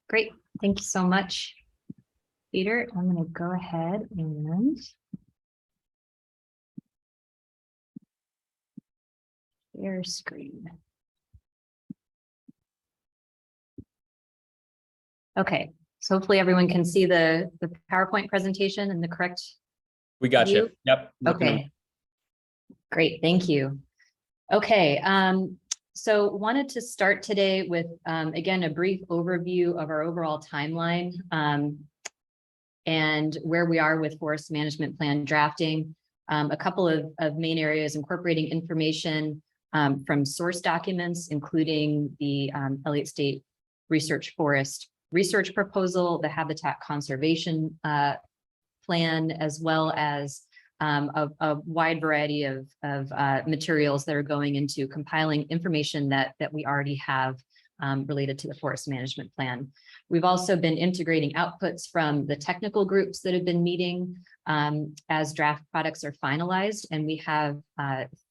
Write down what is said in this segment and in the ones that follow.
Great. Thank you so much, Peter. I'm going to go ahead and share screen. Okay, so hopefully everyone can see the PowerPoint presentation and the correct We got view. you. Yep. Okay, great. Thank you. Okay, so wanted to start today with, again, a brief overview of our overall timeline and where we are with forest management plan drafting. A couple of main areas incorporating information from source documents, including the Elliott State Research Forest research proposal, the habitat conservation plan, as well as a wide variety of materials that are going into compiling information that we already have related to the forest management plan. We've also been integrating outputs from the technical groups that have been meeting as draft products are finalized. And we have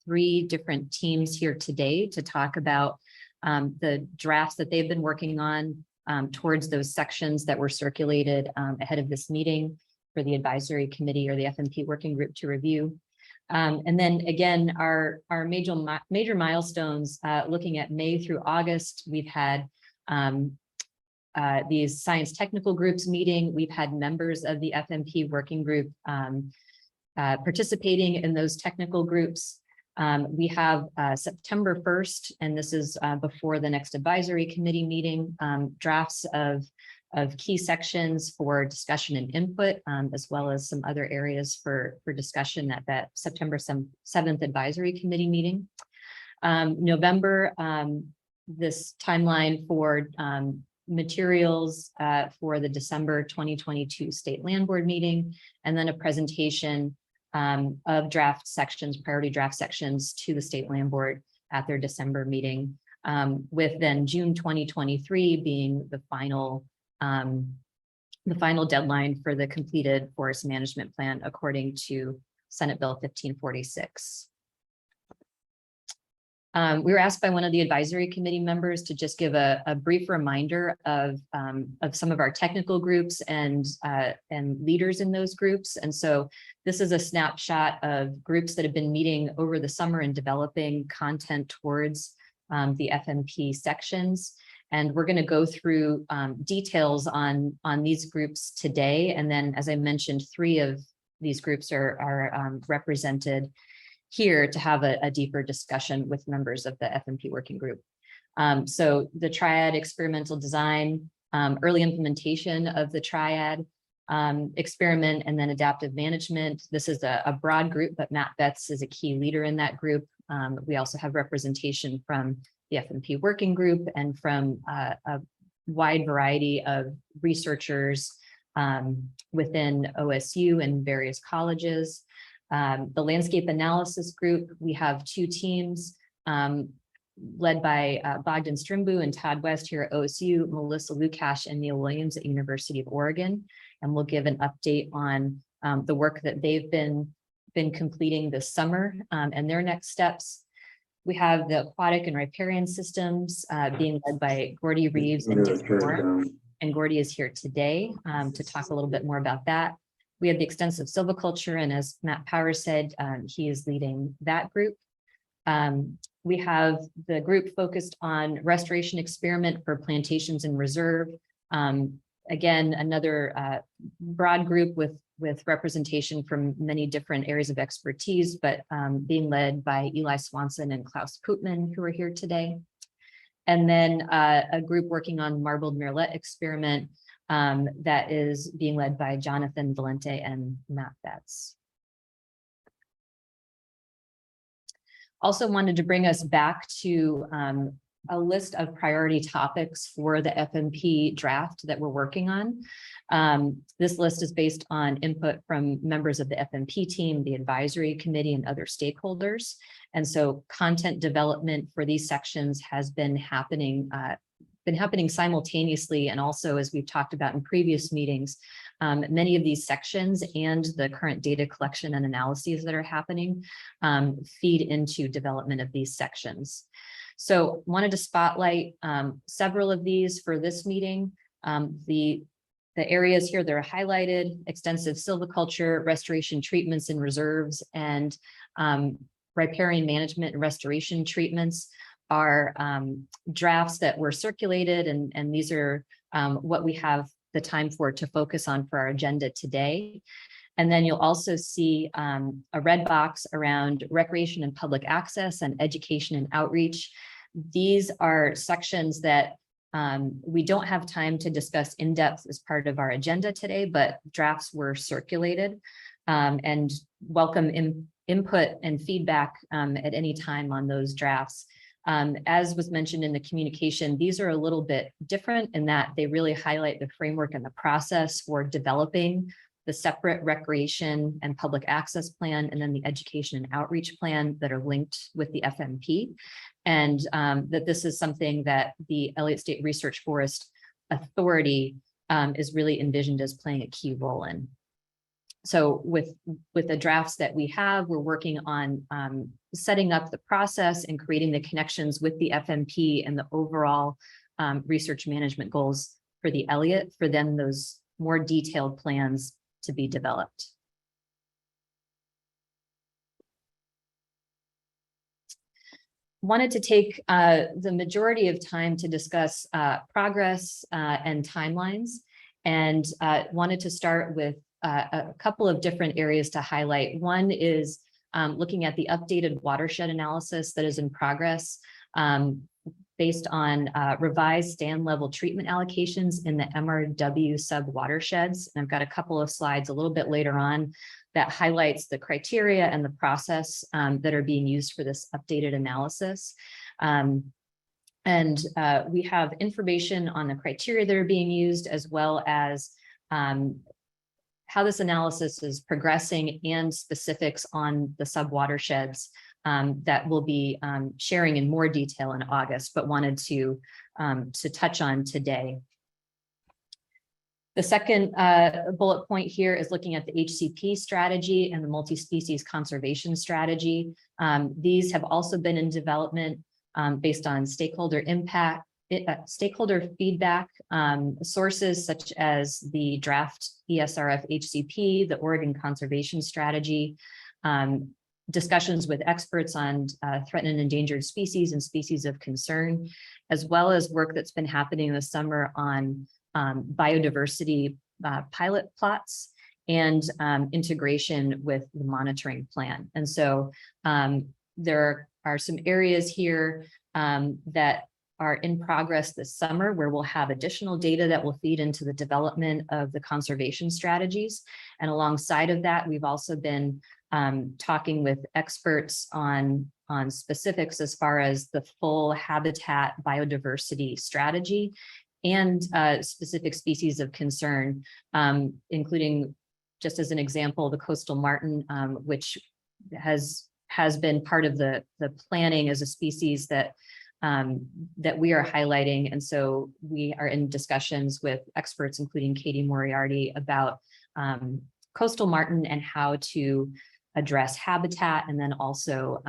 3 different teams here today to talk about the drafts that they've been working on towards those sections that were circulated ahead of this meeting for the advisory committee or the FMP working group to review. And then again, our major milestones looking at May through August, we've had these science technical groups meeting. We've had members of the FMP working group participating in those technical groups. We have September 1st, and this is before the next advisory committee meeting, drafts of key sections for discussion and input, as well as some other areas for discussion at that September 7th advisory committee meeting. November, this timeline for materials for the December 2022 State Land Board meeting, and then a presentation of draft sections, priority draft sections to the State Land Board at their December meeting, with then June 2023 being the final deadline for the completed forest management plan according to Senate Bill 1546. We were asked by one of the advisory committee members to just give a brief reminder of some of our technical groups and leaders in those groups. And so this is a snapshot of groups that have been meeting over the summer and developing content towards the FMP sections. And we're going to go through details on these groups today. And then, as I mentioned, 3 of these groups are represented here to have a deeper discussion with members of the FMP working group. So the Triad experimental design, early implementation of the Triad experiment, and then adaptive management. This is a broad group, but Matt Betts is a key leader in that group. We also have representation from the FMP working group and from a wide variety of researchers within OSU and various colleges. The landscape analysis group, we have 2 teams led by Bogdan Strimbu and Todd West here at OSU, Melissa Lukash and Neil Williams at University of Oregon. And we'll give an update on the work that they've been completing this summer and their next steps. We have the aquatic and riparian systems being led by Gordy Reeves and Dave Moore. And Gordy is here today to talk a little bit more about that. We have the extensive silviculture, and as Matt Powers said, he is leading that group. We have the group focused on restoration experiment for plantations and reserve. Again, another broad group with representation from many different areas of expertise, but being led by Eli Swanson and Klaus Putman, who are here today. And then a group working on marbled murrelet experiment that is being led by Jonathan Valente and Matt Betts. Also wanted to bring us back to a list of priority topics for the FMP draft that we're working on. This list is based on input from members of the FMP team, the advisory committee, and other stakeholders. And so content development for these sections has been happening simultaneously, and also, as we've talked about in previous meetings, many of these sections and the current data collection and analyses that are happening feed into development of these sections. So wanted to spotlight several of these for this meeting. The areas here that are highlighted: extensive silviculture, restoration treatments and reserves, and riparian management and restoration treatments are drafts that were circulated, and these are what we have the time to focus on for our agenda today. And then you'll also see a red box around recreation and public access and education and outreach. These are sections that we don't have time to discuss in depth as part of our agenda today, but drafts were circulated, and welcome input and feedback at any time on those drafts. As was mentioned in the communication, these are a little bit different in that they really highlight the framework and the process for developing the separate recreation and public access plan, and then the education and outreach plan that are linked with the FMP. And that this is something that the Elliott State Research Forest Authority is really envisioned as playing a key role in. So with the drafts that we have, we're working on setting up the process and creating the connections with the FMP and the overall research management goals for the Elliott, for then those more detailed plans to be developed. Wanted to take the majority of time to discuss progress and timelines, and wanted to start with a couple of different areas to highlight. One is looking at the updated watershed analysis that is in progress based on revised stand level treatment allocations in the MRW sub-watersheds. And I've got a couple of slides a little bit later on that highlights the criteria and the process that are being used for this updated analysis. We have information on the criteria that are being used, as well as how this analysis is progressing and specifics on the sub-watersheds that we'll be sharing in more detail in August, but wanted to touch on today. The second bullet point here is looking at the HCP strategy and the multi-species conservation strategy. These have also been in development based on stakeholder impact, stakeholder feedback, sources such as the draft ESRF HCP, the Oregon Conservation Strategy, discussions with experts on threatened and endangered species and species of concern, as well as work that's been happening this summer on biodiversity pilot plots and integration with the monitoring plan. And so there are some areas here that are in progress this summer where we'll have additional data that will feed into the development of the conservation strategies. And alongside of that, we've also been talking with experts on specifics as far as the full habitat biodiversity strategy and specific species of concern, including, just as an example, the coastal martin, which has been part of the planning as a species that we are highlighting. And so we are in discussions with experts, including Katie Moriarty, about coastal martin and how to address habitat, and then also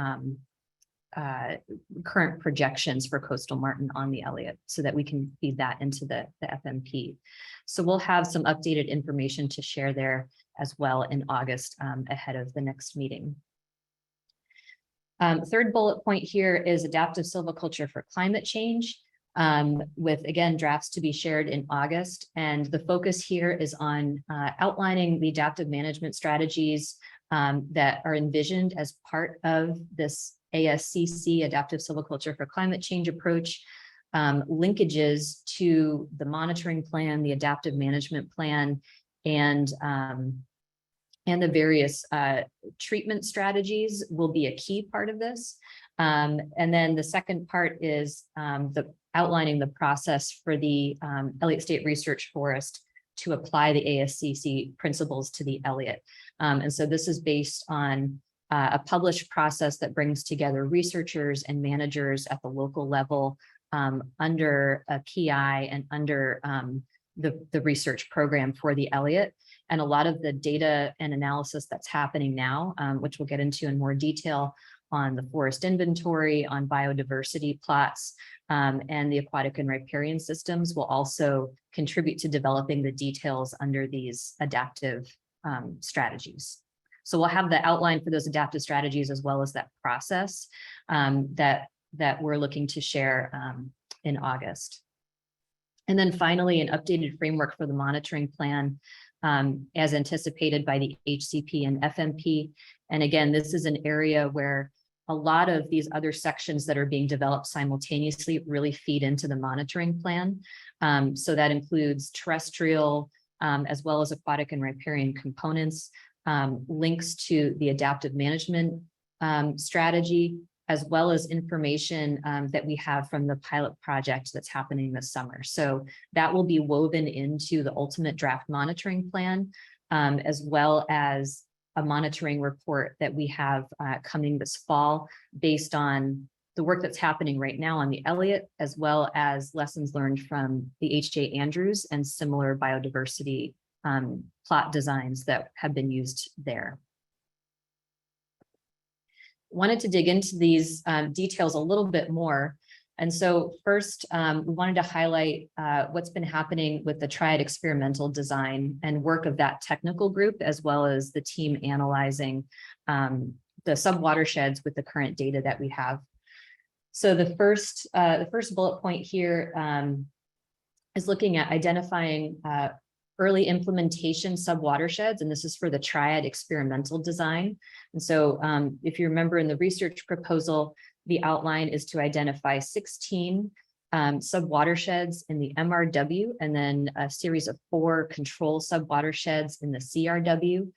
current projections for coastal martin on the Elliott, so that we can feed that into the FMP. So we'll have some updated information to share there as well in August ahead of the next meeting. Third bullet point here is adaptive silviculture for climate change, with, again, drafts to be shared in August. And the focus here is on outlining the adaptive management strategies that are envisioned as part of this ASCC, Adaptive Silviculture for Climate Change approach, linkages to the monitoring plan, the adaptive management plan, and the various treatment strategies will be a key part of this. And then the second part is outlining the process for the Elliott State Research Forest to apply the ASCC principles to the Elliott. And so this is based on a published process that brings together researchers and managers at the local level under a PI and under the research program for the Elliott. And a lot of the data and analysis that's happening now, which we'll get into in more detail, on the forest inventory, on biodiversity plots, and the aquatic and riparian systems will also contribute to developing the details under these adaptive strategies. So we'll have the outline for those adaptive strategies as well as that process that we're looking to share in August. And then finally, an updated framework for the monitoring plan as anticipated by the HCP and FMP. And again, this is an area where a lot of these other sections that are being developed simultaneously really feed into the monitoring plan. So that includes terrestrial as well as aquatic and riparian components, links to the adaptive management strategy, as well as information that we have from the pilot project that's happening this summer. So that will be woven into the ultimate draft monitoring plan, as well as a monitoring report that we have coming this fall based on the work that's happening right now on the Elliott, as well as lessons learned from the H.J. Andrews and similar biodiversity plot designs that have been used there. Wanted to dig into these details a little bit more. And so first, we wanted to highlight what's been happening with the Triad experimental design and work of that technical group, as well as the team analyzing the sub-watersheds with the current data that we have. So the first bullet point here is looking at identifying early implementation sub-watersheds, and this is for the Triad experimental design. And so if you remember in the research proposal, the outline is to identify 16 sub-watersheds in the MRW, and then a series of 4 control sub-watersheds in the CRW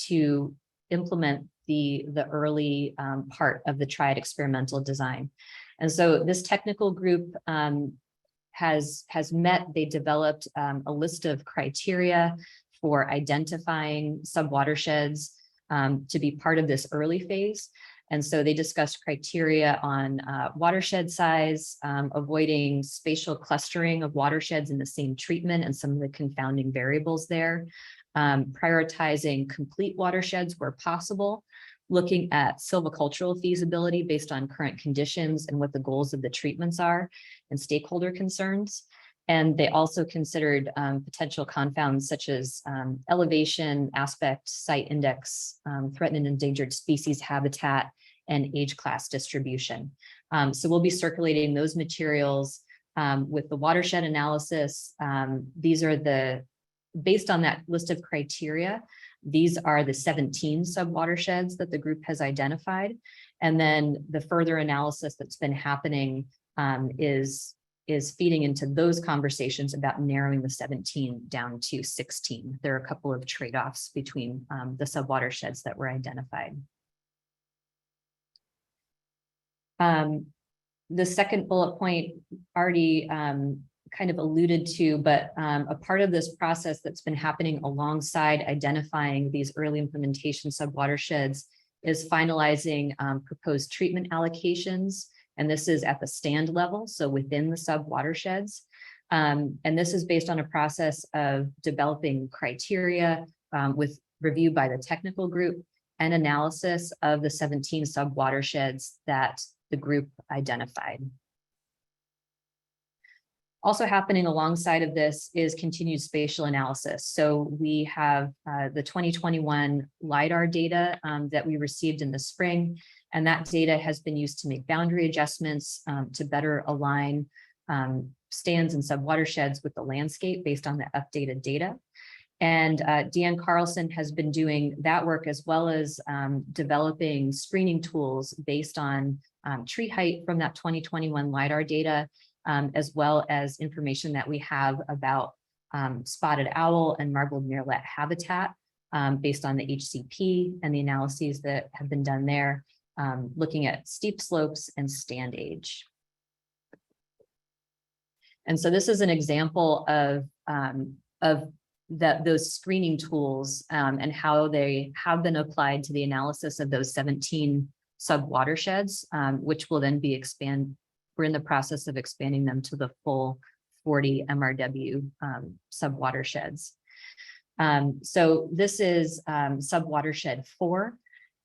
to implement the early part of the Triad experimental design. And so this technical group has met, they developed a list of criteria for identifying sub-watersheds to be part of this early phase. And so they discussed criteria on watershed size, avoiding spatial clustering of watersheds in the same treatment and some of the confounding variables there, prioritizing complete watersheds where possible, looking at silvicultural feasibility based on current conditions and what the goals of the treatments are and stakeholder concerns. And they also considered potential confounds such as elevation, aspect, site index, threatened and endangered species habitat, and age class distribution. So we'll be circulating those materials with the watershed analysis. These are based on that list of criteria, these are the 17 sub-watersheds that the group has identified. And then the further analysis that's been happening is feeding into those conversations about narrowing the 17 down to 16. There are a couple of trade-offs between the sub-watersheds that were identified. The second bullet point already kind of alluded to, but a part of this process that's been happening alongside identifying these early implementation sub-watersheds is finalizing proposed treatment allocations. And this is at the stand level, so within the sub-watersheds. And this is based on a process of developing criteria with review by the technical group and analysis of the 17 sub-watersheds that the group identified. Also happening alongside of this is continued spatial analysis. So we have the 2021 LIDAR data that we received in the spring, and that data has been used to make boundary adjustments to better align stands and sub-watersheds with the landscape based on the updated data. And Deanne Carlson has been doing that work as well as developing screening tools based on tree height from that 2021 LIDAR data, as well as information that we have about spotted owl and marbled murrelet habitat based on the HCP and the analyses that have been done there, looking at steep slopes and stand age. And so this is an example of those screening tools and how they have been applied to the analysis of those 17 sub-watersheds, which will then be we're in the process of expanding them to the full 40 MRW sub-watersheds. So this is sub-watershed 4.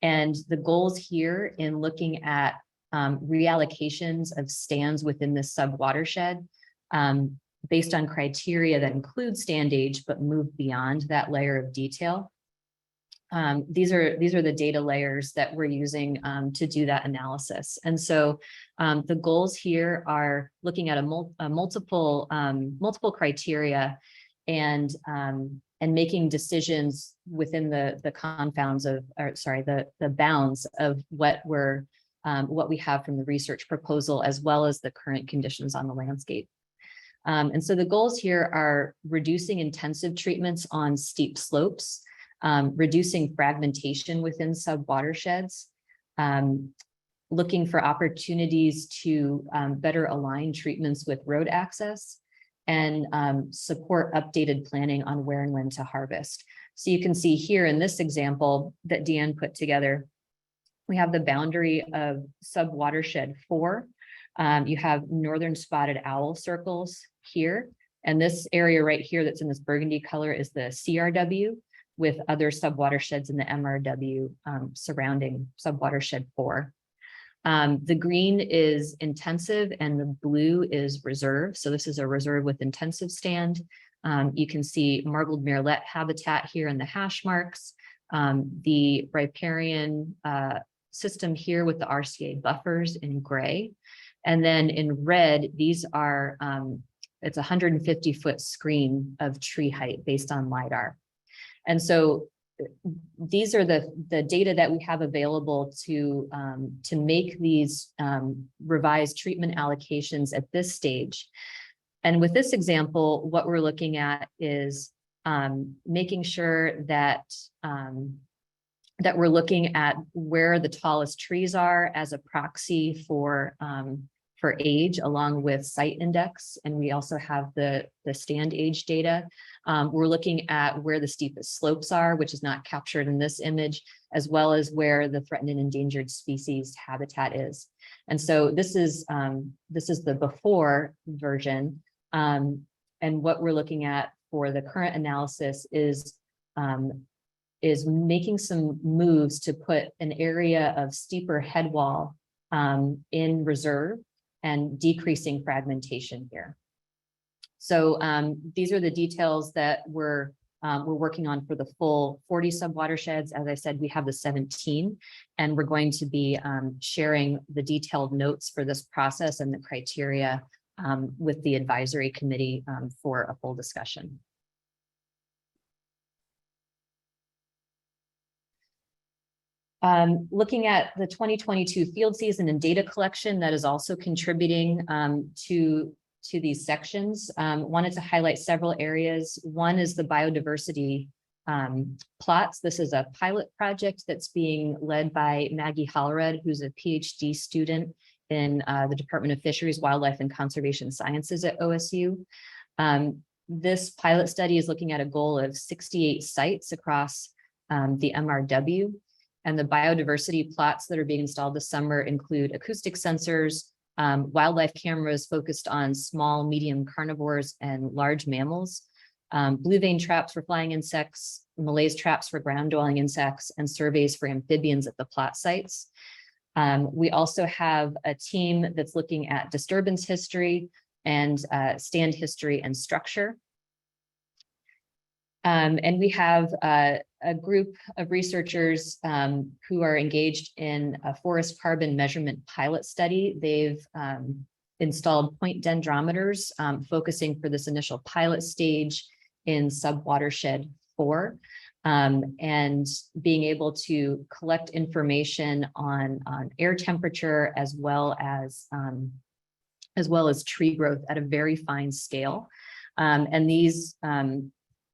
And the goals here in looking at reallocations of stands within this sub-watershed based on criteria that include stand age, but move beyond that layer of detail. These are the data layers that we're using to do that analysis. And so the goals here are looking at multiple criteria and making decisions within the confines of, or sorry, the bounds of what we have from the research proposal, as well as the current conditions on the landscape. And so the goals here are reducing intensive treatments on steep slopes, reducing fragmentation within sub-watersheds, looking for opportunities to better align treatments with road access, and support updated planning on where and when to harvest. So you can see here in this example that Deanne put together, we have the boundary of Sub-Watershed 4. You have northern spotted owl circles here. And this area right here that's in this burgundy color is the CRW, with other sub-watersheds in the MRW surrounding Sub-Watershed 4. The green is intensive and the blue is reserve. So this is a reserve with intensive stand. You can see marbled murrelet habitat here in the hash marks. The riparian system here with the RCA buffers in gray. And then in red, these are, it's a 150-foot screen of tree height based on LiDAR. And so these are the data that we have available to make these revised treatment allocations at this stage. And with this example, what we're looking at is making sure that that we're looking at where the tallest trees are as a proxy for age, along with site index. And we also have the stand age data. We're looking at where the steepest slopes are, which is not captured in this image, as well as where the threatened and endangered species habitat is. And so this is the before version. And what we're looking at for the current analysis is making some moves to put an area of steeper head wall in reserve and decreasing fragmentation here. So these are the details that we're working on for the full 40 sub-watersheds. As I said, we have the 17, and we're going to be sharing the detailed notes for this process and the criteria with the advisory committee for a full discussion. Looking at the 2022 field season and data collection, that is also contributing to these sections. Wanted to highlight several areas. One is the biodiversity plots. This is a pilot project that's being led by Maggie Hollered, who's a PhD student in the Department of Fisheries, Wildlife, and Conservation Sciences at OSU. This pilot study is looking at a goal of 68 sites across the MRW. And the biodiversity plots that are being installed this summer include acoustic sensors, wildlife cameras focused on small, medium carnivores and large mammals, blue vein traps for flying insects, malaise traps for ground-dwelling insects, and surveys for amphibians at the plot sites. We also have a team that's looking at disturbance history and stand history and structure. And we have a group of researchers who are engaged in a forest carbon measurement pilot study. They've installed point dendrometers focusing for this initial pilot stage in Sub-Watershed 4, and being able to collect information on air temperature as well as tree growth at a very fine scale. And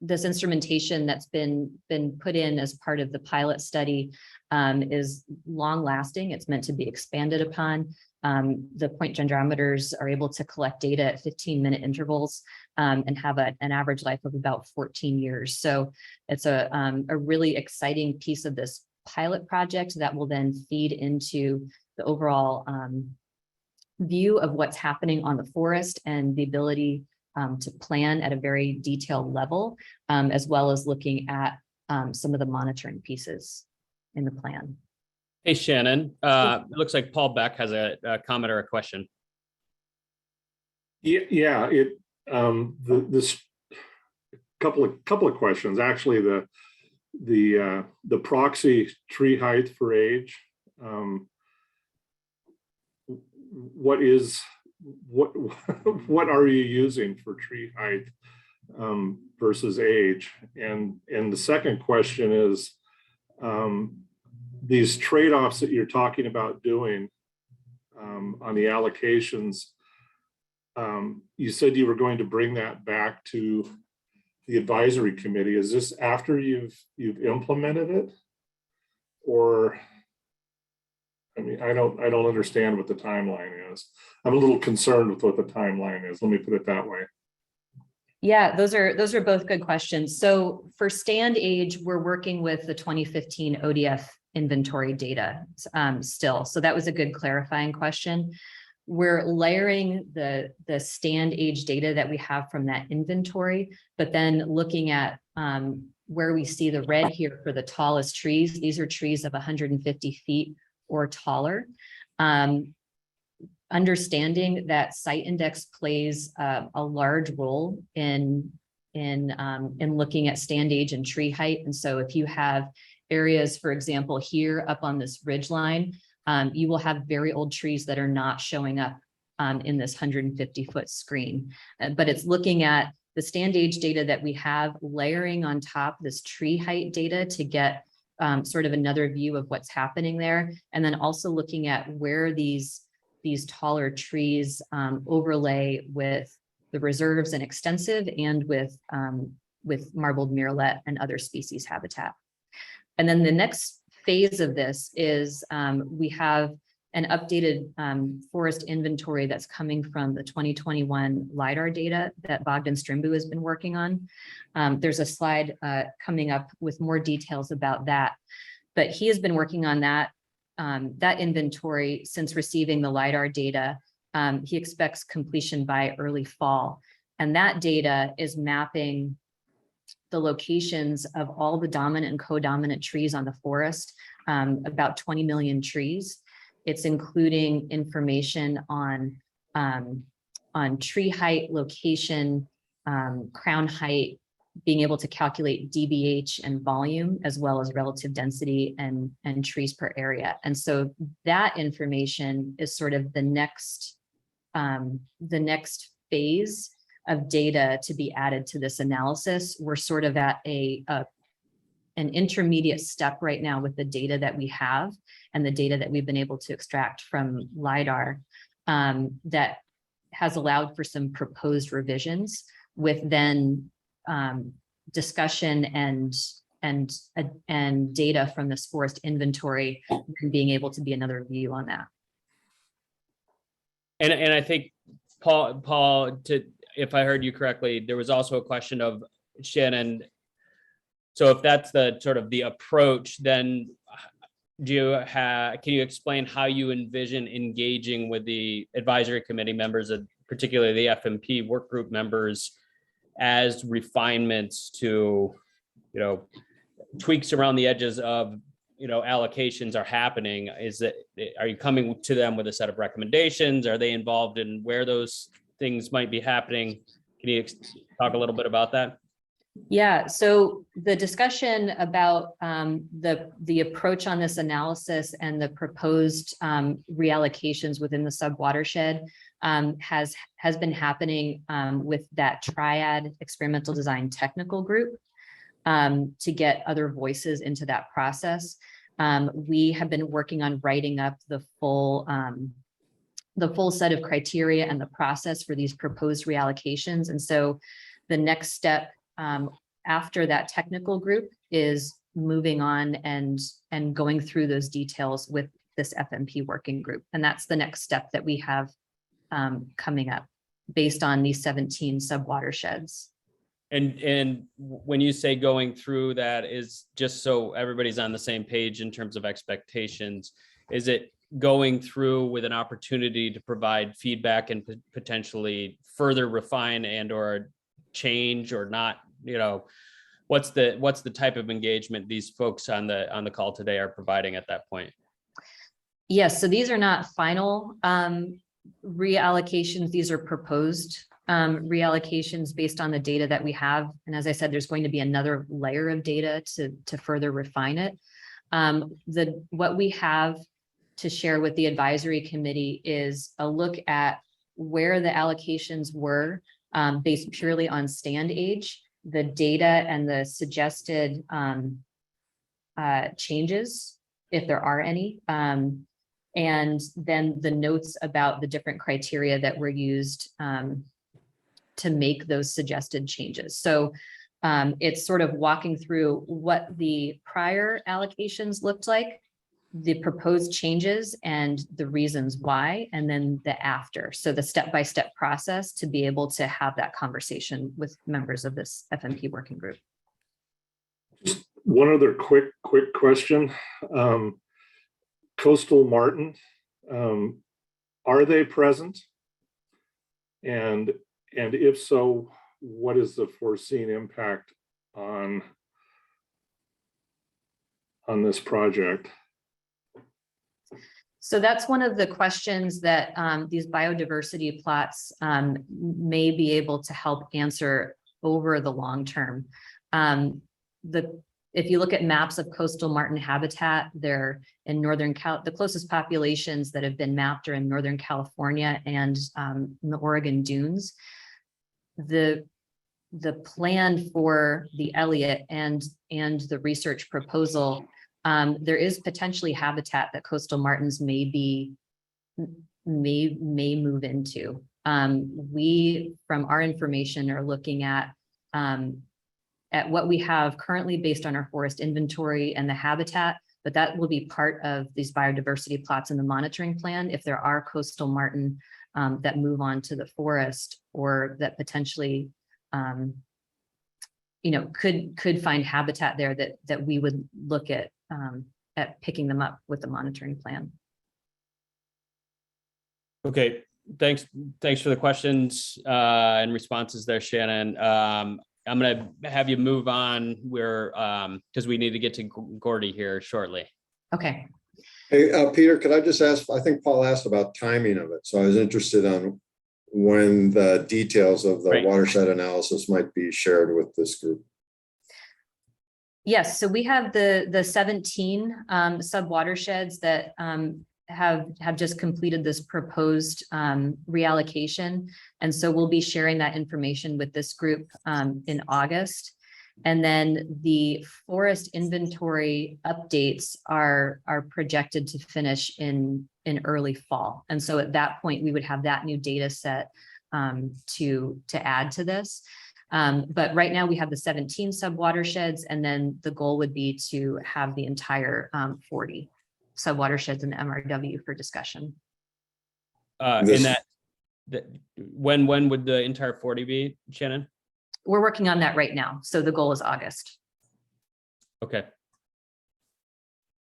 this instrumentation that's been put in as part of the pilot study is long lasting. It's meant to be expanded upon. The point dendrometers are able to collect data at 15-minute intervals and have an average life of about 14 years. So it's a really exciting piece of this pilot project that will then feed into the overall view of what's happening on the forest and the ability to plan at a very detailed level, as well as looking at some of the monitoring pieces in the plan. Hey, Shannon. It looks like Paul Beck has a comment or a question. Yeah, this couple of questions. Actually, the proxy tree height for age. What are you using for tree height versus age? And the second question is, these trade-offs that you're talking about doing on the allocations. You said you were going to bring that back to the advisory committee. Is this after you've implemented it? Or, I mean, I don't understand what the timeline is. I'm a little concerned with what the timeline is. Let me put it that way. Yeah, those are both good questions. So for stand age, we're working with the 2015 ODF inventory data still. So that was a good clarifying question. We're layering the stand age data that we have from that inventory, but then looking at where we see the red here for the tallest trees. These are trees of 150 feet or taller. Understanding that site index plays a large role in looking at stand age and tree height. And so if you have areas, for example, here up on this ridge line, you will have very old trees that are not showing up in this 150-foot screen. But it's looking at the stand age data that we have, layering on top this tree height data to get sort of another view of what's happening there. And then also looking at where these taller trees overlay with the reserves and extensive, and with marbled murrelet and other species habitat. And then the next phase of this is we have an updated forest inventory that's coming from the 2021 LIDAR data that Bogdan Strimbu has been working on. There's a slide coming up with more details about that, but he has been working on that inventory since receiving the LIDAR data. He expects completion by early fall. And that data is mapping the locations of all the dominant and co-dominant trees on the forest, about 20 million trees. It's including information on tree height, location, crown height, being able to calculate DBH and volume, as well as relative density and trees per area. And so that information is sort of the next phase of data to be added to this analysis. We're sort of at an intermediate step right now with the data that we have and the data that we've been able to extract from LIDAR that has allowed for some proposed revisions, with then discussion and data from this forest inventory and being able to be another view on that. And I think Paul, if I heard you correctly, there was also a question of Shannon. So if that's the sort of the approach, then can you explain how you envision engaging with the advisory committee members, particularly the FMP work group members, as refinements to, tweaks around the edges of, allocations are happening? Are you coming to them with a set of recommendations? Are they involved in where those things might be happening? Can you talk a little bit about that? Yeah, so the discussion about the approach on this analysis and the proposed reallocations within the sub-watershed has been happening with that Triad experimental design technical group to get other voices into that process. We have been working on writing up the full set of criteria and the process for these proposed reallocations. And so the next step after that technical group is moving on and going through those details with this FMP working group. And that's the next step that we have coming up based on these 17 sub-watersheds. And when you say going through that, is just so everybody's on the same page in terms of expectations, is it going through with an opportunity to provide feedback and potentially further refine and or change or not? What's the type of engagement these folks on the call today are providing at that point? Yes, so these are not final reallocations. These are proposed reallocations based on the data that we have. And as I said, there's going to be another layer of data to further refine it. What we have to share with the advisory committee is a look at where the allocations were based purely on stand age, the data and the suggested changes, if there are any, and then the notes about the different criteria that were used to make those suggested changes. So it's sort of walking through what the prior allocations looked like, the proposed changes and the reasons why, and then the after. So the step-by-step process to be able to have that conversation with members of this FMP working group. One other quick question. Coastal martin, are they present? And if so, what is the foreseen impact on this project? So that's one of the questions that these biodiversity plots may be able to help answer over the long term. If you look at maps of coastal martin habitat, they're in the closest populations that have been mapped are in Northern California and in the Oregon dunes. The plan for the Elliott and the research proposal, there is potentially habitat that coastal martins may move into. We, from our information, are looking at what we have currently based on our forest inventory and the habitat, but that will be part of these biodiversity plots in the monitoring plan. If there are coastal martin that move on to the forest or that potentially, could find habitat there that we would look at picking them up with the monitoring plan. Okay, thanks for the questions and responses there, Shannon. I'm going to have you move on because we need to get to Gordy here shortly. Okay. Hey, Peter, could I just ask, I think Paul asked about timing of it. So I was interested on when the details of the watershed analysis might be shared with this group. Yes, so we have the 17 sub-watersheds that have just completed this proposed reallocation. And so we'll be sharing that information with this group in August. And then the forest inventory updates are projected to finish in early fall. And so at that point, we would have that new data set to add to this. But right now we have the 17 sub-watersheds, and then the goal would be to have the entire 40 sub-watersheds in the MRW for discussion. When would the entire 40 be, Shannon? We're working on that right now. So the goal is August. Okay.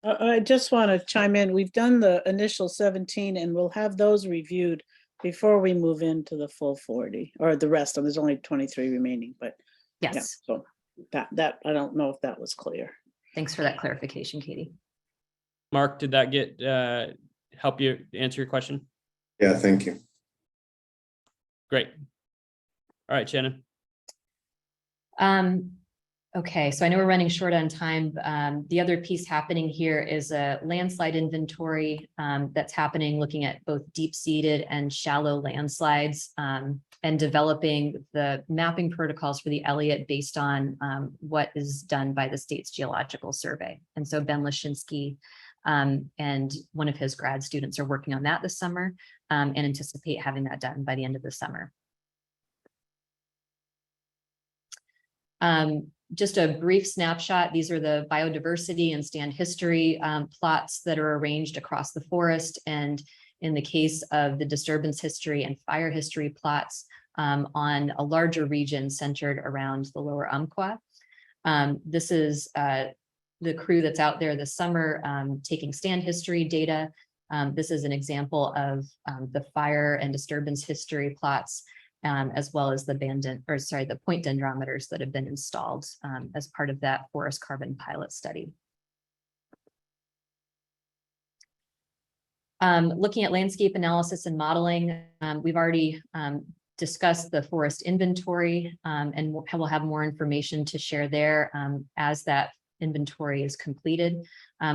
I just want to chime in. We've done the initial 17 and we'll have those reviewed before we move into the full 40 or the rest of, there's only 23 remaining, but yes. Yeah, so that I don't know if that was clear. Thanks for that clarification, Katie. Mark, did that get help you answer your question? Yeah, thank you. Great. All right, Shannon. Okay, so I know we're running short on time. The other piece happening here is a landslide inventory that's happening, looking at both deep-seated and shallow landslides and developing the mapping protocols for the Elliott based on what is done by the state's geological survey. And so Ben Lashinsky and one of his grad students are working on that this summer and anticipate having that done by the end of the summer. Just a brief snapshot. These are the biodiversity and stand history plots that are arranged across the forest. And in the case of the disturbance history and fire history plots on a larger region centered around the lower Umpqua. This is the crew that's out there this summer taking stand history data. This is an example of the fire and disturbance history plots as well as the point dendrometers that have been installed as part of that forest carbon pilot study. Looking at landscape analysis and modeling, we've already discussed the forest inventory, and we'll have more information to share there as that inventory is completed.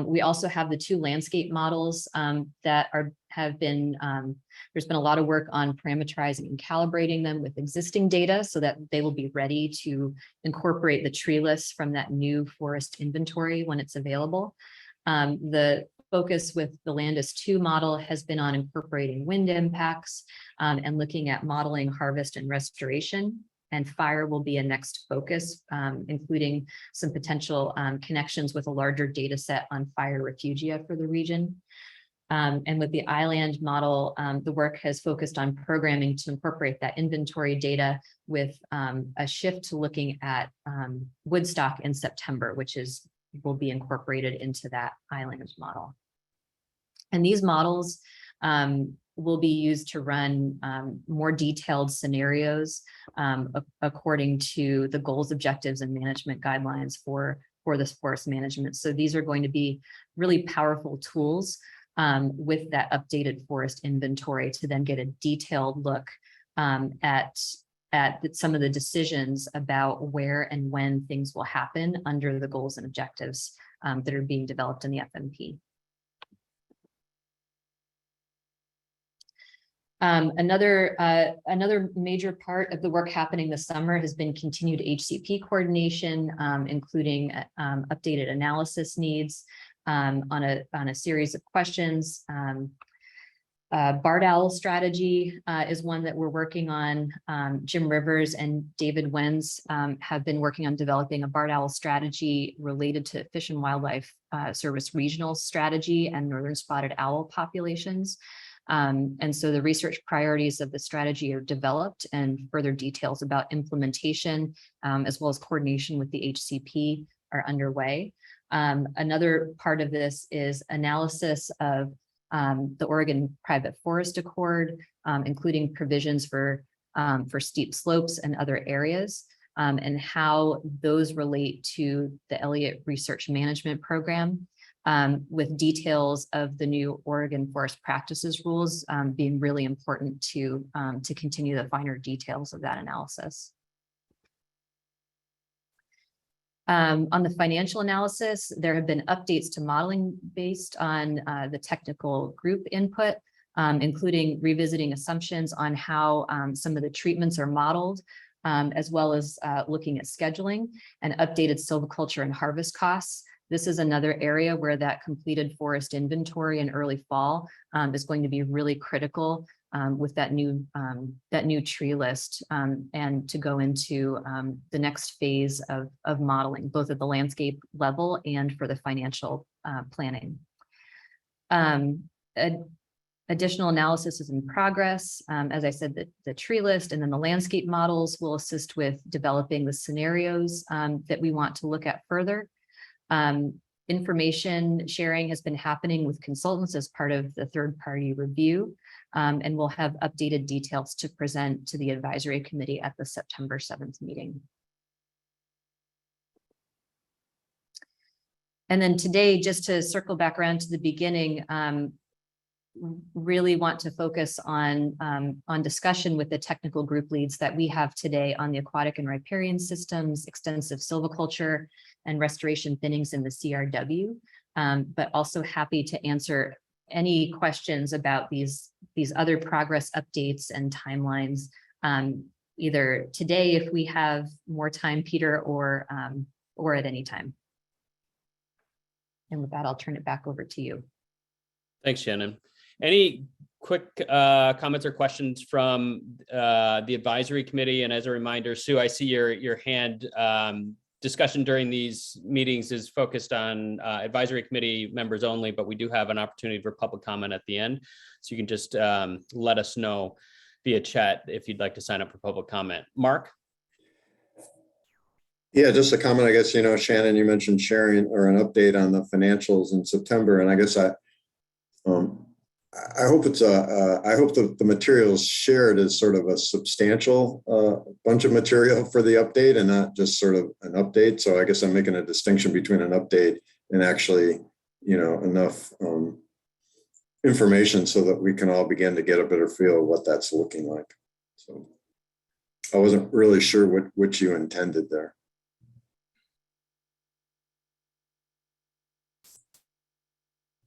We also have the 2 landscape models that have been, there's been a lot of work on parameterizing and calibrating them with existing data so that they will be ready to incorporate the tree lists from that new forest inventory when it's available. The focus with the Landis 2 model has been on incorporating wind impacts and looking at modeling harvest and restoration. And fire will be a next focus, including some potential connections with a larger data set on fire refugia for the region. And with the island model, the work has focused on programming to incorporate that inventory data with a shift to looking at woodstock in September, which will be incorporated into that island model. And these models will be used to run more detailed scenarios according to the goals, objectives, and management guidelines for this forest management. So these are going to be really powerful tools with that updated forest inventory to then get a detailed look at some of the decisions about where and when things will happen under the goals and objectives that are being developed in the FMP. Another major part of the work happening this summer has been continued HCP coordination, including updated analysis needs on a series of questions. Barred owl strategy is one that we're working on. Jim Rivers and David Wenz have been working on developing a barred owl strategy related to Fish and Wildlife Service regional strategy and northern spotted owl populations. And so the research priorities of the strategy are developed, and further details about implementation, as well as coordination with the HCP, are underway. Another part of this is analysis of the Oregon Private Forest Accord, including provisions for steep slopes and other areas, and how those relate to the Elliott Research Management Program. With details of the new Oregon Forest Practices rules being really important to continue the finer details of that analysis. On the financial analysis, there have been updates to modeling based on the technical group input, including revisiting assumptions on how some of the treatments are modeled, as well as looking at scheduling and updated silviculture and harvest costs. This is another area where that completed forest inventory in early fall is going to be really critical with that new tree list and to go into the next phase of modeling, both at the landscape level and for the financial planning. Additional analysis is in progress. As I said, the tree list and then the landscape models will assist with developing the scenarios that we want to look at further. Information sharing has been happening with consultants as part of the third-party review, and we'll have updated details to present to the advisory committee at the September 7th meeting. And then today, just to circle back around to the beginning, really want to focus on discussion with the technical group leads that we have today on the aquatic and riparian systems, extensive silviculture, and restoration thinnings in the CRW, but also happy to answer any questions about these other progress updates and timelines, either today if we have more time, Peter, or at any time. And with that, I'll turn it back over to you. Thanks, Shannon. Any quick comments or questions from the advisory committee? And as a reminder, Sue, I see your hand. Discussion during these meetings is focused on advisory committee members only, but we do have an opportunity for public comment at the end. So you can just let us know via chat if you'd like to sign up for public comment. Mark? Yeah, just a comment, I guess, Shannon, you mentioned sharing or an update on the financials in September. And I guess I hope I hope the materials shared is sort of a substantial bunch of material for the update and not just sort of an update. So I guess I'm making a distinction between an update and actually, enough information so that we can all begin to get a better feel of what that's looking like. So I wasn't really sure what you intended there.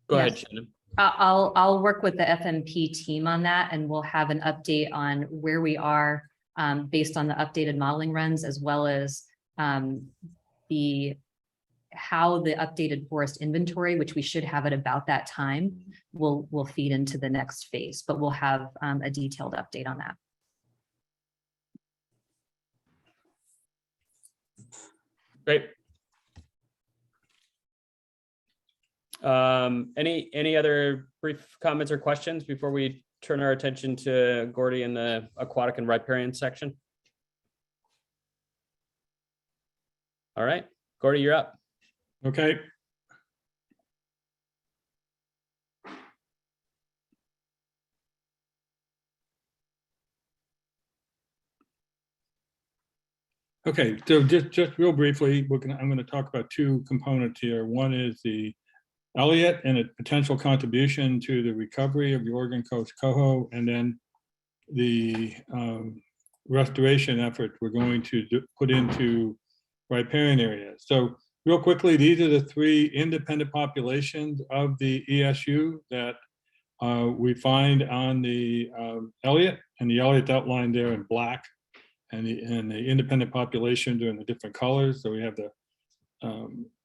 Go ahead, Yes. Shannon. I'll work with the FMP team on that, and we'll have an update on where we are based on the updated modeling runs, as well as how the updated forest inventory, which we should have at about that time, will feed into the next phase. But we'll have a detailed update on that. Great. Any other brief comments or questions before we turn our attention to Gordy in the aquatic and riparian section? All right, Gordy, you're up. Okay. Okay, so just real briefly, I'm going to talk about two components here. One is the Elliott and its potential contribution to the recovery of the Oregon Coast coho, and then the restoration effort we're going to put into riparian areas. So real quickly, these are the three independent populations of the ESU that we find on the Elliott, and the Elliott's outlined there in black, and the independent populations are in the different colors. So we have the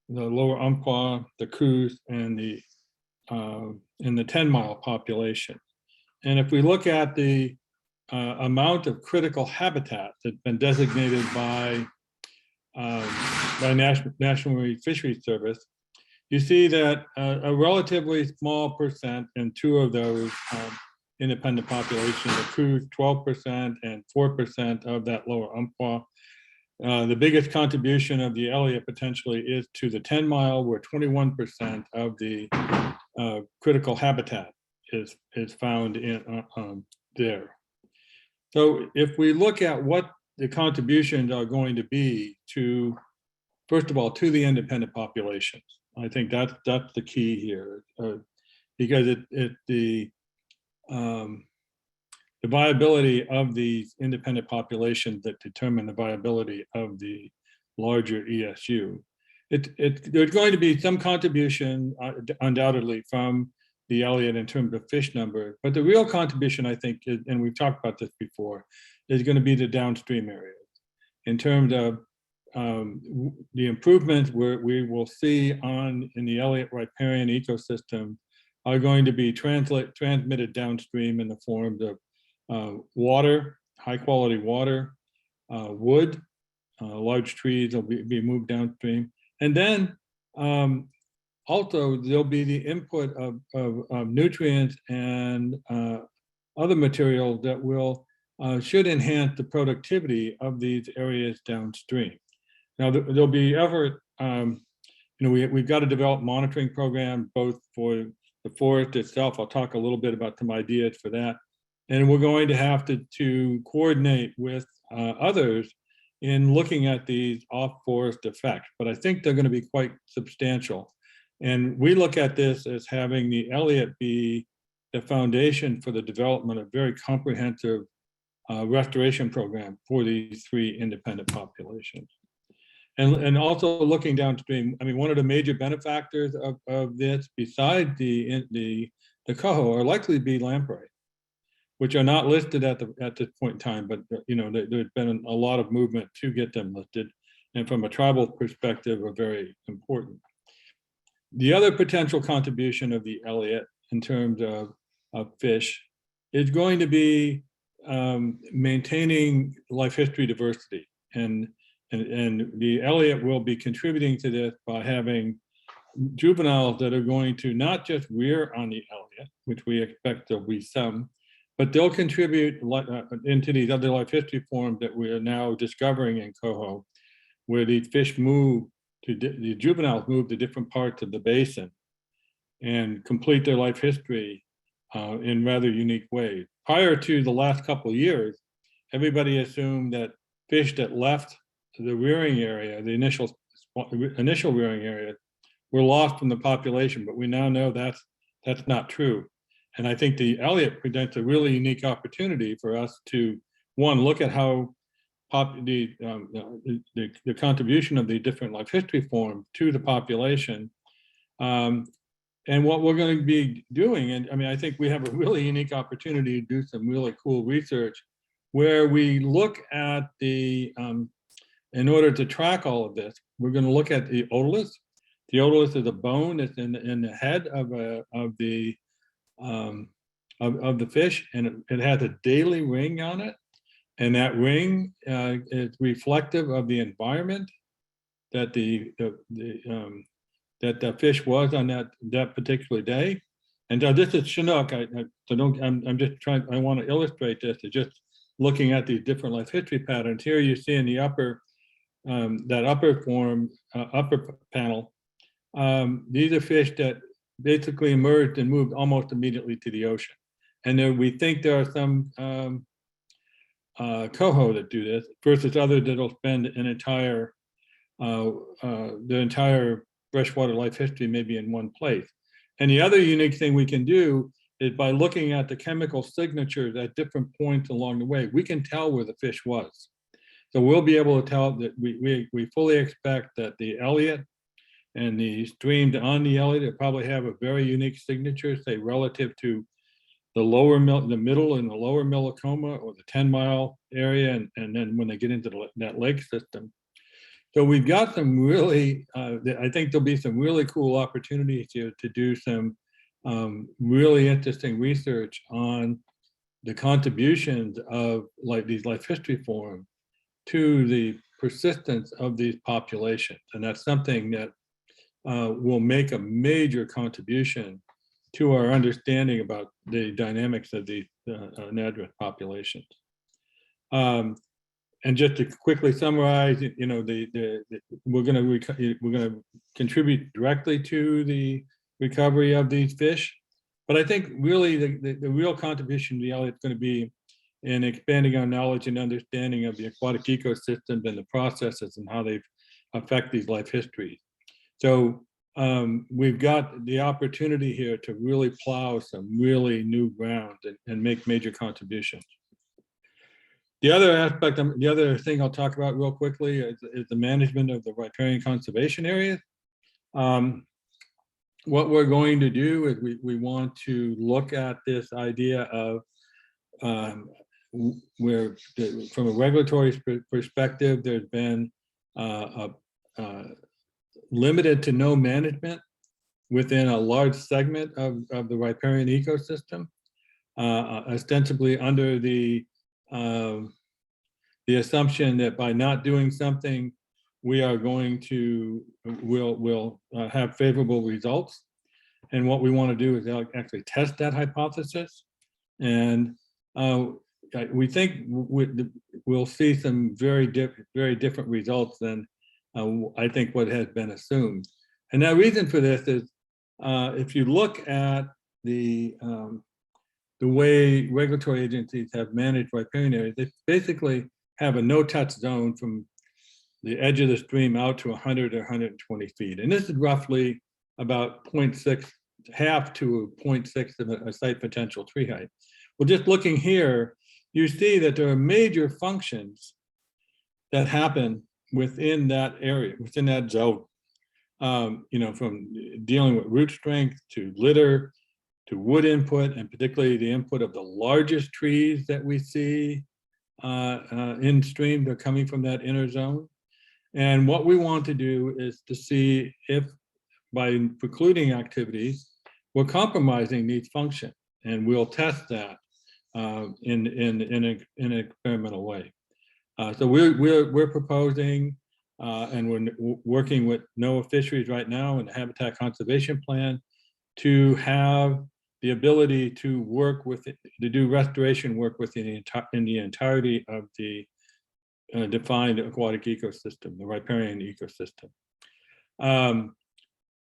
lower Umpqua, the Coos, and the 10-mile population. And if we look at the amount of critical habitat that's been designated by National Marine Fisheries Service, you see that a relatively small percent in two of those independent populations, the Coos 12% and 4% of that lower Umpqua. The biggest contribution of the Elliott potentially is to the 10-mile, where 21% of the critical habitat is found in there. So if we look at what the contributions are going to be to, first of all, to the independent populations, I think that's the key here, because the viability of these independent populations that determine the viability of the larger ESU. There's going to be some contribution undoubtedly from the Elliott in terms of fish number, but the real contribution, I think, is, and we've talked about this before, is going to be the downstream areas in terms of the improvements we will see in the Elliott riparian ecosystem are going to be transmitted downstream in the forms of water, high quality water, wood, large trees will be moved downstream. And then also there'll be the input of nutrients and other materials that will should enhance the productivity of these areas downstream. Now there'll be effort, we've got to develop monitoring programs both for the forest itself. I'll talk a little bit about some ideas for that. And we're going to have to coordinate with others in looking at these off-forest effects, but I think they're going to be quite substantial. And we look at this as having the Elliott be the foundation for the development of very comprehensive restoration program for these three independent populations. And also looking downstream, I mean, one of the major benefactors of this, besides the coho, are likely to be lamprey, which are not listed at this point in time, but there's been a lot of movement to get them listed, and from a tribal perspective are very important. The other potential contribution of the Elliott in terms of fish is going to be maintaining life history diversity, and the Elliott will be contributing to this by having juveniles that are going to not just rear on the Elliott, which we expect there'll be some, but they'll contribute into these other life history forms that we are now discovering in coho, where these fish move to, the juveniles move to different parts of the basin and complete their life history in rather unique ways. Prior to the last couple of years, everybody assumed that fish that left the rearing area, the initial rearing area, were lost from the population, but we now know that's not true. And I think the Elliott presents a really unique opportunity for us to, one, look at how the contribution of the different life history forms to the population. And what we're going to be doing, and I mean, I think we have a really unique opportunity to do some really cool research where we look at the, in order to track all of this, we're going to look at the otoliths. The otolith is a bone that's in the head of the fish, and it has a daily ring on it. And that ring is reflective of the environment that that the fish was on that particular day. And this is Chinook. I'm just trying. I want to illustrate this. It's just looking at these different life history patterns. Here you see in the upper that upper panel. These are fish that basically emerged and moved almost immediately to the ocean. And then we think there are some coho that do this versus others that'll spend an entire their entire freshwater life history maybe in one place. And the other unique thing we can do is by looking at the chemical signatures at different points along the way, we can tell where the fish was. So we'll be able to tell that we fully expect that the Elliott and the streams on the Elliott will probably have a very unique signature, say relative to the middle and the lower Millicoma or the 10-mile area, and then when they get into that lake system. So we've got some really, I think there'll be some really cool opportunities here to do some really interesting research on the contributions of these life history forms to the persistence of these populations. And that's something that will make a major contribution to our understanding about the dynamics of the anadromous populations. And just to quickly summarize, you know, we're going to contribute directly to the recovery of these fish. But I think really the real contribution to the Elliott is going to be in expanding our knowledge and understanding of the aquatic ecosystems and the processes and how they affect these life histories. So we've got the opportunity here to really plow some really new ground and make major contributions. The other aspect, the other thing I'll talk about real quickly is the management of the riparian conservation areas. What we're going to do is we want to look at this idea of where, from a regulatory perspective, there's been limited to no management within a large segment of the riparian ecosystem, ostensibly under the assumption that by not doing something, we are going to, will have favorable results. And what we want to do is actually test that hypothesis. And we think we'll see some very different results than I think what has been assumed. And the reason for this is if you look at the way regulatory agencies have managed riparian areas, they basically have a no-touch zone from the edge of the stream out to 100 or 120 feet. And this is roughly about 0.6, half to 0.6 of a site potential tree height. Well, just looking here, you see that there are major functions that happen within that area, within that zone. You know, from dealing with root strength to litter, to wood input, and particularly the input of the largest trees that we see in stream, they're coming from that inner zone. And what we want to do is to see if by precluding activities, we're compromising these functions, and we'll test that in an experimental way. So we're proposing, and we're working with NOAA Fisheries right now and the Habitat Conservation Plan to have the ability to work with, to do restoration work within the entirety of the defined aquatic ecosystem, the riparian ecosystem.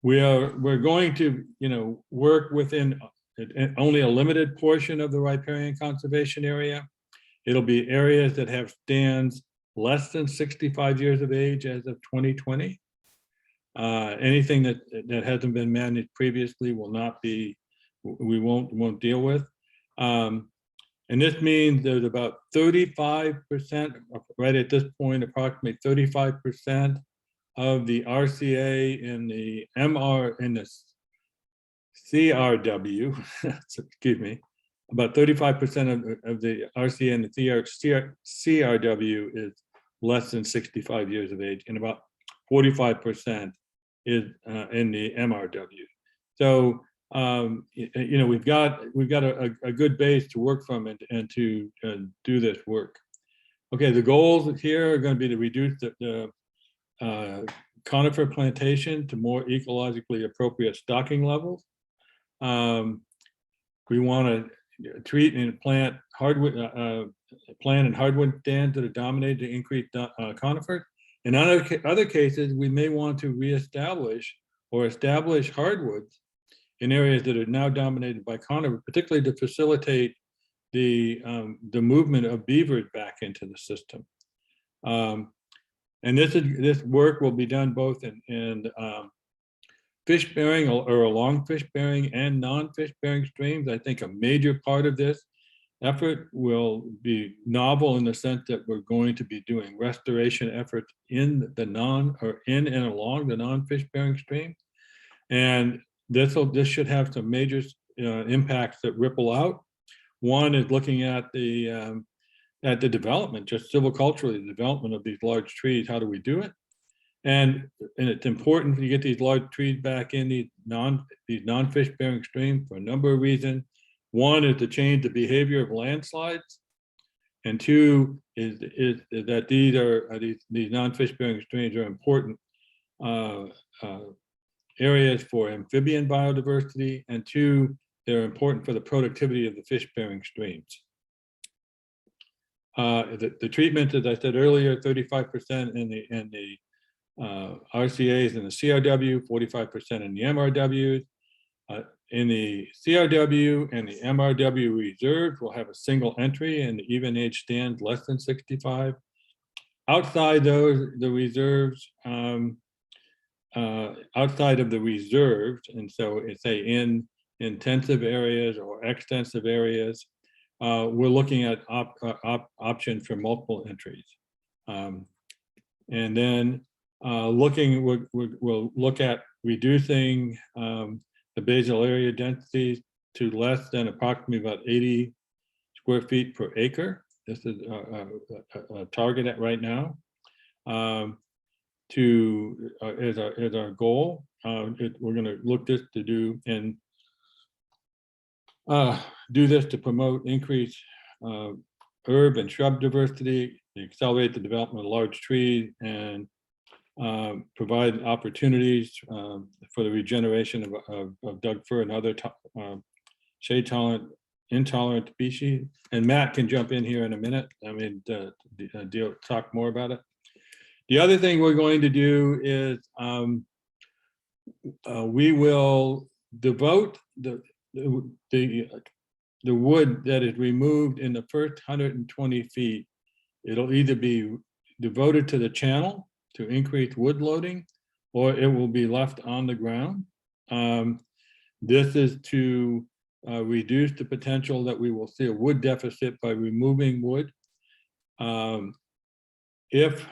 We're going to, you know, work within only a limited portion of the riparian conservation area. It'll be areas that have stands less than 65 years of age as of 2020. Anything that hasn't been managed previously will not be we won't deal with. And this means there's about 35%, right at this point, approximately 35% of the RCA in the MR in the CRW, excuse me, about 35% of the RCA and the CRW is less than 65 years of age, and about 45% is in the MRW. So you know, we've got a good base to work from and to do this work. Okay, the goals here are going to be to reduce the conifer plantation to more ecologically appropriate stocking levels. We want to treat and plant hardwood, and hardwood stands that are dominated to increase conifers. In other cases, we may want to reestablish or establish hardwoods in areas that are now dominated by conifer, particularly to facilitate the movement of beavers back into the system. And this work will be done both in fish bearing or along fish bearing and non-fish bearing streams. I think a major part of this effort will be novel in the sense that we're going to be doing restoration efforts in the in and along the non-fish bearing stream. And this should have some major impacts that ripple out. One is looking at the development, just silviculturally, the development of these large trees. How do we do it? And it's important to get these large trees back in these non-fish bearing streams for a number of reasons. One is to change the behavior of landslides, and two is that these non-fish bearing streams are important areas for amphibian biodiversity, and two, they're important for the productivity of the fish bearing streams. The treatment, as I said earlier, 35% in the RCAs and the CRW, 45% in the MRWs. In the CRW and the MRW reserves, we'll have a single entry and the even age stands less than 65. Outside those, the reserves, outside of the reserves, and so it's say in intensive areas or extensive areas, we're looking at options for multiple entries. And then we'll look at reducing the basal area densities to less than approximately about 80 square feet per acre. This is a target at right now. Is our goal. We're going to look this to do and do this to promote increased herb and shrub diversity, accelerate the development of large trees, and provide opportunities for the regeneration of Doug fir and other shade tolerant, intolerant species. And Matt can jump in here in a minute. I mean, talk more about it. The other thing we're going to do is we will devote the wood that is removed in the first 120 feet. It'll either be devoted to the channel to increase wood loading, or it will be left on the ground. This is to reduce the potential that we will see a wood deficit by removing wood. If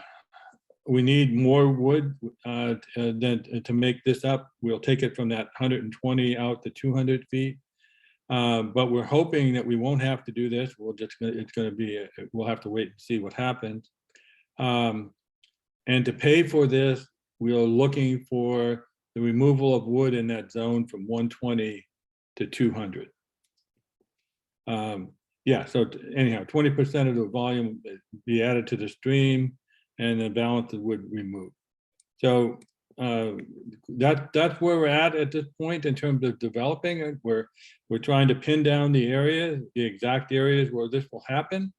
we need more wood then to make this up, we'll take it from that 120 out to 200 feet. But we're hoping that we won't have to do this. We'll have to wait and see what happens. And to pay for this, we are looking for the removal of wood in that zone from 120 to 200. Yeah, so anyhow, 20% of the volume be added to the stream, and the balance of wood removed. So that's where we're at this point in terms of developing. We're trying to pin down the area, the exact areas where this will happen.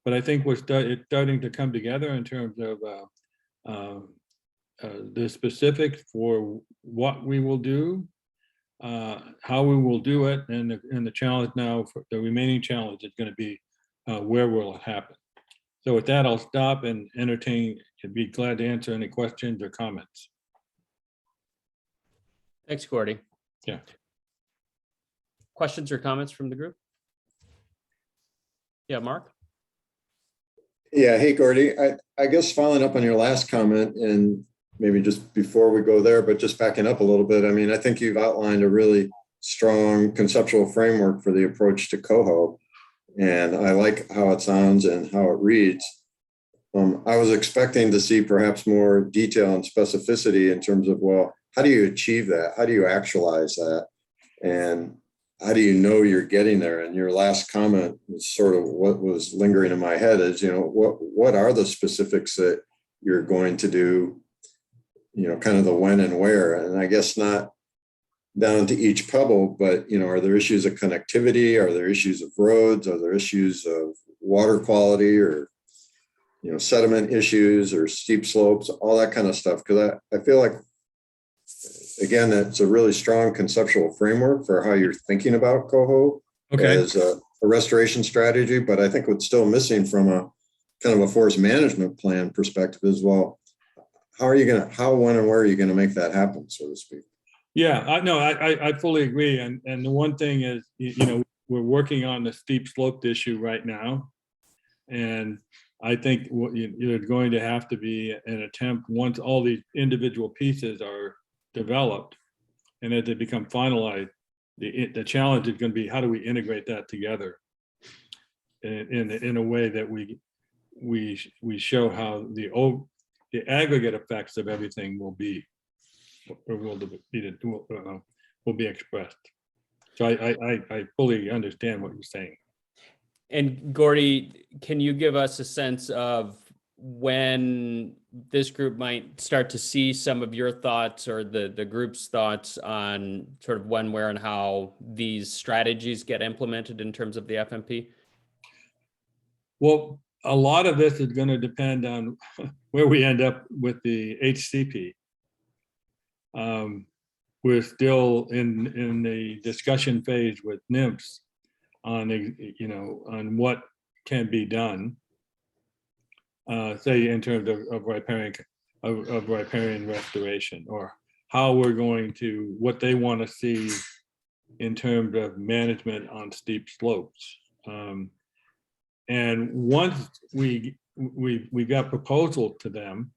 But I think it's starting to come together in terms of the specifics for what we will do, how we will do it, and the challenge now, for the remaining challenge is going to be where will it happen. So with that, I'll stop and entertain, I'd be glad to answer any questions or comments. Thanks, Gordy. Yeah. questions or comments from the group? Yeah, Mark? Yeah, hey, Gordy, I guess following up on your last comment and maybe just before we go there, but just backing up a little bit. I mean, I think you've outlined a really strong conceptual framework for the approach to coho. And I like how it sounds and how it reads. I was expecting to see perhaps more detail and specificity in terms of, well, how do you achieve that? How do you actualize that? And how do you know you're getting there? And your last comment was sort of what was lingering in my head is, what are the specifics that you're going to do, kind of the when and where? And I guess not down to each pebble, but, are there issues of connectivity? Are there issues of roads? Are there issues of water quality or, sediment issues or steep slopes, all that kind of stuff? Because I feel like, again, that's a really strong conceptual framework for how you're thinking about coho as a restoration strategy. But I think what's still missing from a kind of a forest management plan perspective as well, how, when, and where are you going to make that happen, so to speak? Yeah, I fully agree. And the one thing is, we're working on the steep sloped issue right now. And I think there's going to have to be an attempt once all these individual pieces are developed and as they become finalized, the challenge is going to be how do we integrate that together in a way that we show how the aggregate effects of everything will be expressed. So I fully understand what you're saying. And Gordy, can you give us a sense of when this group might start to see some of your thoughts or the group's thoughts on sort of when, where, and how these strategies get implemented in terms of the FMP? Well, a lot of this is going to depend on where we end up with the HCP. We're still in the discussion phase with NIMS on what can be done, say in terms of riparian restoration, or how we're going to, what they want to see in terms of management on steep slopes. And once we got proposal to them,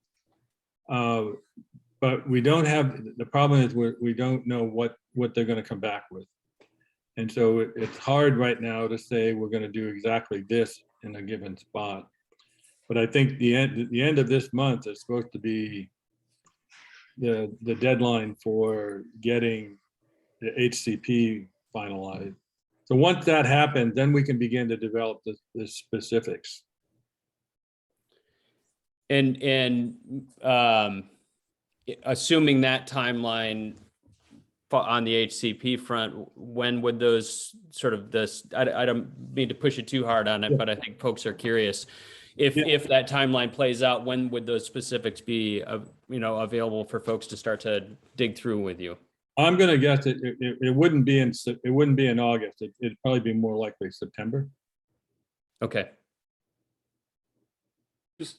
but we don't have, the problem is we don't know what they're going to come back with. And so it's hard right now to say we're going to do exactly this in a given spot. But I think the end of this month is supposed to be the deadline for getting the HCP finalized. So once that happens, then we can begin to develop the specifics. And assuming that timeline on the HCP front, when would those sort of I don't mean to push it too hard on it, but I think folks are curious. If that timeline plays out, when would those specifics be available for folks to start to dig through with you? I'm going to guess it wouldn't be in August. It'd probably be more likely September. Okay.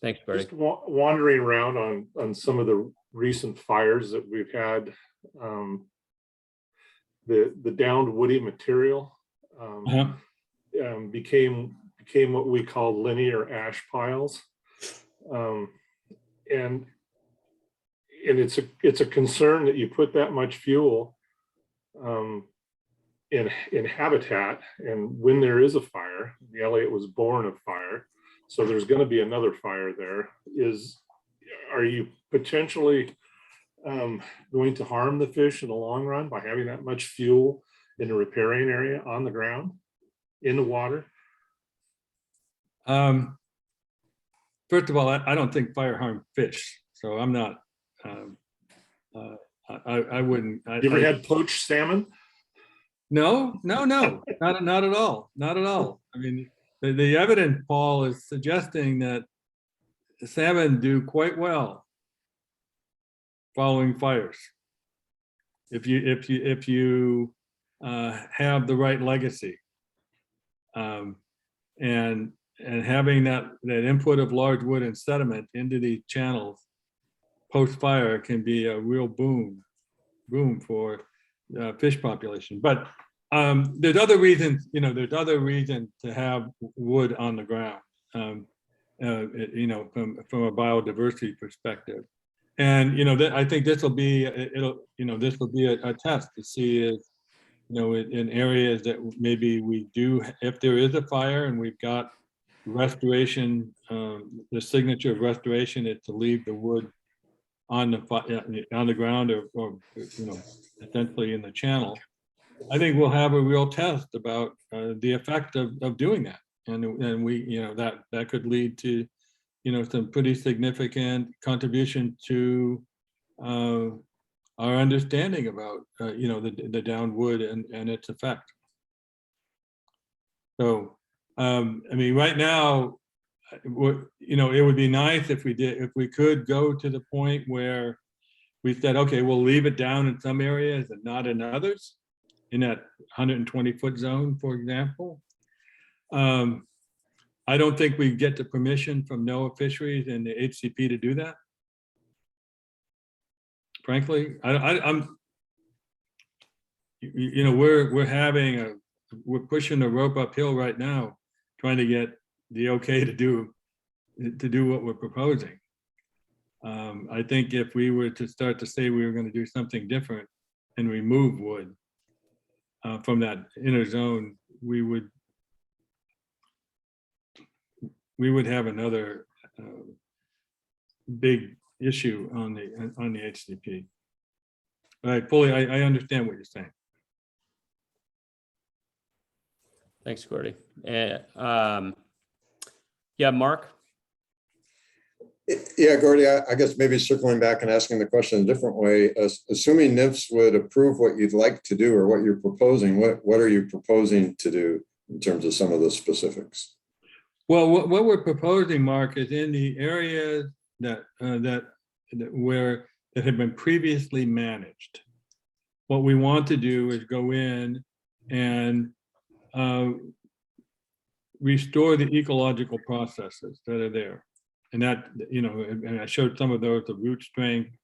Thanks, Gordy. Just wandering around on some of the recent fires that we've had, the downed woody material became what we call linear ash piles, and it's a concern that you put that much fuel in habitat, and when there is a fire, the Elliott was born of fire, so there's going to be another fire there. Are you potentially going to harm the fish in the long run by having that much fuel in the riparian area on the ground, in the water? First of all, I don't think fire harm fish, so I'm not. I wouldn't. You ever had poached salmon? No, not at all. Not at all. I mean, the evidence, Paul, is suggesting that the salmon do quite well following fires. If you have the right legacy, and having that input of large wood and sediment into these channels post fire can be a real boom for fish population. But There's other reasons, there's other reasons to have wood on the ground, from a biodiversity perspective. And, I think this will be, this will be a test to see if, in areas that maybe we do, if there is a fire and we've got restoration, the signature of restoration is to leave the wood on the ground or essentially in the channel. I think we'll have a real test about the effect of doing that, and we, that could lead to, some pretty significant contribution to our understanding about, the downed wood and its effect. So, I mean, right now, it would be nice if we could go to the point where we said, okay, we'll leave it down in some areas and not in others, in that 120-foot zone, for example. I don't think we get the permission from NOAA Fisheries and the HCP to do that. Frankly, we're pushing the rope uphill right now, trying to get the okay to do what we're proposing. I think if we were to start to say we were going to do something different and remove wood from that inner zone, we would have another big issue on the HCP. I understand what you're saying. Thanks, Gordy. Yeah, Mark? Yeah, Gordy, I guess maybe circling back and asking the question a different way, assuming NIFS would approve what you'd like to do or what you're proposing, what are you proposing to do in terms of some of the specifics? Well, what we're proposing, Mark, is in the areas that have been previously managed. What we want to do is go in and restore the ecological processes that are there. And that, and I showed some of those, the root strength,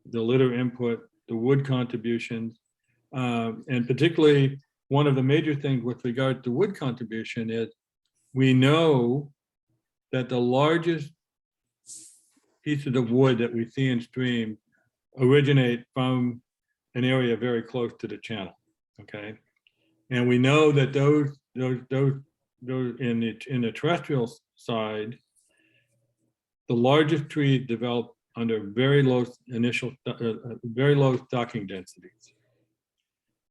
the litter input, the wood contributions, and particularly one of the major things with regard to wood contribution is we know that the largest pieces of wood that we see in stream originate from an area very close to the channel, okay? And we know that those in the terrestrial side, the largest trees develop under very low stocking densities.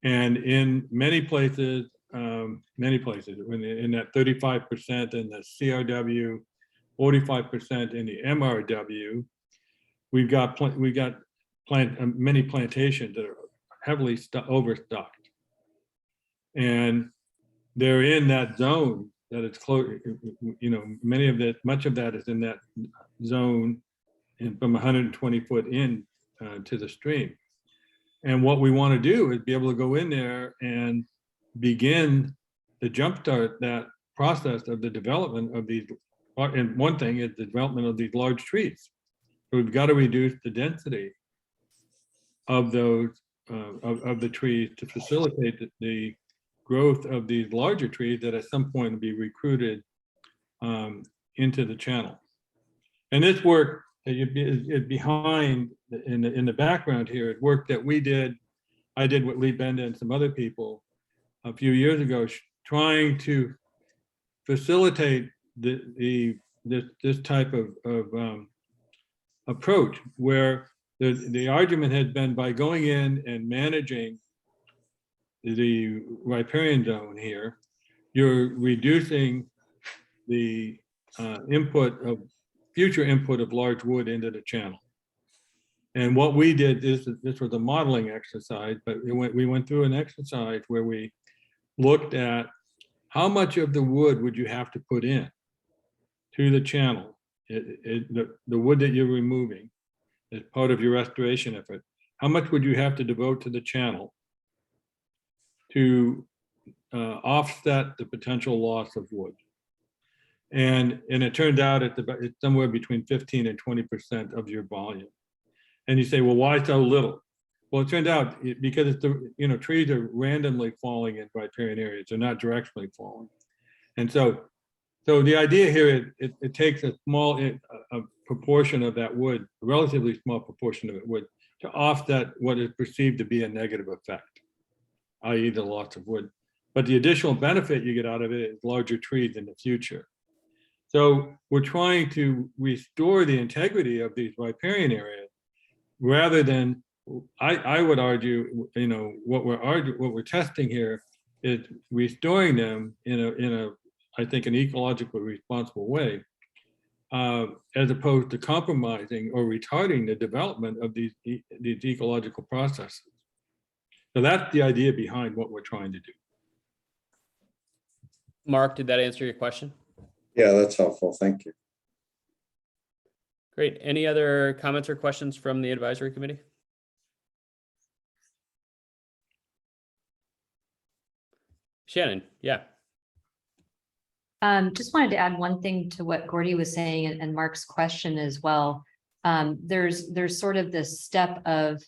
And in many places, in that 35% in the CRW, 45% in the MRW, we've got many plantations that are heavily overstocked, and they're in that zone that it's close. Much of that is in that zone, and from 120 foot in to the stream. And what we want to do is be able to go in there and begin to jumpstart that process of the development of these. And one thing is the development of these large trees. So we've got to reduce the density of those of the trees to facilitate the growth of these larger trees that at some point will be recruited into the channel. And this work is behind in the background here. It's work that I did with Lee Benda and some other people a few years ago, trying to facilitate this type of approach, where the argument has been by going in and managing the riparian zone here, you're reducing the future input of large wood into the channel. And what we did is, this was a modeling exercise, but we went through an exercise where we looked at how much of the wood would you have to put in to the channel, the wood that you're removing as part of your restoration effort. How much would you have to devote to the channel to offset the potential loss of wood? And it turned out it's somewhere between 15 and 20% of your volume. And you say, well, why so little? Well, it turned out, because it's the, trees are randomly falling in riparian areas, they're not directionally falling. And so the idea here, it takes a small a proportion of that wood, a relatively small proportion of it wood, to offset what is perceived to be a negative effect, i.e. the loss of wood. But the additional benefit you get out of it is larger trees in the future. So we're trying to restore the integrity of these riparian areas rather than, I would argue, what we're testing here is restoring them in a I think an ecologically responsible way, as opposed to compromising or retarding the development of these ecological processes. So that's the idea behind what we're trying to do. Mark, did that answer your question? Yeah, that's helpful. Thank you. Great. Any other comments or questions from the advisory committee? Shannon, yeah. Just wanted to add one thing to what Gordy was saying and Mark's question as well. There's sort of this step of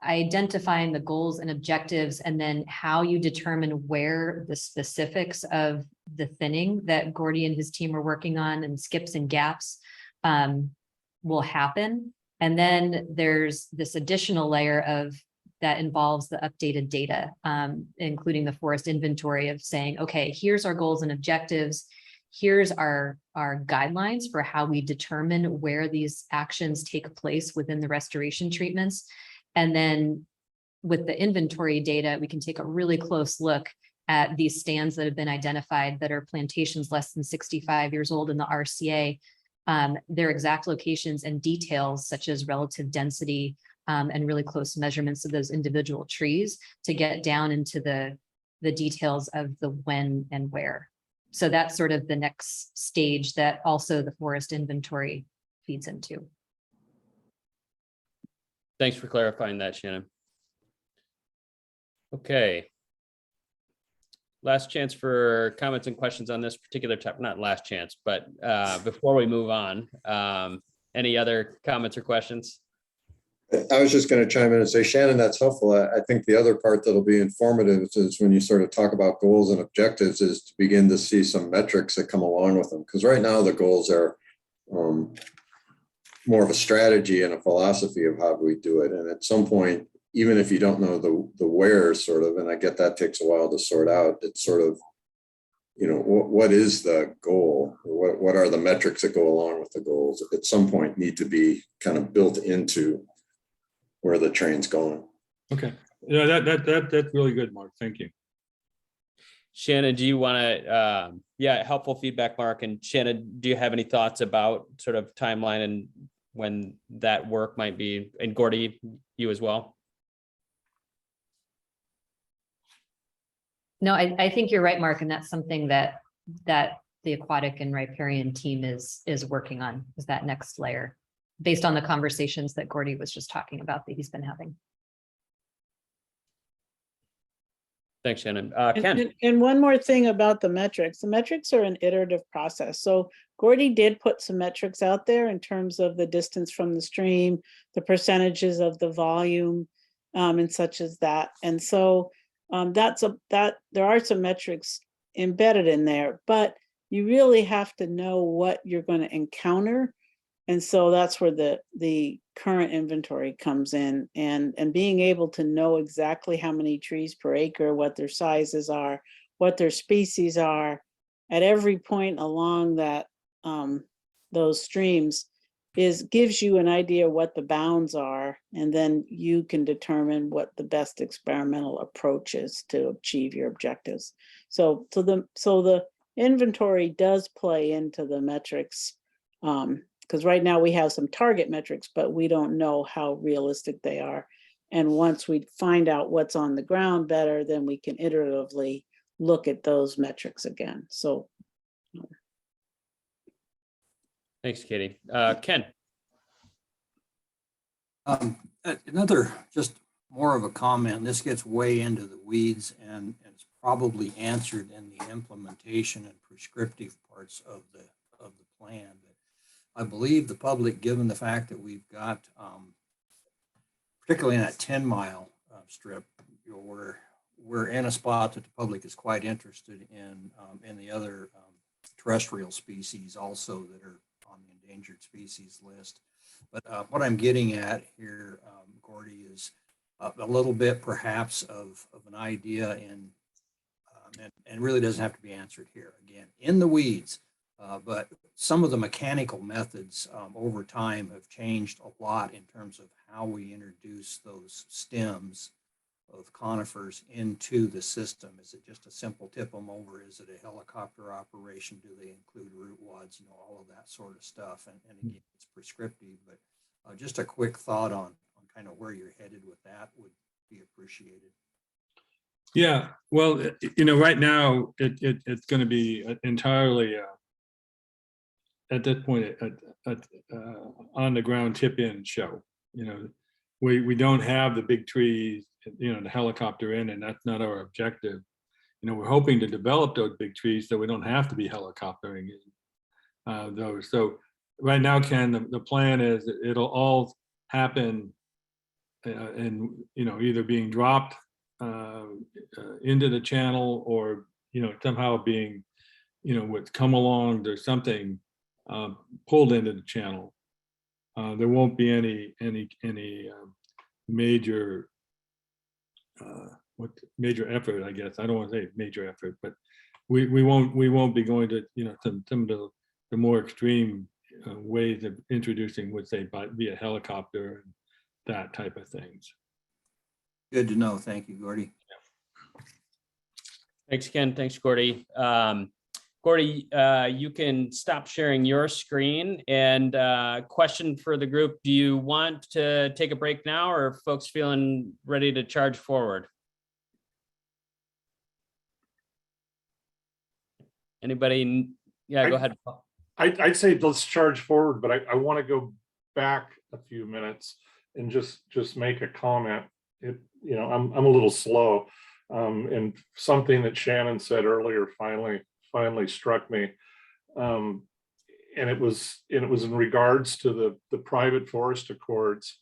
identifying the goals and objectives, and then how you determine where the specifics of the thinning that Gordy and his team are working on and skips and gaps will happen. And then there's this additional layer of that involves the updated data, including the forest inventory of saying, okay, here's our goals and objectives. Here's our guidelines for how we determine where these actions take place within the restoration treatments. And then with the inventory data, we can take a really close look at these stands that have been identified that are plantations less than 65 years old in the RCA, their exact locations and details such as relative density, and really close measurements of those individual trees to get down into the details of the when and where. So that's sort of the next stage that also the forest inventory feeds into. Thanks for clarifying that, Shannon. Okay. Last chance for comments and questions on this particular topic. Not last chance, but before we move on, any other comments or questions? I was just going to chime in and say, Shannon, that's helpful. I think the other part that'll be informative is when you sort of talk about goals and objectives is to begin to see some metrics that come along with them. Because right now the goals are more of a strategy and a philosophy of how we do it. And at some point, even if you don't know the where sort of, and I get that takes a while to sort out, it's sort of, what is the goal? What are the metrics that go along with the goals at some point need to be kind of built into where the train's going. Okay, yeah, that's really good, Mark. Thank you. Shannon, do you want to, helpful feedback, Mark. And Shannon, do you have any thoughts about sort of timeline and when that work might be? And Gordy, you as well? No, I think you're right, Mark, and that's something that the aquatic and riparian team is working on, is that next layer, based on the conversations that Gordy was just talking about that he's been having. Thanks, Shannon. Ken. And one more thing about the metrics. The metrics are an iterative process. So Gordy did put some metrics out there in terms of the distance from the stream, the percentages of the volume, and such as that. And so there are some metrics embedded in there, but you really have to know what you're going to encounter. And so that's where the current inventory comes in, and being able to know exactly how many trees per acre, what their sizes are, what their species are at every point along that those streams gives you an idea what the bounds are, and then you can determine what the best experimental approach is to achieve your objectives. So the inventory does play into the metrics. Because right now we have some target metrics, but we don't know how realistic they are. And once we find out what's on the ground better, then we can iteratively look at those metrics again. So. Thanks, Katie. Ken. Another, just more of a comment. This gets way into the weeds, and it's probably answered in the implementation and prescriptive parts of the plan. I believe the public, given the fact that we've got particularly in that 10-mile strip, you know, we're in a spot that the public is quite interested in the other terrestrial species also that are on the endangered species list. But what I'm getting at here, Gordy, is a little bit perhaps of an idea and really doesn't have to be answered here. Again, in the weeds, but some of the mechanical methods over time have changed a lot in terms of how we introduce those stems of conifers into the system. Is it just a simple tip them over? Is it a helicopter operation? Do they include root wads? You know, all of that sort of stuff. And again, it's prescriptive, but just a quick thought on kind of where you're headed with that would be appreciated. Yeah, well, you know, right now it's going to be entirely at this point on the ground tip-in show. You know, we don't have the big trees, you know, the helicopter in, and that's not our objective. You know, we're hoping to develop those big trees so we don't have to be helicoptering in those. So right now, Ken, the plan is that it'll all happen and, you know, either being dropped into the channel or, you know, somehow being, you know, what's come along, there's something pulled into the channel. There won't be any major major effort, I guess. I don't want to say major effort, but we won't be going to, you know, some of the more extreme ways of introducing, would say, via helicopter and that type of things. Good to know. Thank you, Gordy. Thanks, Ken. Thanks, Gordy. Gordy, you can stop sharing your screen. And question for the group, do you want to take a break now, or are folks feeling ready to charge forward? Anybody? Yeah, go ahead. I'd say let's charge forward, but I want to go back a few minutes and just make a comment. You know, I'm a little slow, and something that Shannon said earlier finally struck me, and it was in regards to the private forest accords,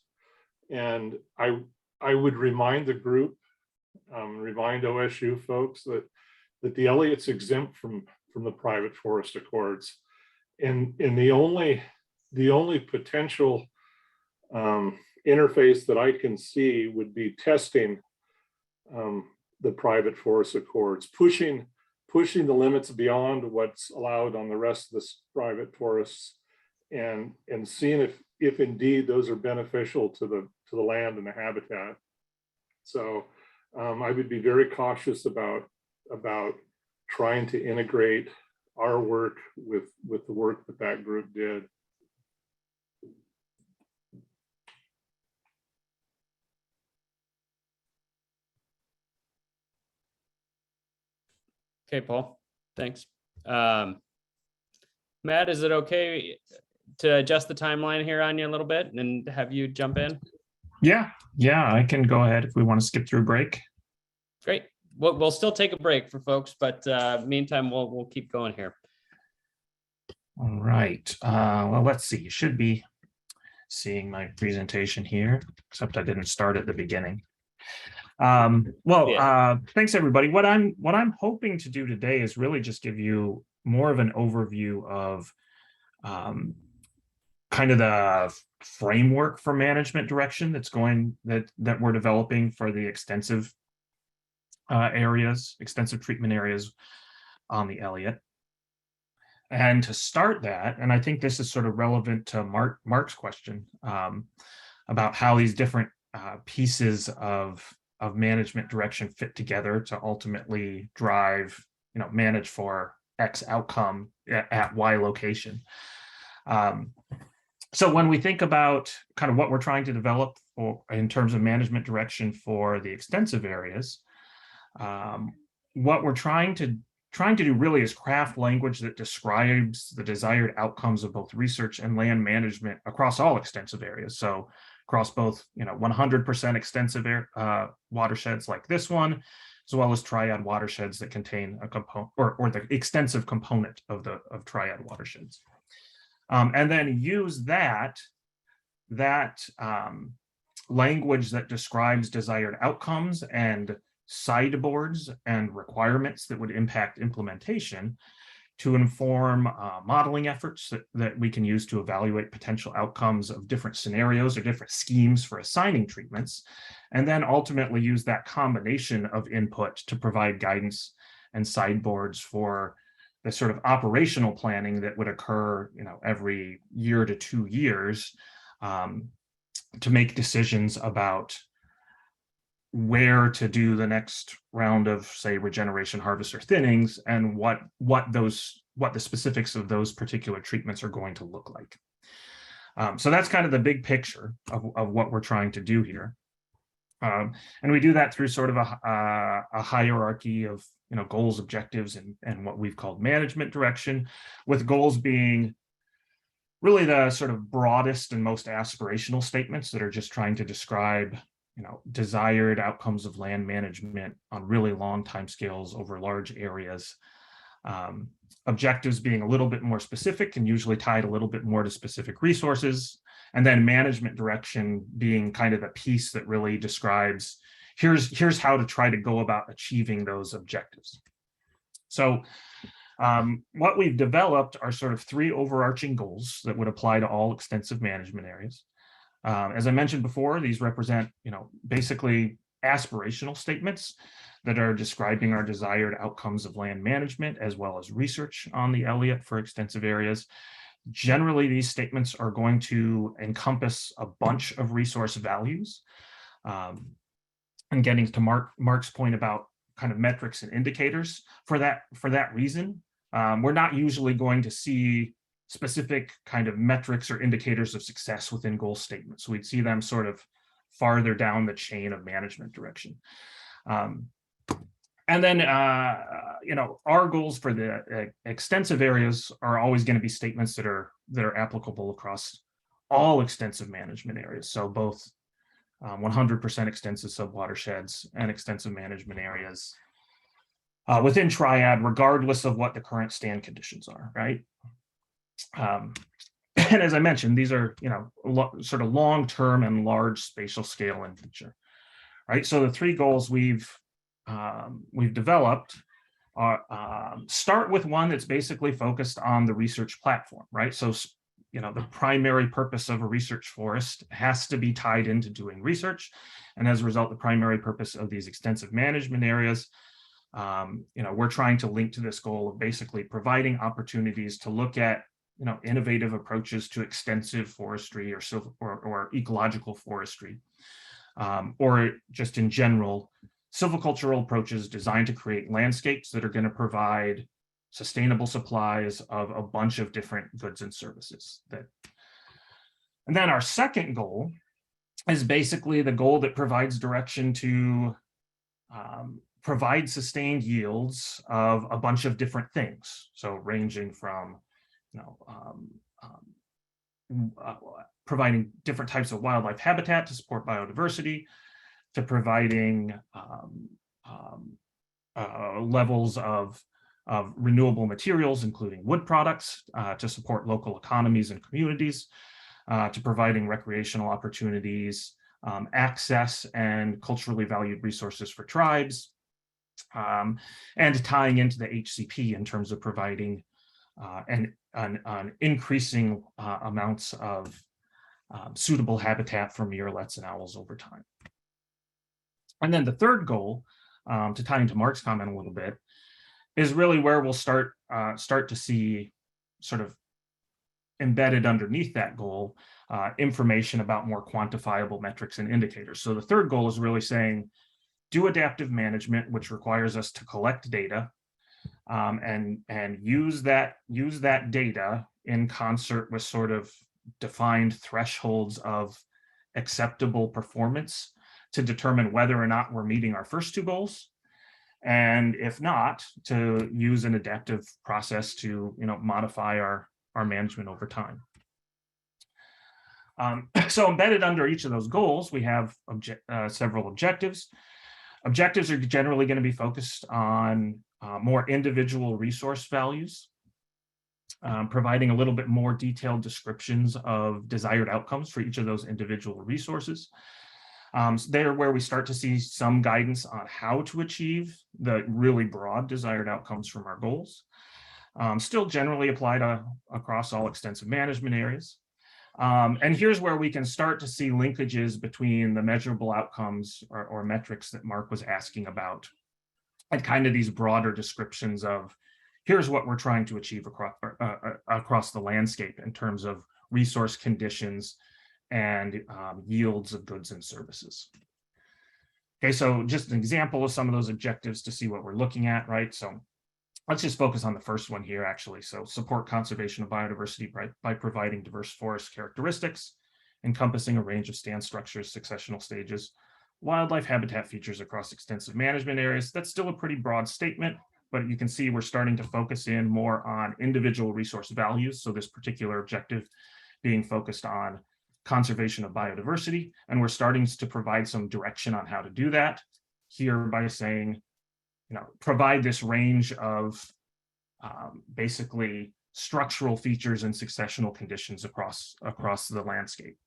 and I would remind the group, remind OSU folks that the Elliott's exempt from the private forest accords, and the only potential interface that I can see would be testing the private forest accords, pushing the limits beyond what's allowed on the rest of the private forests, and seeing if indeed those are beneficial to the land and the habitat. So I would be very cautious about trying to integrate our work with the work that group did. Okay, Paul, thanks. Matt, is it okay to adjust the timeline here on you a little bit and have you jump in? Yeah, I can go ahead if we want to skip through break. Great. We'll still take a break for folks, but meantime, we'll keep going here. All right. Well, let's see. You should be seeing my presentation here, except I didn't start at the beginning. Thanks everybody. What I'm hoping to do today is really just give you more of an overview of kind of the framework for management direction that we're developing for the extensive treatment areas on the Elliott. And to start that, and I think this is sort of relevant to Mark's question about how these different pieces of management direction fit together to ultimately drive, you know, manage for X outcome at Y location. So when we think about kind of what we're trying to develop in terms of management direction for the extensive areas, what we're trying to do really is craft language that describes the desired outcomes of both research and land management across all extensive areas. So across both, you know, 100% extensive watersheds like this one, as well as Triad watersheds that contain a component or the extensive component of Triad watersheds. And then use that language that describes desired outcomes and sideboards and requirements that would impact implementation to inform modeling efforts that we can use to evaluate potential outcomes of different scenarios or different schemes for assigning treatments, and then ultimately use that combination of input to provide guidance and sideboards for the sort of operational planning that would occur, every year to 2 years, to make decisions about where to do the next round of, say, regeneration, harvest, or thinnings, and what the specifics of those particular treatments are going to look like. So that's kind of the big picture of what we're trying to do here. And we do that through sort of a hierarchy of goals, objectives, and what we've called management direction, with goals being really the sort of broadest and most aspirational statements that are just trying to describe desired outcomes of land management on really long timescales over large areas. Objectives being a little bit more specific and usually tied a little bit more to specific resources. And then management direction being kind of the piece that really describes, here's how to try to go about achieving those objectives. So what we've developed are sort of 3 overarching goals that would apply to all extensive management areas. As I mentioned before, these represent, basically aspirational statements that are describing our desired outcomes of land management, as well as research on the Elliott for extensive areas. Generally, these statements are going to encompass a bunch of resource values. And getting to Mark's point about kind of metrics and indicators, for that reason, we're not usually going to see specific kind of metrics or indicators of success within goal statements. We'd see them sort of farther down the chain of management direction. And then, our goals for the extensive areas are always going to be statements that are applicable across all extensive management areas. So both 100% extensive sub-watersheds and extensive management areas within Triad, regardless of what the current stand conditions are, right? And as I mentioned, these are, sort of long-term and large spatial scale in nature, right? So the 3 goals we've developed are, start with one that's basically focused on the research platform, right? So, the primary purpose of a research forest has to be tied into doing research. And as a result, the primary purpose of these extensive management areas, we're trying to link to this goal of basically providing opportunities to look at innovative approaches to extensive forestry or ecological forestry, or just in general, silvicultural approaches designed to create landscapes that are going to provide sustainable supplies of a bunch of different goods and services. And then our second goal is basically the goal that provides direction to provide sustained yields of a bunch of different things. So ranging from providing different types of wildlife habitat to support biodiversity, to providing levels of renewable materials, including wood products, to support local economies and communities, to providing recreational opportunities, access and culturally valued resources for tribes, and tying into the HCP in terms of providing an increasing amounts of suitable habitat for murrelets and owls over time. And then the third goal, to tie into Mark's comment a little bit, is really where we'll start to see sort of embedded underneath that goal information about more quantifiable metrics and indicators. So the third goal is really saying, do adaptive management, which requires us to collect data and use that data in concert with sort of defined thresholds of acceptable performance to determine whether or not we're meeting our first 2 goals. And if not, to use an adaptive process to modify our management over time. So embedded under each of those goals, we have several objectives. Objectives are generally going to be focused on more individual resource values, providing a little bit more detailed descriptions of desired outcomes for each of those individual resources. So there where we start to see some guidance on how to achieve the really broad desired outcomes from our goals. Still generally applied across all extensive management areas. And here's where we can start to see linkages between the measurable outcomes or metrics that Mark was asking about, and kind of these broader descriptions of here's what we're trying to achieve across the landscape in terms of resource conditions and yields of goods and services. Okay, so just an example of some of those objectives to see what we're looking at, right? So let's just focus on the first one here, actually. So support conservation of biodiversity by providing diverse forest characteristics, encompassing a range of stand structures, successional stages, wildlife habitat features across extensive management areas. That's still a pretty broad statement, but you can see we're starting to focus in more on individual resource values. So this particular objective being focused on conservation of biodiversity, and we're starting to provide some direction on how to do that here by saying, provide this range of basically structural features and successional conditions across the landscape.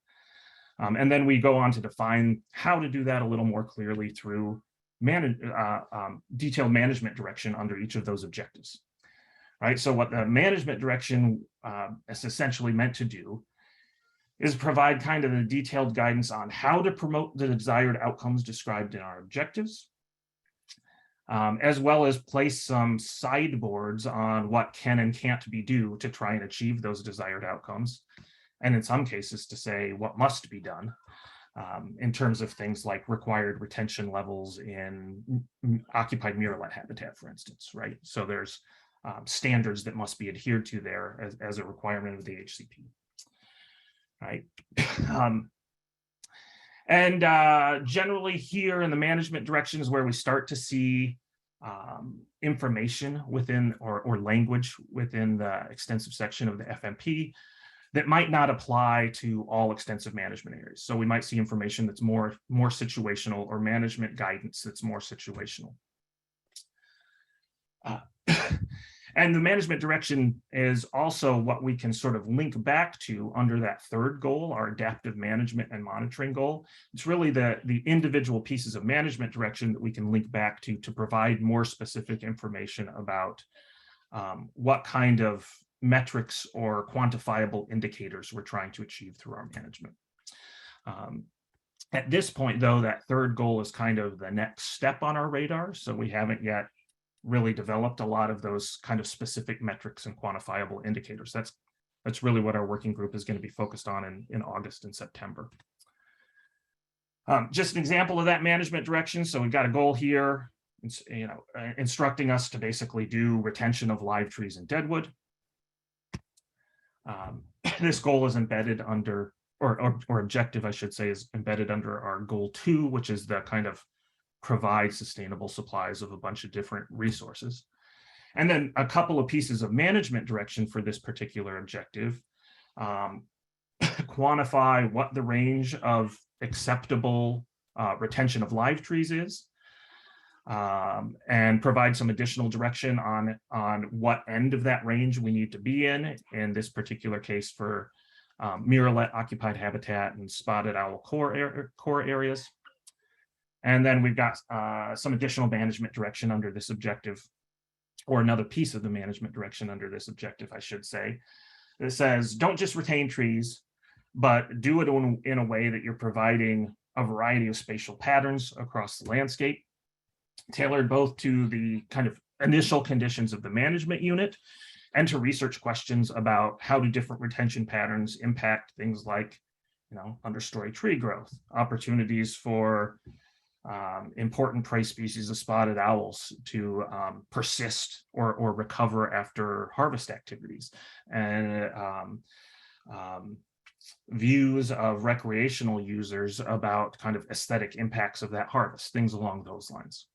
And then we go on to define how to do that a little more clearly through detailed management direction under each of those objectives. Right. So what the management direction is essentially meant to do is provide kind of the detailed guidance on how to promote the desired outcomes described in our objectives, as well as place some sideboards on what can and can't be done to try and achieve those desired outcomes. And in some cases to say what must be done in terms of things like required retention levels in occupied murrelet habitat, for instance, right? So there's standards that must be adhered to there as a requirement of the HCP. Right. Generally here in the management directions where we start to see information within or language within the extensive section of the FMP that might not apply to all extensive management areas. So we might see information that's more situational, or management guidance that's more situational. And the management direction is also what we can sort of link back to under that third goal, our adaptive management and monitoring goal. It's really the individual pieces of management direction that we can link back to provide more specific information about what kind of metrics or quantifiable indicators we're trying to achieve through our management. At this point, though, that third goal is kind of the next step on our radar. So we haven't yet really developed a lot of those kind of specific metrics and quantifiable indicators. That's really what our working group is going to be focused on in August and September. Just an example of that management direction. So we've got a goal here, instructing us to basically do retention of live trees and deadwood. This goal is embedded under, or objective, I should say, is embedded under our goal 2, which is the kind of provide sustainable supplies of a bunch of different resources. And then a couple of pieces of management direction for this particular objective. Quantify what the range of acceptable retention of live trees is, and provide some additional direction on what end of that range we need to be in this particular case for murrelet occupied habitat and spotted owl core areas. And then we've got some additional management direction under this objective, or another piece of the management direction under this objective, I should say. It says, don't just retain trees, but do it in a way that you're providing a variety of spatial patterns across the landscape, tailored both to the kind of initial conditions of the management unit and to research questions about how do different retention patterns impact things like, understory tree growth, opportunities for important prey species of spotted owls to persist or recover after harvest activities, and views of recreational users about kind of aesthetic impacts of that harvest, things along those lines.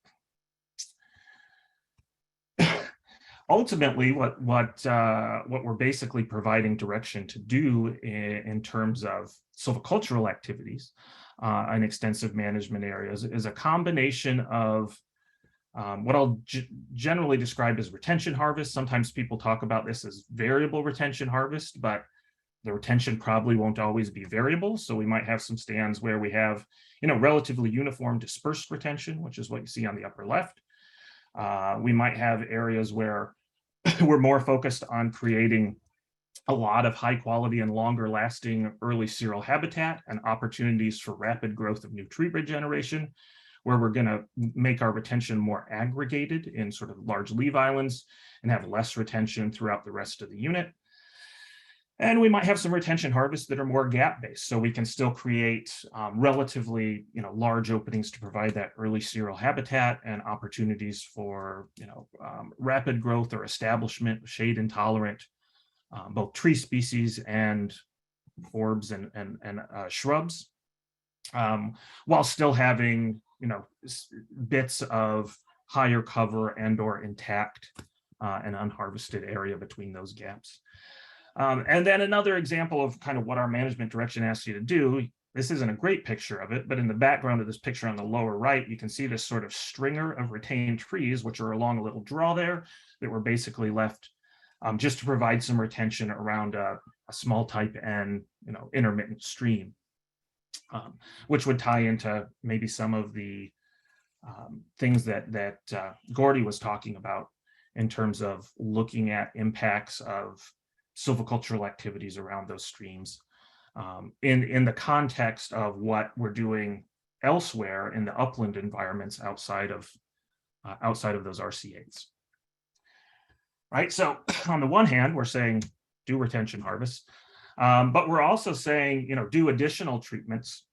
Ultimately, what we're basically providing direction to do in terms of silvicultural activities in extensive management areas is a combination of what I'll generally describe as retention harvest. Sometimes people talk about this as variable retention harvest, but The retention probably won't always be variable. So we might have some stands where we have, relatively uniform dispersed retention, which is what you see on the upper left. We might have areas where we're more focused on creating a lot of high quality and longer lasting early cereal habitat and opportunities for rapid growth of new tree regeneration, where we're going to make our retention more aggregated in sort of large leaf islands and have less retention throughout the rest of the unit. And we might have some retention harvests that are more gap-based, so we can still create relatively, large openings to provide that early cereal habitat and opportunities for, rapid growth or establishment, shade intolerant, both tree species and forbs and shrubs, while still having, bits of higher cover and/or intact and unharvested area between those gaps. And then another example of kind of what our management direction asks you to do. This isn't a great picture of it, but in the background of this picture on the lower right, you can see this sort of stringer of retained trees, which are along a little draw there that were basically left just to provide some retention around a small type N, intermittent stream, which would tie into maybe some of the things that Gordy was talking about in terms of looking at impacts of silvicultural activities around those streams in the context of what we're doing elsewhere in the upland environments outside of those RCAs. Right. So on the one hand, we're saying do retention harvests, but we're also saying, do additional treatments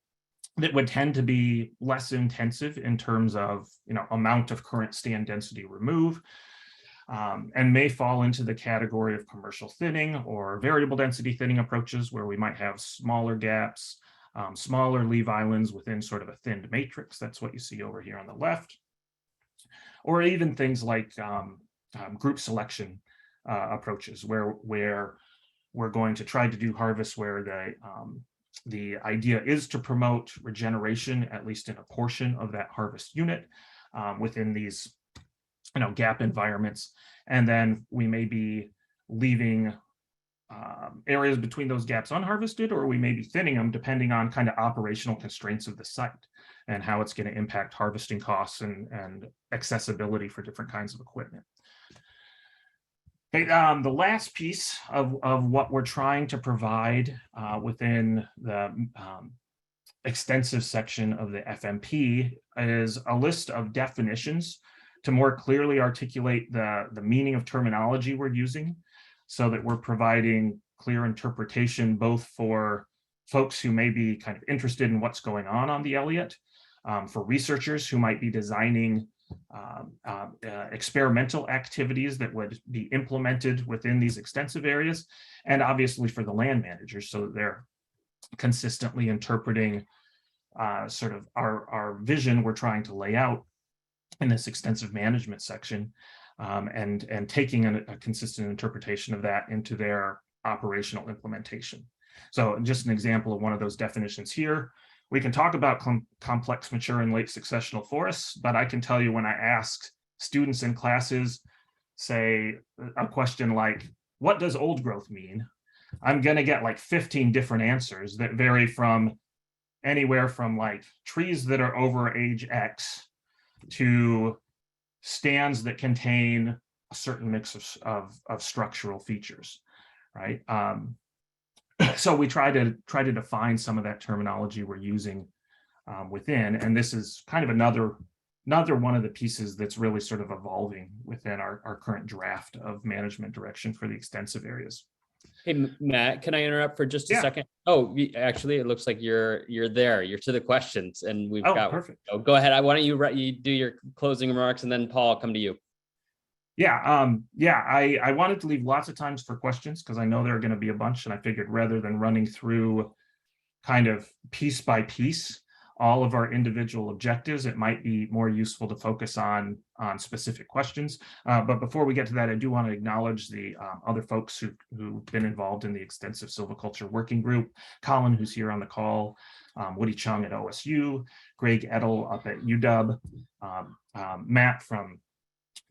that would tend to be less intensive in terms of, amount of current stand density remove, and may fall into the category of commercial thinning or variable density thinning approaches, where we might have smaller gaps, smaller leaf islands within sort of a thinned matrix. That's what you see over here on the left. Or even things like group selection approaches, where we're going to try to do harvests where the idea is to promote regeneration, at least in a portion of that harvest unit within these gap environments. And then we may be leaving areas between those gaps unharvested, or we may be thinning them depending on kind of operational constraints of the site and how it's going to impact harvesting costs and accessibility for different kinds of equipment. Okay, the last piece of what we're trying to provide within the extensive section of the FMP is a list of definitions to more clearly articulate the meaning of terminology we're using, so that we're providing clear interpretation both for folks who may be kind of interested in what's going on the Elliott, for researchers who might be designing experimental activities that would be implemented within these extensive areas, and obviously for the land managers, so that they're consistently interpreting sort of our vision we're trying to lay out in this extensive management section, and taking a consistent interpretation of that into their operational implementation. So just an example of one of those definitions here. We can talk about complex, mature, and late successional forests, but I can tell you when I ask students in classes, say a question like, what does old growth mean? I'm going to get like 15 different answers that vary from anywhere from like trees that are over age X to stands that contain a certain mix of structural features, right? So we try to define some of that terminology we're using within, and this is kind of another one of the pieces that's really sort of evolving within our current draft of management direction for the extensive areas. Hey, Matt, can I interrupt for just a Yeah. second? Oh, actually, it looks like you're there. You're to the questions, and we've got. Perfect. Oh, go ahead. Why don't you do your closing remarks, and then Paul, I'll come to you. Yeah, I wanted to leave lots of times for questions because I know there are going to be a bunch, and I figured rather than running through kind of piece by piece all of our individual objectives, it might be more useful to focus on specific questions. But before we get to that, I do want to acknowledge the other folks who've been involved in the extensive silviculture working group. Colin, who's here on the call, Woody Chung at OSU, Greg Edel up at UW, Matt from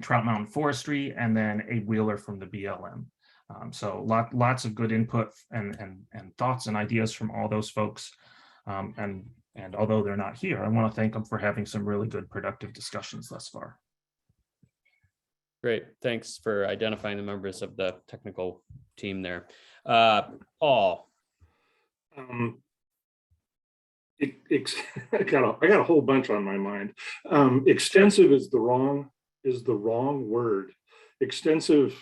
Trout Mountain Forestry, and then Abe Wheeler from the BLM. So lots of good input and thoughts and ideas from all those folks. And although they're not here, I want to thank them for having some really good productive discussions thus far. Great. Thanks for identifying the members of the technical team there. Paul. I got a whole bunch on my mind. Extensive is the wrong word. Extensive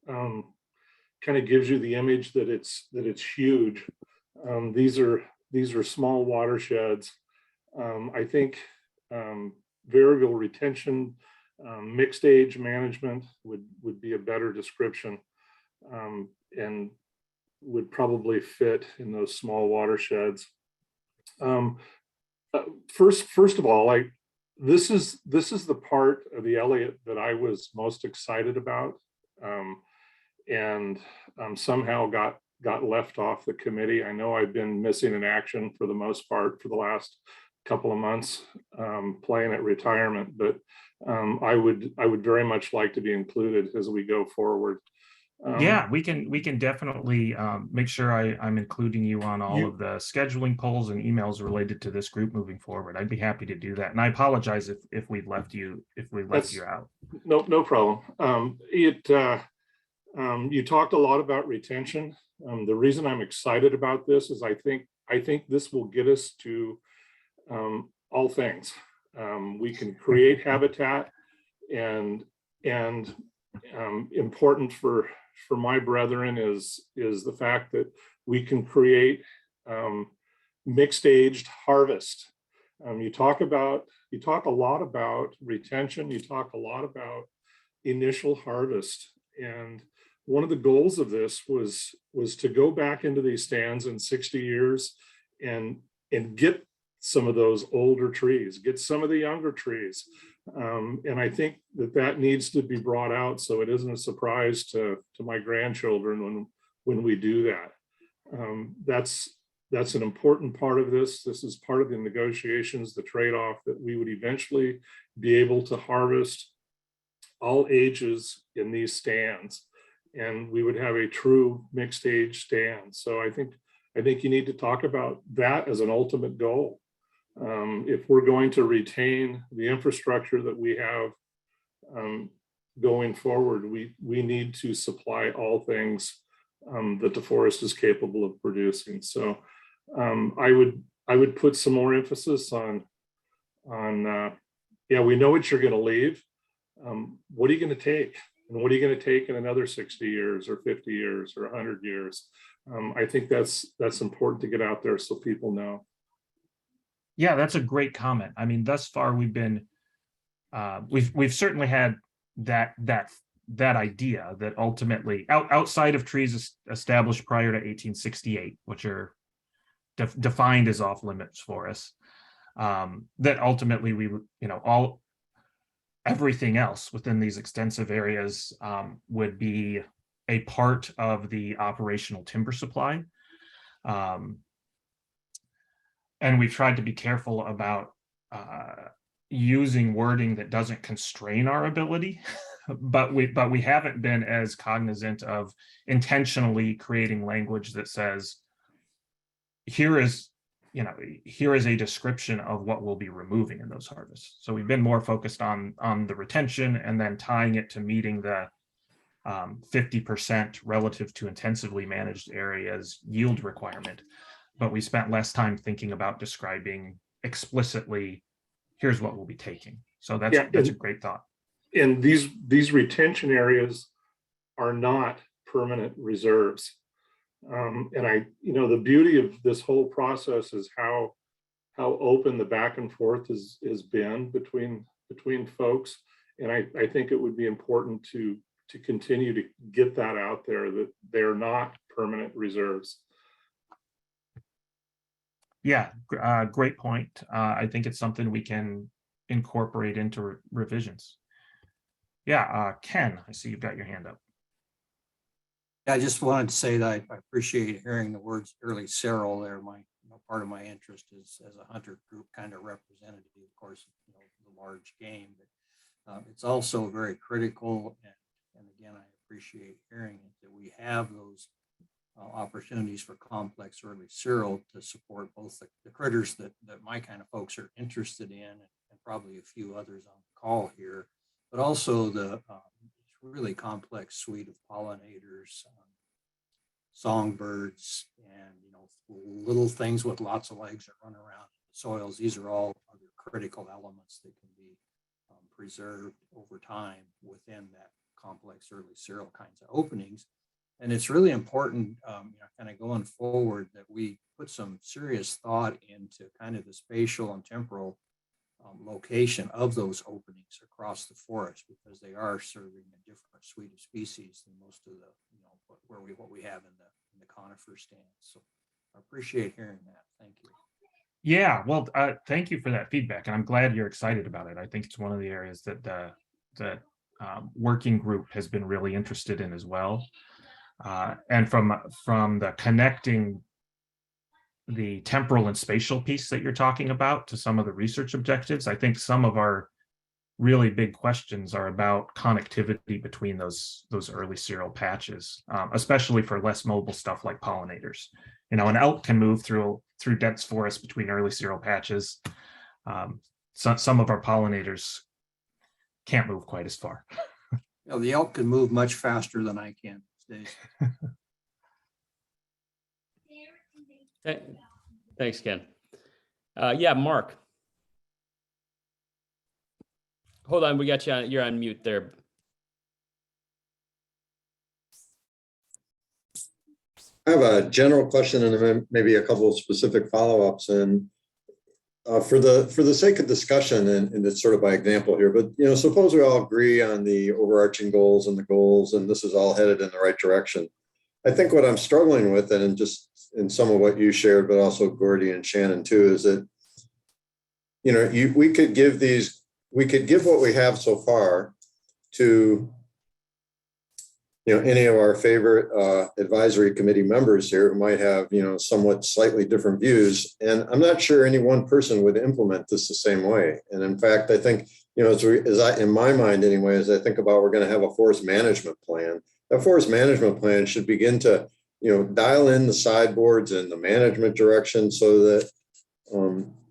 kind of gives you the image that it's huge. These are small watersheds. I think variable retention, mixed age management would be a better description, and would probably fit in those small watersheds. First of all, this is the part of the Elliott that I was most excited about, and somehow got left off the committee. I know I've been missing in action for the most part for the last couple of months, playing at retirement, but I would very much like to be included as we go forward. Yeah, we can definitely make sure I'm including you on all of the scheduling polls and emails related to this group moving forward. I'd be happy to do that. And I apologize if we left you out. No problem. You talked a lot about retention. The reason I'm excited about this is I think this will get us to all things. We can create habitat, and important for my brethren is the fact that we can create mixed aged harvest. You talk a lot about retention, you talk a lot about initial harvest, and one of the goals of this was to go back into these stands in 60 years and get some of those older trees, get some of the younger trees. And I think that needs to be brought out so it isn't a surprise to my grandchildren when we do that. That's an important part of this. This is part of the negotiations, the trade-off, that we would eventually be able to harvest all ages in these stands, and we would have a true mixed age stand. So I think you need to talk about that as an ultimate goal. If we're going to retain the infrastructure that we have going forward, we need to supply all things that the forest is capable of producing. So I would put some more emphasis on yeah, we know what you're going to leave. What are you going to take? And what are you going to take in another 60 years or 50 years or 100 years? I think that's important to get out there so people know. Yeah, that's a great comment. I mean, thus far we've been we've certainly had that idea that ultimately outside of trees established prior to 1868, which are defined as off limits for us, that ultimately we everything else within these extensive areas would be a part of the operational timber supply. And we've tried to be careful about using wording that doesn't constrain our ability, but we haven't been as cognizant of intentionally creating language that says, here is a description of what we'll be removing in those harvests. So we've been more focused on the retention and then tying it to meeting the 50% relative to intensively managed areas yield requirement. But we spent less time thinking about describing explicitly, here's what we'll be taking. So that's a great thought. And these retention areas are not permanent reserves. And the beauty of this whole process is how open the back and forth has been between folks. And I think it would be important to continue to get that out there, that they're not permanent reserves. Yeah, great point. I think it's something we can incorporate into revisions. Yeah, Ken, I see you've got your hand up. I just wanted to say that I appreciate hearing the words early Cyril there. Part of my interest is as a hunter group kind of representative, of course, the large game, but it's also very critical. And again, I appreciate hearing it, that we have those opportunities for complex early cereal to support both the critters that my kind of folks are interested in, and probably a few others on the call here, but also the really complex suite of pollinators, songbirds, and little things with lots of legs that run around soils. These are all other critical elements that can be preserved over time within that complex early cereal kinds of openings. And it's really important, kind of going forward, that we put some serious thought into kind of the spatial and temporal location of those openings across the forest, because they are serving a different suite of species than most of the, what we have in the conifer stands. So I appreciate hearing that. Thank you. Yeah, well, thank you for that feedback, and I'm glad you're excited about it. I think it's one of the areas that the working group has been really interested in as well. And from the connecting the temporal and spatial piece that you're talking about to some of the research objectives, I think some of our really big questions are about connectivity between those early cereal patches, especially for less mobile stuff like pollinators. An elk can move through dense forest between early cereal patches. Some of our pollinators can't move quite as far. The elk can move much faster than I can these days. Thanks, Ken. Yeah, Mark. Hold on, we got you on, you're on mute there. I have a general question and then maybe a couple of specific follow-ups. And for the sake of discussion, and it's sort of by example here, but suppose we all agree on the overarching goals and the goals, and this is all headed in the right direction. I think what I'm struggling with, and just in some of what you shared, but also Gordy and Shannon too, is that we could give what we have so far to any of our favorite advisory committee members here who might have, somewhat slightly different views. And I'm not sure any one person would implement this the same way. And in fact, I think, in my mind anyway, as I think about, we're going to have a forest management plan. That forest management plan should begin to, dial in the sideboards and the management direction so that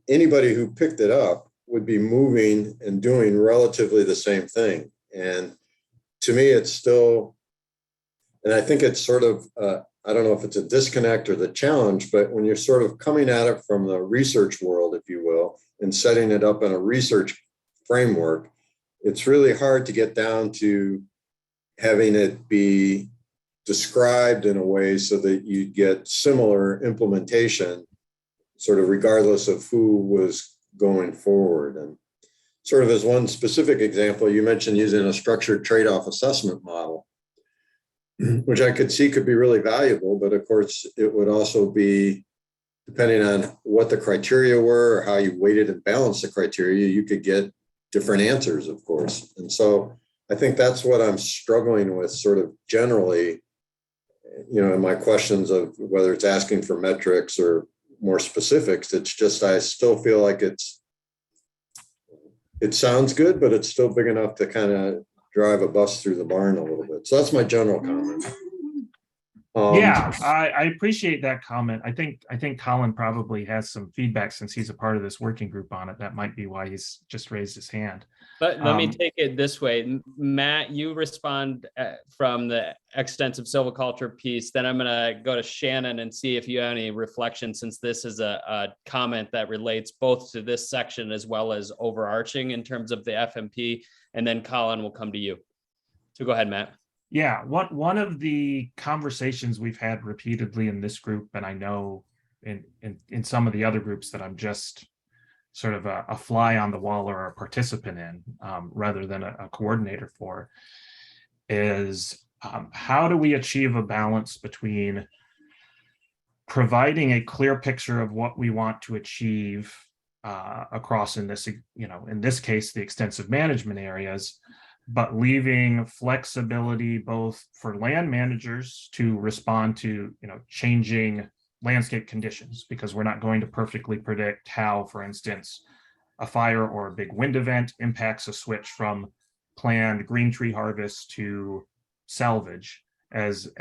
anybody who picked it up would be moving and doing relatively the same thing. And to me, it's still, and I think it's sort of, I don't know if it's a disconnect or the challenge, but when you're sort of coming at it from the research world, if you will, and setting it up in a research framework, it's really hard to get down to having it be described in a way so that you get similar implementation, sort of regardless of who was going forward. And sort of as one specific example, you mentioned using a structured trade-off assessment model, which I could see could be really valuable, but of course it would also be, depending on what the criteria were or how you weighted and balanced the criteria, you could get different answers, of course. And so I think that's what I'm struggling with sort of generally, in my questions of whether it's asking for metrics or more specifics. It's just, I still feel like it sounds good, but it's still big enough to kind of drive a bus through the barn a little bit. So that's my general comment. Yeah, I appreciate that comment. I think Colin probably has some feedback since he's a part of this working group on it. That might be why he's just raised his hand. But let me take it this way. Matt, you respond from the extensive silviculture piece. Then I'm going to go to Shannon and see if you have any reflection, since this is a comment that relates both to this section as well as overarching in terms of the FMP. And then Colin will come to you. So go ahead, Matt. Yeah, one of the conversations we've had repeatedly in this group, and I know in some of the other groups that I'm just sort of a fly on the wall or a participant in, rather than a coordinator for, is how do we achieve a balance between providing a clear picture of what we want to achieve across, in this case, the extensive management areas, but leaving flexibility both for land managers to respond to changing landscape conditions, because we're not going to perfectly predict how, for instance, a fire or a big wind event impacts a switch from planned green tree harvest to salvage as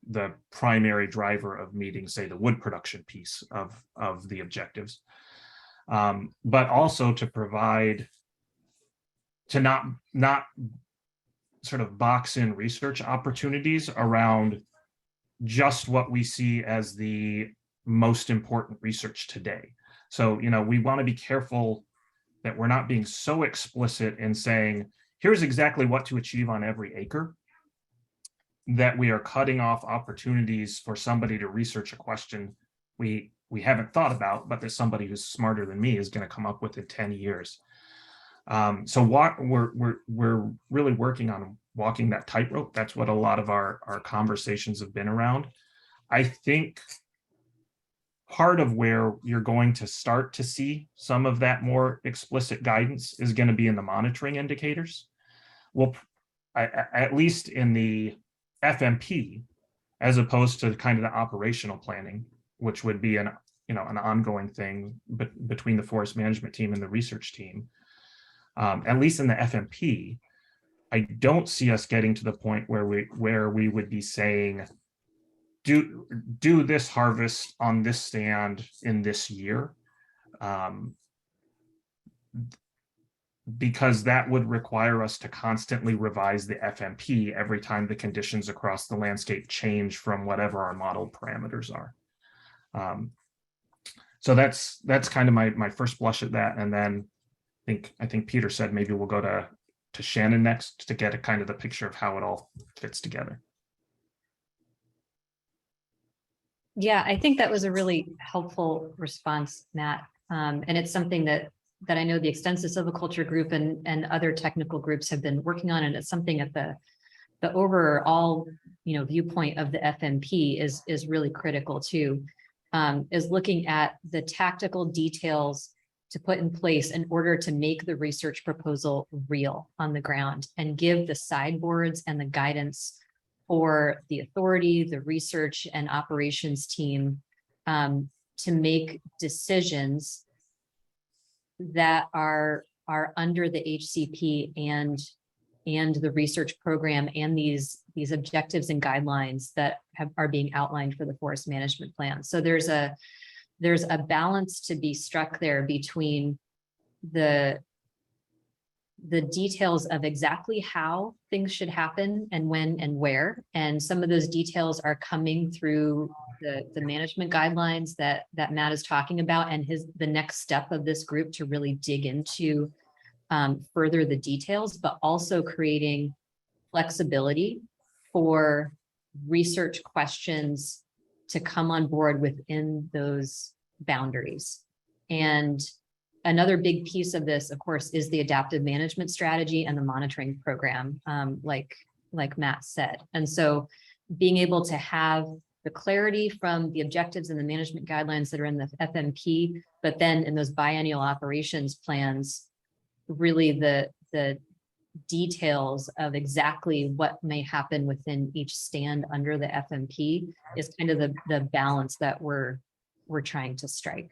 the primary driver of meeting, say, the wood production piece of the objectives, but also to provide, to not sort of box in research opportunities around just what we see as the most important research today. So, we want to be careful that we're not being so explicit in saying, here's exactly what to achieve on every acre, that we are cutting off opportunities for somebody to research a question we haven't thought about, but that somebody who's smarter than me is going to come up with in 10 years. So we're really working on walking that tightrope. That's what a lot of our conversations have been around. I think part of where you're going to start to see some of that more explicit guidance is going to be in the monitoring indicators. Well, at least in the FMP, as opposed to kind of the operational planning, which would be an ongoing thing between the forest management team and the research team. At least in the FMP, I don't see us getting to the point where we would be saying, do this harvest on this stand in this year, because that would require us to constantly revise the FMP every time the conditions across the landscape change from whatever our model parameters are. So that's kind of my first blush at that, and then I think Peter said maybe we'll go to Shannon next to get a kind of the picture of how it all fits together. Yeah, I think that was a really helpful response, Matt. And it's something that I know the extensive silviculture group and other technical groups have been working on, and it's something at the overall viewpoint of the FMP is really critical too, is looking at the tactical details to put in place in order to make the research proposal real on the ground and give the sideboards and the guidance for the authority, the research and operations team to make decisions that are under the HCP and the research program and these objectives and guidelines that are being outlined for the forest management plan. So there's a balance to be struck there between the details of exactly how things should happen and when and where. And some of those details are coming through the management guidelines that Matt is talking about, and the next step of this group to really dig into further the details, but also creating flexibility for research questions to come on board within those boundaries. And another big piece of this, of course, is the adaptive management strategy and the monitoring program, like Matt said. And so being able to have the clarity from the objectives and the management guidelines that are in the FMP, but then in those biennial operations plans, really the details of exactly what may happen within each stand under the FMP is kind of the balance that we're trying to strike.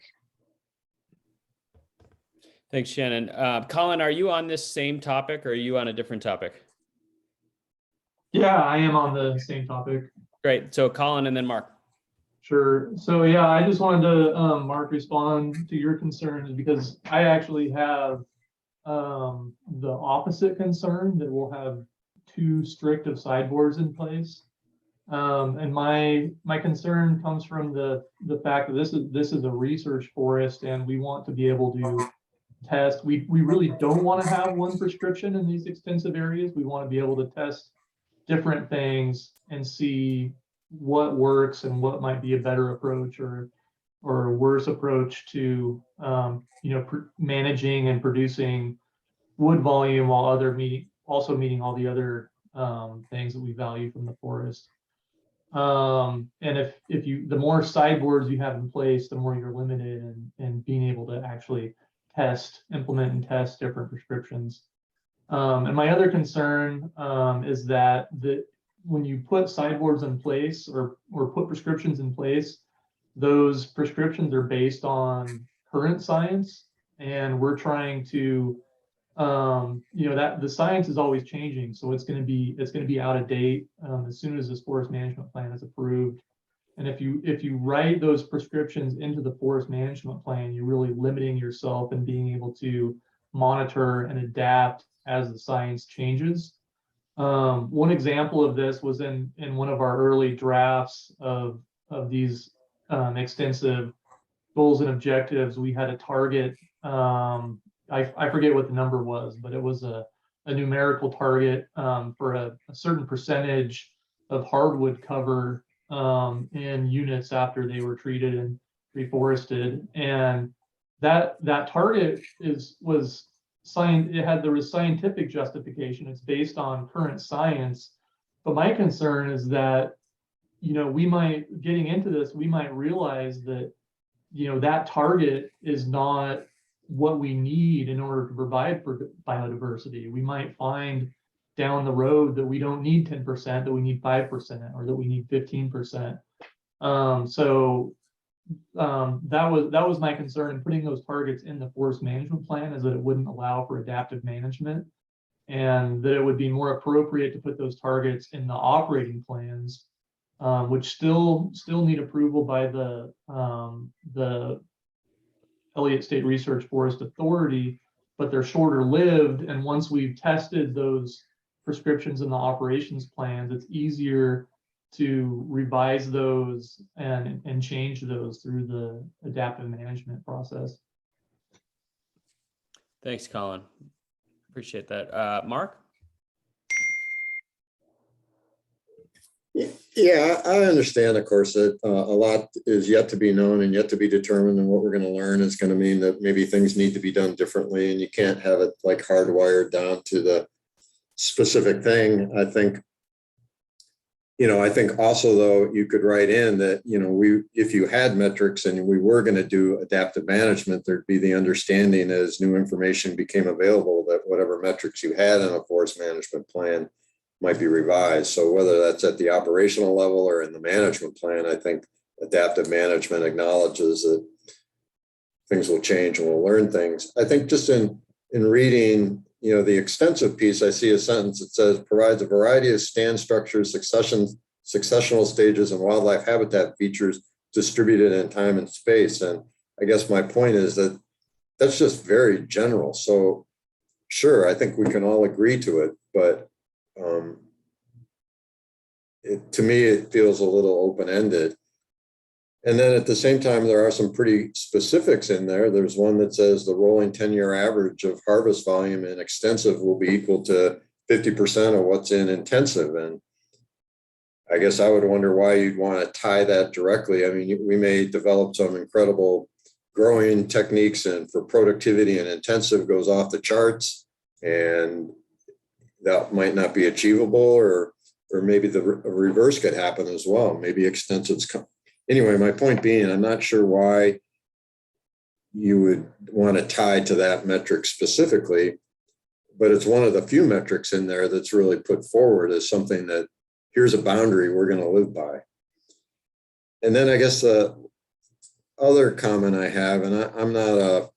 Thanks, Shannon. Colin, are you on this same topic or are you on a different topic? Yeah, I am on the same topic. Great. So Colin and then Mark. Sure. So yeah, I just wanted to, Mark, respond to your concerns because I actually have the opposite concern that we'll have too strict of sideboards in place. And my concern comes from the fact that this is a research forest and we want to be able to test. We really don't want to have one prescription in these extensive areas. We want to be able to test different things and see what works and what might be a better approach or a worse approach to managing and producing wood volume while also meeting all the other things that we value from the forest. And the more sideboards you have in place, the more you're limited in being able to actually implement and test different prescriptions. And my other concern is that when you put sideboards in place or put prescriptions in place, those prescriptions are based on current science, and we're trying to you know, that the science is always changing, so it's going to be out of date as soon as this forest management plan is approved. And if you write those prescriptions into the forest management plan, you're really limiting yourself and being able to monitor and adapt as the science changes. One example of this was in one of our early drafts of these extensive goals and objectives. We had a target. I forget what the number was, but it was a numerical target for a certain percentage of hardwood cover in units after they were treated and reforested. And that target was there was scientific justification. It's based on current science. But my concern is that, you know, getting into this, we might realize that, you know, that target is not what we need in order to provide for biodiversity. We might find down the road that we don't need 10%, that we need 5%, or that we need 15%. That was my concern in putting those targets in the forest management plan, is that it wouldn't allow for adaptive management, and that it would be more appropriate to put those targets in the operating plans, which still need approval by the Elliott State Research Forest Authority, but they're shorter lived. And once we've tested those prescriptions in the operations plans, it's easier to revise those and change those through the adaptive management process. Thanks, Colin. Appreciate that. Mark? Yeah, I understand, of course, that a lot is yet to be known and yet to be determined, and what we're going to learn is going to mean that maybe things need to be done differently, and you can't have it like hardwired down to the specific thing. I think, you know, I think also, though, you could write in that, you know, if you had metrics and we were going to do adaptive management, there'd be the understanding as new information became available that whatever metrics you had in a forest management plan might be revised. So whether that's at the operational level or in the management plan, I think adaptive management acknowledges that things will change and we'll learn things. I think just in reading, you know, the extensive piece, I see a sentence that says provides a variety of stand structures, successional stages, and wildlife habitat features distributed in time and space. And I guess my point is that that's just very general. So sure, I think we can all agree to it, but to me, it feels a little open-ended. And then at the same time, there are some pretty specifics in there. There's one that says the rolling 10-year average of harvest volume in extensive will be equal to 50% of what's in intensive. And I guess I would wonder why you'd want to tie that directly. I mean, we may develop some incredible growing techniques, and for productivity and intensive goes off the charts, and that might not be achievable, or maybe the reverse could happen as well. Maybe extensives come. Anyway, my point being, I'm not sure why you would want to tie to that metric specifically, but it's one of the few metrics in there that's really put forward as something that here's a boundary we're going to live by. And then I guess the other comment I have, and I'm not a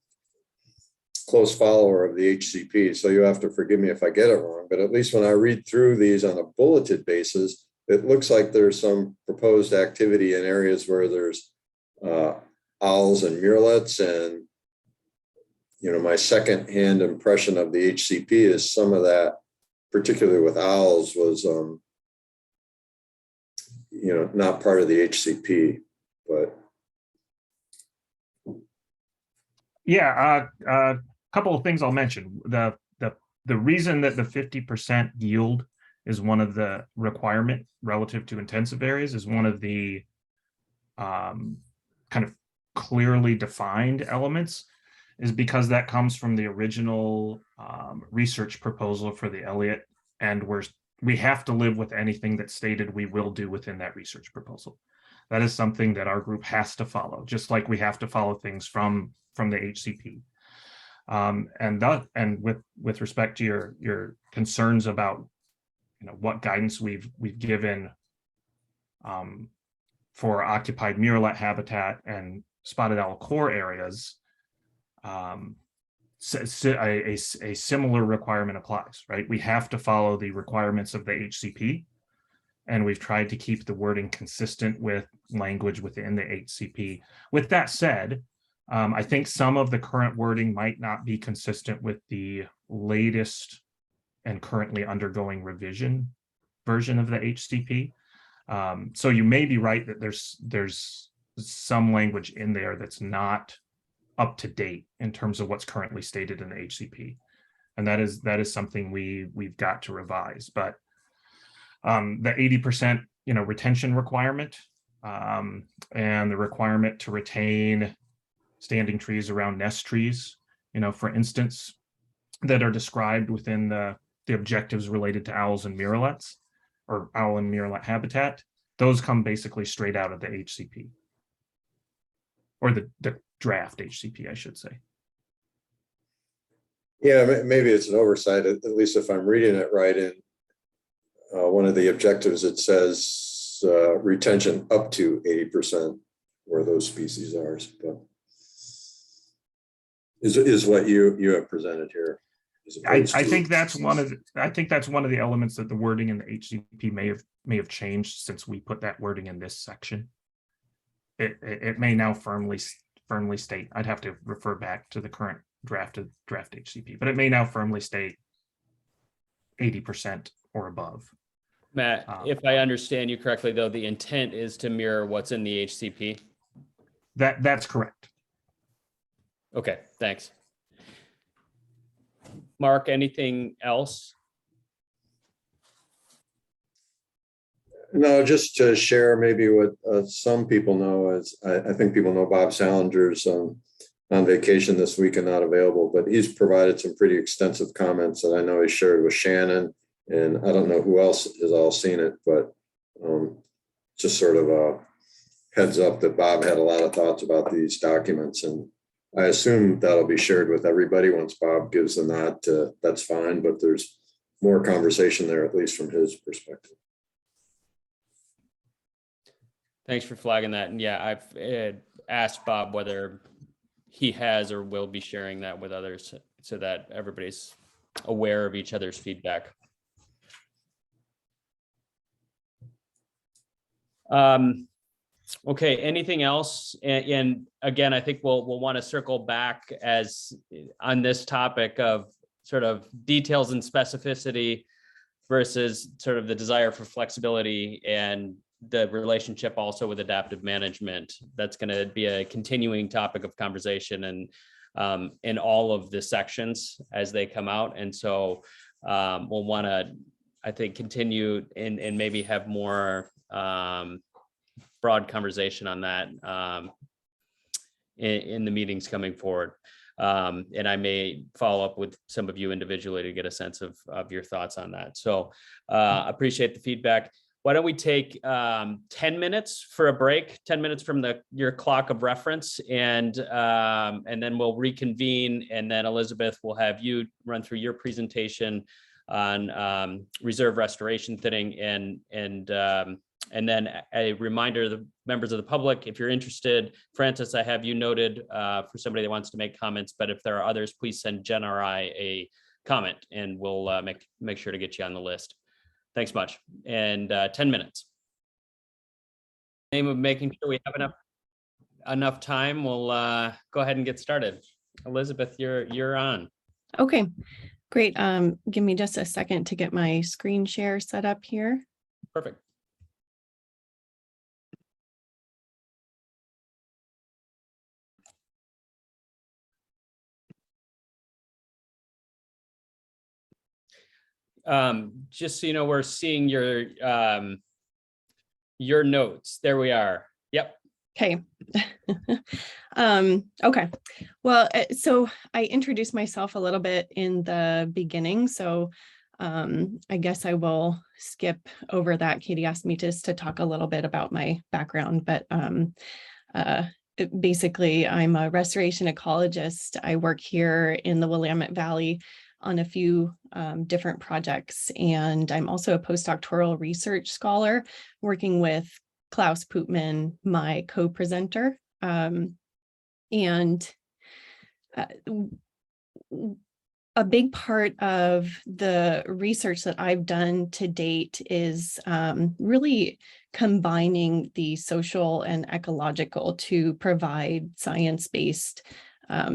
close follower of the HCP, so you have to forgive me if I get it wrong, but at least when I read through these on a bulleted basis, it looks like there's some proposed activity in areas where there's owls and murrelets. And, you know, my secondhand impression of the HCP is some of that, particularly with owls, was, you know, not part of the HCP, but. Yeah, a couple of things I'll mention. The reason that the 50% yield is one of the requirement relative to intensive areas is one of the kind of clearly defined elements, is because that comes from the original research proposal for the Elliott, and we have to live with anything that's stated we will do within that research proposal. That is something that our group has to follow, just like we have to follow things from the HCP. And with respect to your concerns about, you know, what guidance we've given for occupied murrelet habitat and spotted owl core areas, a similar requirement applies, right? We have to follow the requirements of the HCP. And we've tried to keep the wording consistent with language within the HCP. With that said, I think some of the current wording might not be consistent with the latest and currently undergoing revision version of the HCP. So you may be right that there's some language in there that's not up to date in terms of what's currently stated in the HCP. And that is something we've got to revise. But the 80% retention requirement and the requirement to retain standing trees around nest trees, for instance, that are described within the objectives related to owls and murrelets or owl and murrelet habitat, those come basically straight out of the HCP or the draft HCP, I should say. Yeah, maybe it's an oversight, at least if I'm reading it right. In one of the objectives, it says retention up to 80% where those species are. But is what you have presented here. I think that's one of the elements that the wording in the HCP may have changed since we put that wording in this section. It may now firmly state. I'd have to refer back to the current draft HCP, but it may now firmly state 80% or above. Matt, if I understand you correctly, though, the intent is to mirror what's in the HCP. That's correct. Okay, thanks. Mark, anything else? No, just to share maybe what some people know is I think people know Bob Salinger's on vacation this week and not available, but he's provided some pretty extensive comments that I know he shared with Shannon, and I don't know who else has all seen it, but just sort of a heads up that Bob had a lot of thoughts about these documents, and I assume that'll be shared with everybody once Bob gives the nod to that's fine, but there's more conversation there, at least from his perspective. Thanks for flagging that. And yeah, I've asked Bob whether he has or will be sharing that with others so that everybody's aware of each other's feedback. Okay, anything else? And again, I think we'll want to circle back as on this topic of sort of details and specificity versus sort of the desire for flexibility and the relationship also with adaptive management. That's going to be a continuing topic of conversation and in all of the sections as they come out. And so we'll want to, I think, continue and maybe have more broad conversation on that in the meetings coming forward. And I may follow up with some of you individually to get a sense of your thoughts on that. So appreciate the feedback. Why don't we take 10 minutes for a break, 10 minutes from your clock of reference, and then we'll reconvene, and then Elizabeth will have you run through your presentation on reserve restoration thinning, and then a reminder to the members of the public, if you're interested, Francis, I have you noted for somebody that wants to make comments, but if there are others, please send Jen or I a comment and we'll make sure to get you on the list. Thanks much. And 10 minutes. Name of making sure we have enough time, we'll go ahead and get started. Elizabeth, you're on. Okay, great. Give me just a second to get my screen share set up here. Perfect. Just so you know, we're seeing your notes. There we are. Yep. Okay. Okay. Well, so I introduced myself a little bit in the beginning, so I guess I will skip over that. Katie asked me to talk a little bit about my background, but basically I'm a restoration ecologist. I work here in the Willamette Valley on a few different projects. And I'm also a postdoctoral research scholar working with Klaus Pootman, my co-presenter. a big part of the research that I've done to date is really combining the social and ecological to provide science-based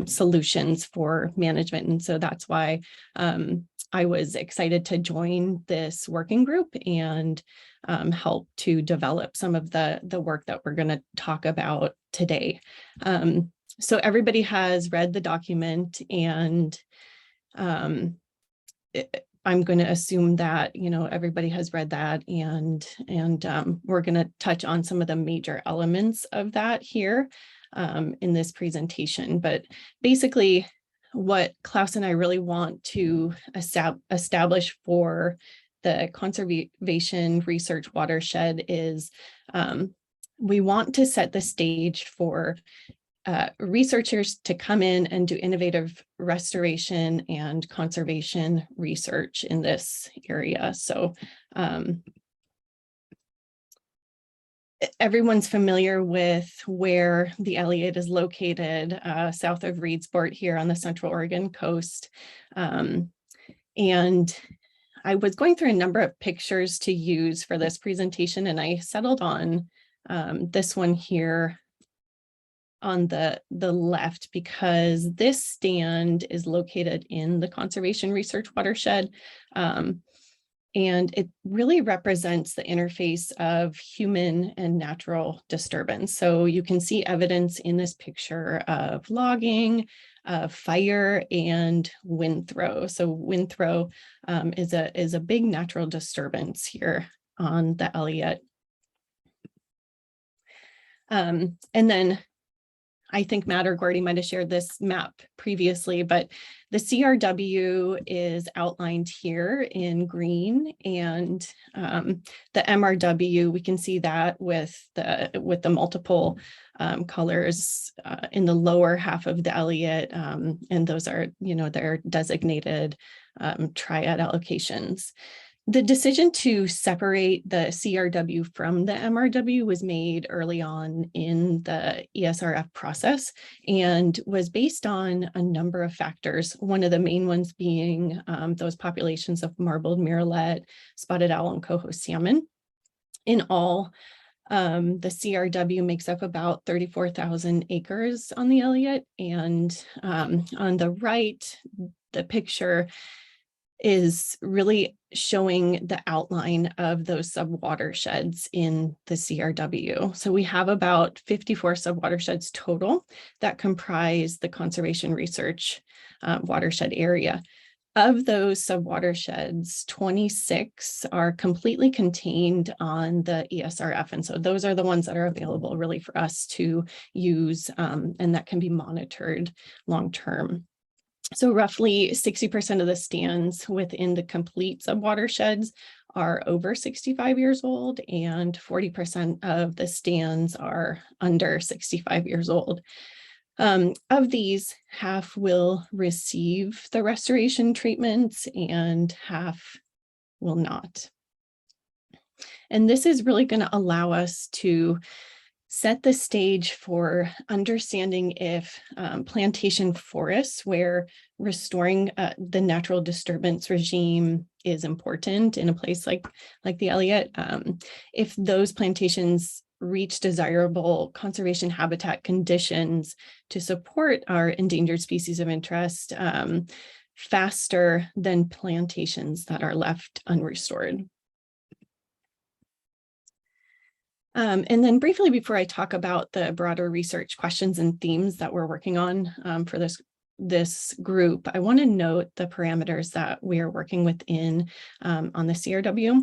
solutions for management. And so that's why I was excited to join this working group and help to develop some of the work that we're going to talk about today. So everybody has read the document, and I'm going to assume that, you know, everybody has read that, and we're going to touch on some of the major elements of that here in this presentation. But basically, what Klaus and I really want to establish for the conservation research watershed is we want to set the stage for researchers to come in and do innovative restoration and conservation research in this area. So everyone's familiar with where the Elliott is located, south of Reedsport here on the Central Oregon coast. And I was going through a number of pictures to use for this presentation, and I settled on this one here on the left, because this stand is located in the conservation research watershed. And it really represents the interface of human and natural disturbance. So you can see evidence in this picture of logging, fire, and wind throw. So wind throw is a big natural disturbance here on the Elliott. And then I think Matt or Gordy might have shared this map previously, but the CRW is outlined here in green, and the MRW, we can see that with the multiple colors in the lower half of the Elliott, and those are, you know, their designated triad allocations. The decision to separate the CRW from the MRW was made early on in the ESRF process and was based on a number of factors. One of the main ones being those populations of marbled murrelet, spotted owl, and coho salmon. In all, the CRW makes up about 34,000 acres on the Elliott, and on the right, the picture is really showing the outline of those sub-watersheds in the CRW. So we have about 54 sub-watersheds total that comprise the conservation research watershed area. Of those sub-watersheds, 26 are completely contained on the ESRF. And so those are the ones that are available really for us to use, and that can be monitored long-term. So roughly 60% of the stands within the complete sub-watersheds are over 65 years old, and 40% of the stands are under 65 years old. Of these, half will receive the restoration treatments and half will not. And this is really going to allow us to set the stage for understanding if plantation forests, where restoring the natural disturbance regime is important in a place like the Elliott, if those plantations reach desirable conservation habitat conditions to support our endangered species of interest faster than plantations that are left unrestored. And then briefly, before I talk about the broader research questions and themes that we're working on for this group, I want to note the parameters that we are working within on the CRW.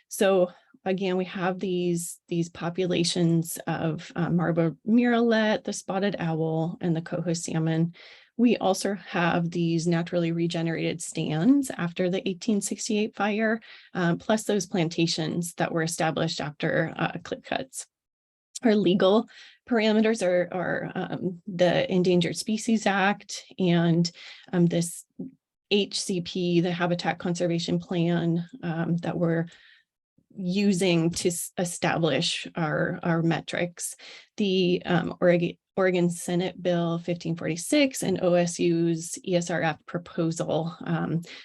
So again, we have these populations of marbled murrelet, the spotted owl, and the coho salmon. We also have these naturally regenerated stands after the 1868 fire, plus those plantations that were established after clip cuts. Our legal parameters are the Endangered Species Act and this HCP, the Habitat Conservation Plan that we're using to establish our metrics. The Oregon Senate Bill 1546 and OSU's ESRF proposal.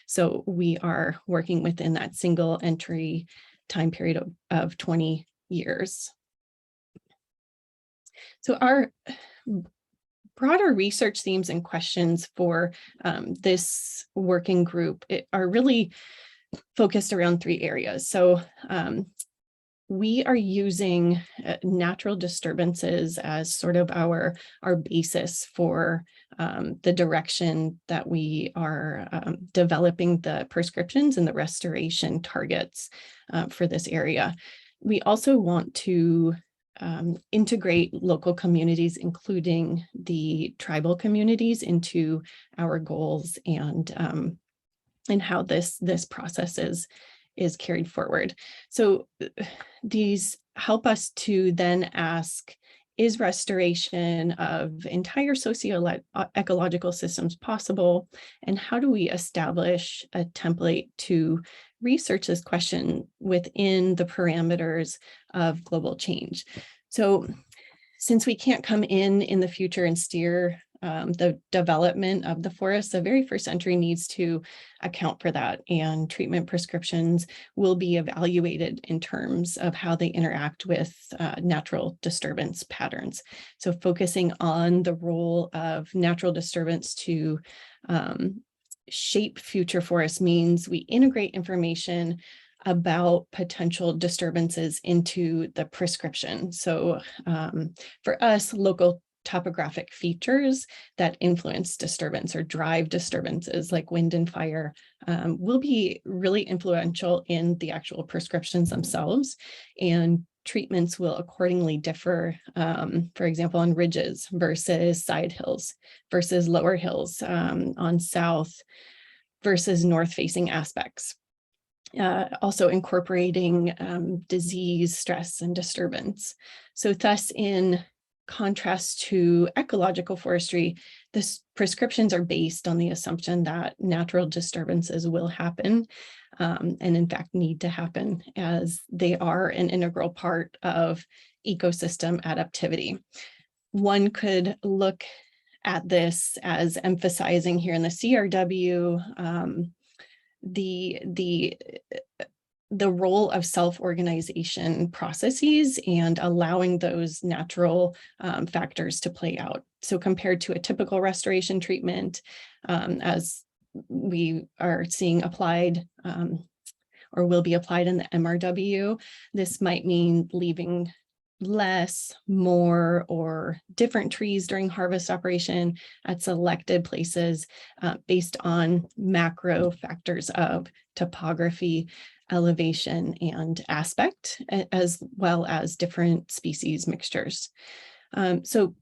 So we are working within that single entry time period of 20 years. So our broader research themes and questions for this working group are really focused around 3 areas. So we are using natural disturbances as sort of our basis for the direction that we are developing the prescriptions and the restoration targets for this area. We also want to integrate local communities, including the tribal communities, into our goals and how this process is carried forward. So these help us to then ask, is restoration of entire socio-ecological systems possible? And how do we establish a template to research this question within the parameters of global change? So since we can't come in the future and steer the development of the forest, the very first entry needs to account for that, and treatment prescriptions will be evaluated in terms of how they interact with natural disturbance patterns. So focusing on the role of natural disturbance to shape future forests means we integrate information about potential disturbances into the prescription. So for us, local topographic features that influence disturbance or drive disturbances like wind and fire will be really influential in the actual prescriptions themselves, and treatments will accordingly differ, for example, on ridges versus side hills versus lower hills, on south versus north-facing aspects. Also incorporating disease, stress, and disturbance. So thus, in contrast to ecological forestry, the prescriptions are based on the assumption that natural disturbances will happen, and in fact need to happen, as they are an integral part of ecosystem adaptivity. One could look at this as emphasizing here in the CRW the role of self-organization processes and allowing those natural factors to play out. So compared to a typical restoration treatment, as we are seeing applied or will be applied in the MRW, this might mean leaving less, more, or different trees during harvest operation at selected places based on macro factors of topography, elevation, and aspect, as well as different species mixtures. So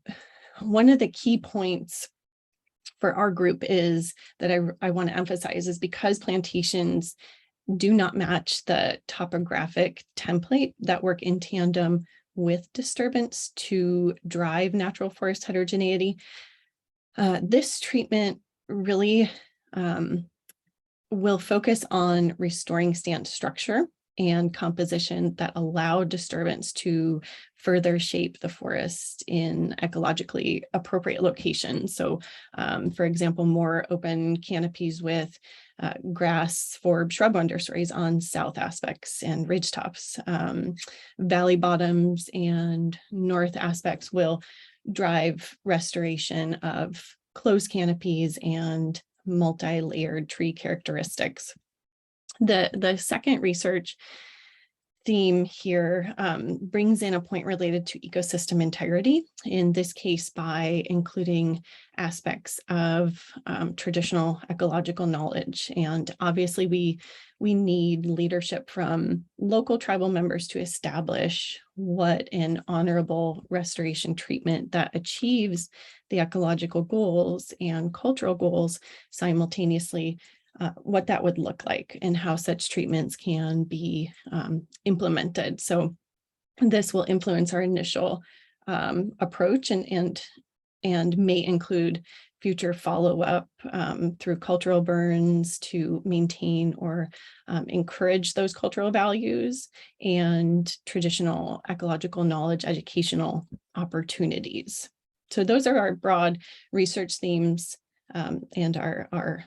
one of the key points for our group is that I want to emphasize is because plantations do not match the topographic template that work in tandem with disturbance to drive natural forest heterogeneity, this treatment really will focus on restoring stand structure and composition that allow disturbance to further shape the forest in ecologically appropriate locations. So, for example, more open canopies with grass for shrub understories on south aspects and ridgetops. Valley bottoms and north aspects will drive restoration of closed canopies and multi-layered tree characteristics. The second research theme here brings in a point related to ecosystem integrity, in this case by including aspects of traditional ecological knowledge. And obviously we need leadership from local tribal members to establish what an honorable restoration treatment that achieves the ecological goals and cultural goals simultaneously, what that would look like and how such treatments can be implemented. So this will influence our initial approach and may include future follow-up through cultural burns to maintain or encourage those cultural values and traditional ecological knowledge educational opportunities. So those are our broad research themes and our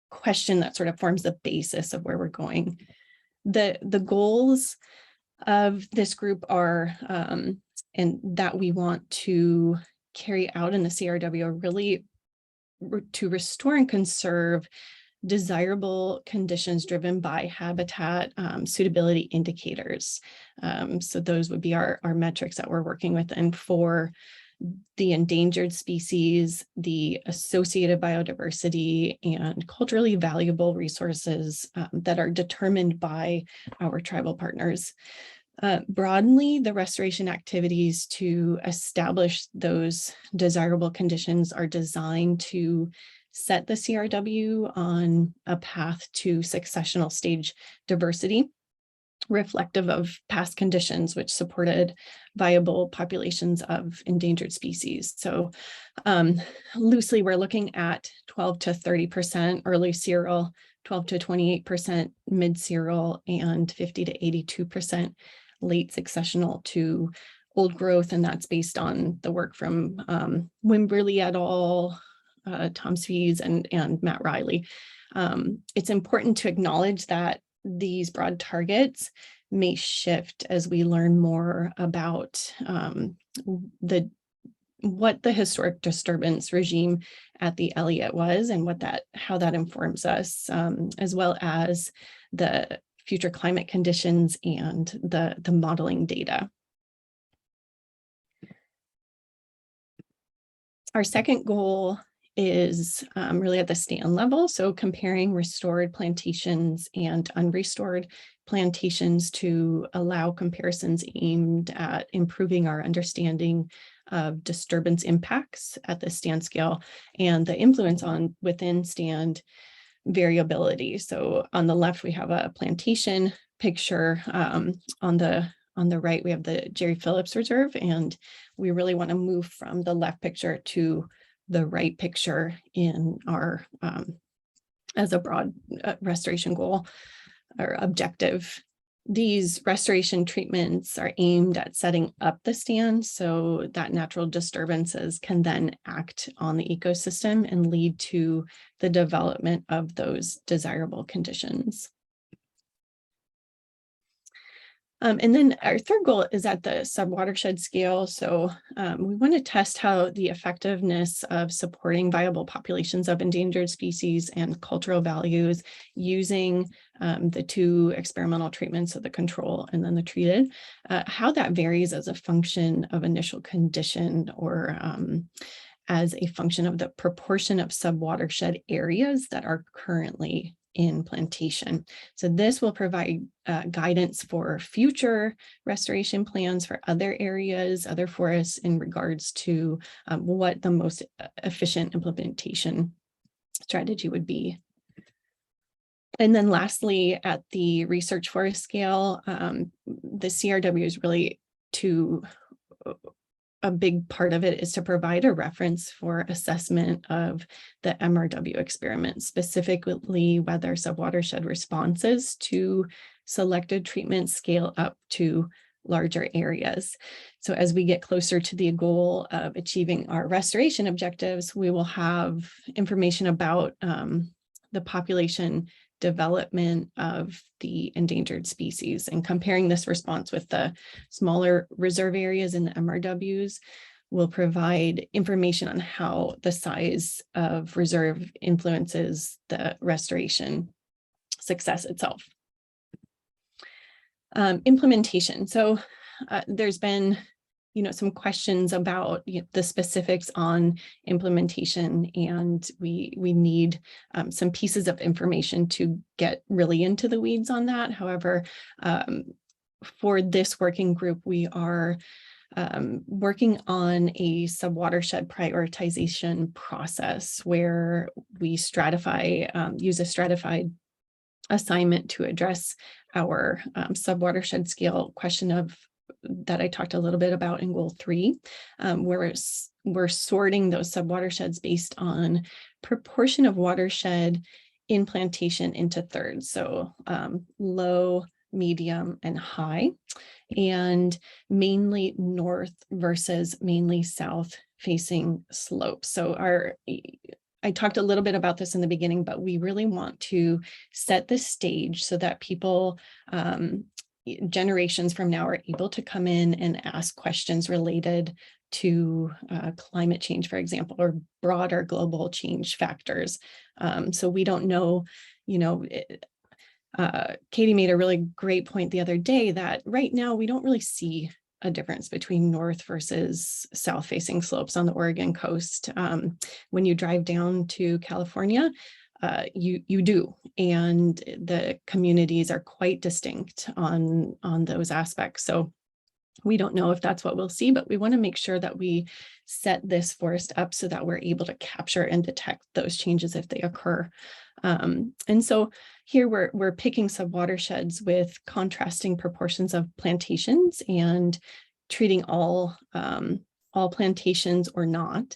question that sort of forms the basis of where we're going. The goals of this group are, and that we want to carry out in the CRW, are really to restore and conserve desirable conditions driven by habitat suitability indicators. So those would be our metrics that we're working with. And for the endangered species, the associated biodiversity, and culturally valuable resources that are determined by our tribal partners. Broadly, the restoration activities to establish those desirable conditions are designed to set the CRW on a path to successional stage diversity, reflective of past conditions which supported viable populations of endangered species. So loosely, we're looking at 12 to 30% early cereal, 12 to 28% mid-cereal, and 50 to 82% late successional to old growth. And that's based on the work from Wimberly et al., Tom Spies, and Matt Riley. It's important to acknowledge that these broad targets may shift as we learn more about what the historic disturbance regime at the Elliott was and how that informs us, as well as the future climate conditions and the modeling data. Our second goal is really at the stand level. So comparing restored plantations and unrestored plantations to allow comparisons aimed at improving our understanding of disturbance impacts at the stand scale and the influence on within stand variability. So on the left, we have a plantation picture. On the right, we have the Jerry Phillips Reserve, and we really want to move from the left picture to the right picture in our as a broad restoration goal or objective. These restoration treatments are aimed at setting up the stand so that natural disturbances can then act on the ecosystem and lead to the development of those desirable conditions. And then our third goal is at the sub-watershed scale. So we want to test how the effectiveness of supporting viable populations of endangered species and cultural values using the two experimental treatments of the control and then the treated, how that varies as a function of initial condition or as a function of the proportion of sub-watershed areas that are currently in plantation. So this will provide guidance for future restoration plans for other areas, other forests in regards to what the most efficient implementation strategy would be. And then lastly, at the research forest scale, the CRW is really a big part of it is to provide a reference for assessment of the MRW experiment, specifically whether sub-watershed responses to selected treatments scale up to larger areas. So as we get closer to the goal of achieving our restoration objectives, we will have information about the population development of the endangered species, and comparing this response with the smaller reserve areas in the MRWs will provide information on how the size of reserve influences the restoration success itself. Implementation. So there's been some questions about the specifics on implementation, and we need some pieces of information to get really into the weeds on that. However, for this working group, we are working on a sub-watershed prioritization process where we stratify, use a stratified assignment to address our sub-watershed scale question that I talked a little bit about in goal 3, where we're sorting those sub-watersheds based on proportion of watershed in plantation into thirds. So low, medium, and high, and mainly north versus mainly south facing slopes. So I talked a little bit about this in the beginning, but we really want to set the stage so that people, generations from now, are able to come in and ask questions related to climate change, for example, or broader global change factors. So we don't know, Katie made a really great point the other day that right now we don't really see a difference between north versus south facing slopes on the Oregon coast. When you drive down to California, you do, and the communities are quite distinct on those aspects. So we don't know if that's what we'll see, but we want to make sure that we set this forest up so that we're able to capture and detect those changes if they occur. And so here we're picking sub-watersheds with contrasting proportions of plantations and treating all plantations or not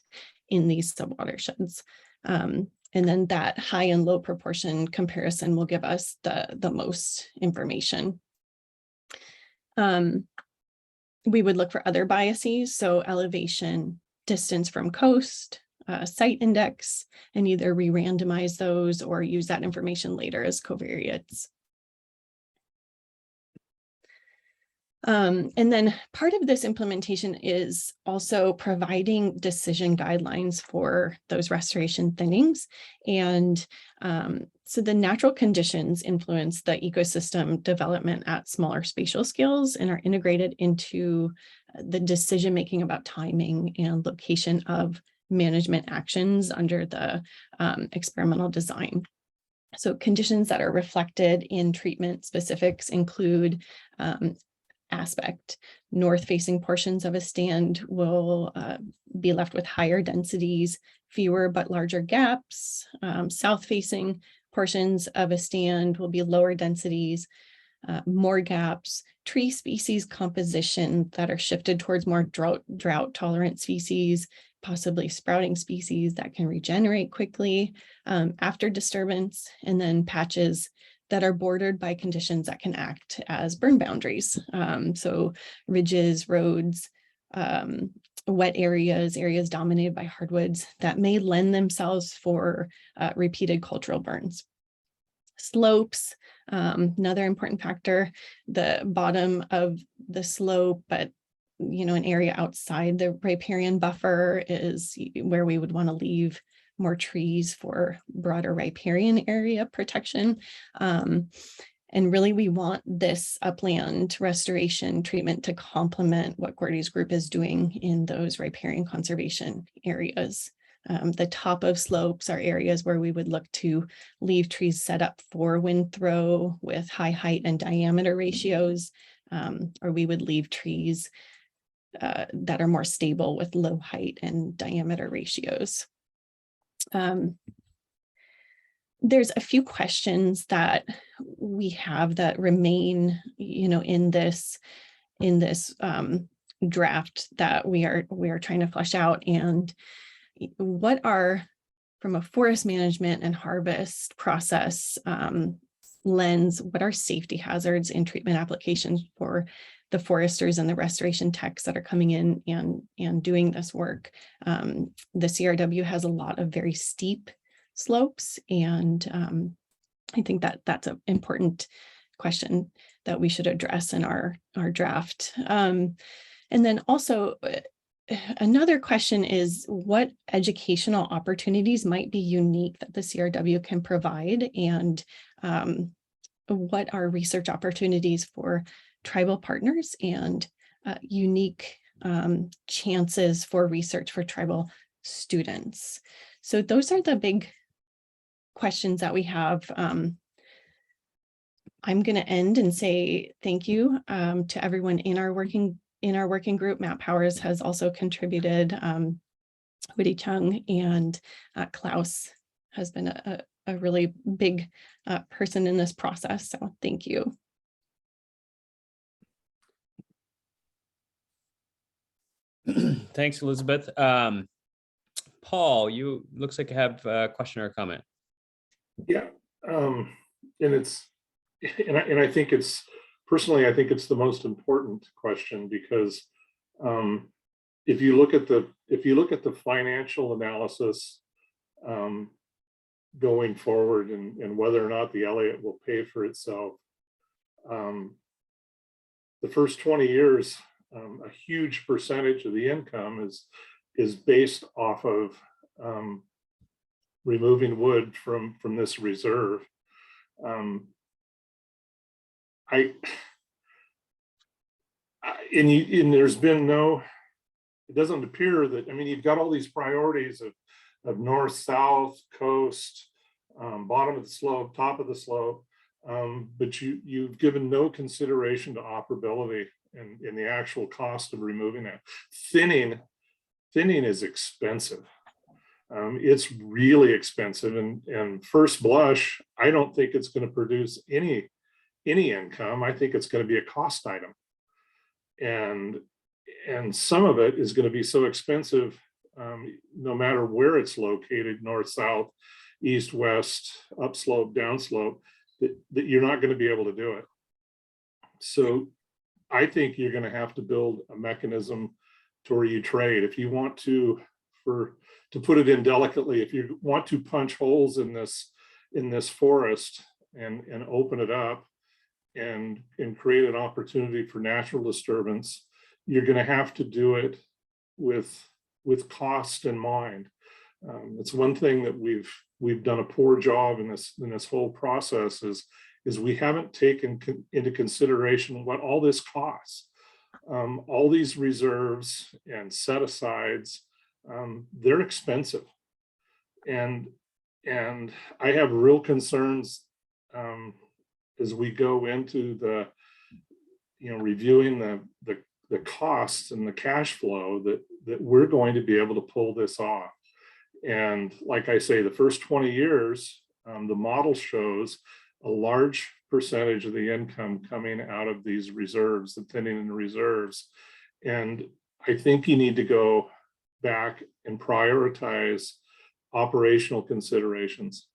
in these sub-watersheds. And then that high and low proportion comparison will give us the most information. We would look for other biases, so elevation, distance from coast, site index, and either re-randomize those or use that information later as covariates. And then part of this implementation is also providing decision guidelines for those restoration thinnings. And so the natural conditions influence the ecosystem development at smaller spatial scales and are integrated into the decision-making about timing and location of management actions under the experimental design. So conditions that are reflected in treatment specifics include aspect. North-facing portions of a stand will be left with higher densities, fewer but larger gaps. South-facing portions of a stand will be lower densities, more gaps. Tree species composition that are shifted towards more drought-tolerant species, possibly sprouting species that can regenerate quickly after disturbance, and then patches that are bordered by conditions that can act as burn boundaries. So ridges, roads, wet areas dominated by hardwoods that may lend themselves for repeated cultural burns. Slopes, another important factor, the bottom of the slope, but an area outside the riparian buffer is where we would want to leave more trees for broader riparian area protection. And really, we want this upland restoration treatment to complement what Gordy's group is doing in those riparian conservation areas. The top of slopes are areas where we would look to leave trees set up for wind throw with high height and diameter ratios, or we would leave trees that are more stable with low height and diameter ratios. There's a few questions that we have that remain, in this draft that we are trying to flesh out. And what are, from a forest management and harvest process lens, what are safety hazards in treatment applications for the foresters and the restoration techs that are coming in and doing this work? The CRW has a lot of very steep slopes, and I think that that's an important question that we should address in our draft. And then also another question is, what educational opportunities might be unique that the CRW can provide, and what are research opportunities for tribal partners and unique chances for research for tribal students? So those are the big questions that we have. I'm going to end and say thank you to everyone in our working group. Matt Powers has also contributed. Woody Chung and Klaus has been a really big person in this process. So thank you. Thanks, Elizabeth. Paul, you looks like you have a question or a comment. Yeah, and I think it's, personally, I think it's the most important question, because if you look at the financial analysis going forward and whether or not the Elliott will pay for itself, the first 20 years, a huge percentage of the income is based off of removing wood from this reserve. And there's been no, it doesn't appear that, I mean, you've got all these priorities of north, south, coast, bottom of the slope, top of the slope, but you've given no consideration to operability and the actual cost of removing that. Thinning is expensive. It's really expensive, and first blush, I don't think it's going to produce any income. I think it's going to be a cost item, and some of it is going to be so expensive, no matter where it's located, north, south, east, west, upslope, downslope, that you're not going to be able to do it. So I think you're going to have to build a mechanism to where you trade. If you want to put it in delicately, if you want to punch holes in this forest and open it up and create an opportunity for natural disturbance, you're going to have to do it with cost in mind. It's one thing that we've done a poor job in this whole process is we haven't taken into consideration what all this costs. All these reserves and set asides, they're expensive, and I have real concerns as we go into the reviewing the costs and the cash flow that we're going to be able to pull this off. And like I say, the first 20 years, the model shows a large percentage of the income coming out of these reserves, the thinning in the reserves. And I think you need to go back and prioritize operational considerations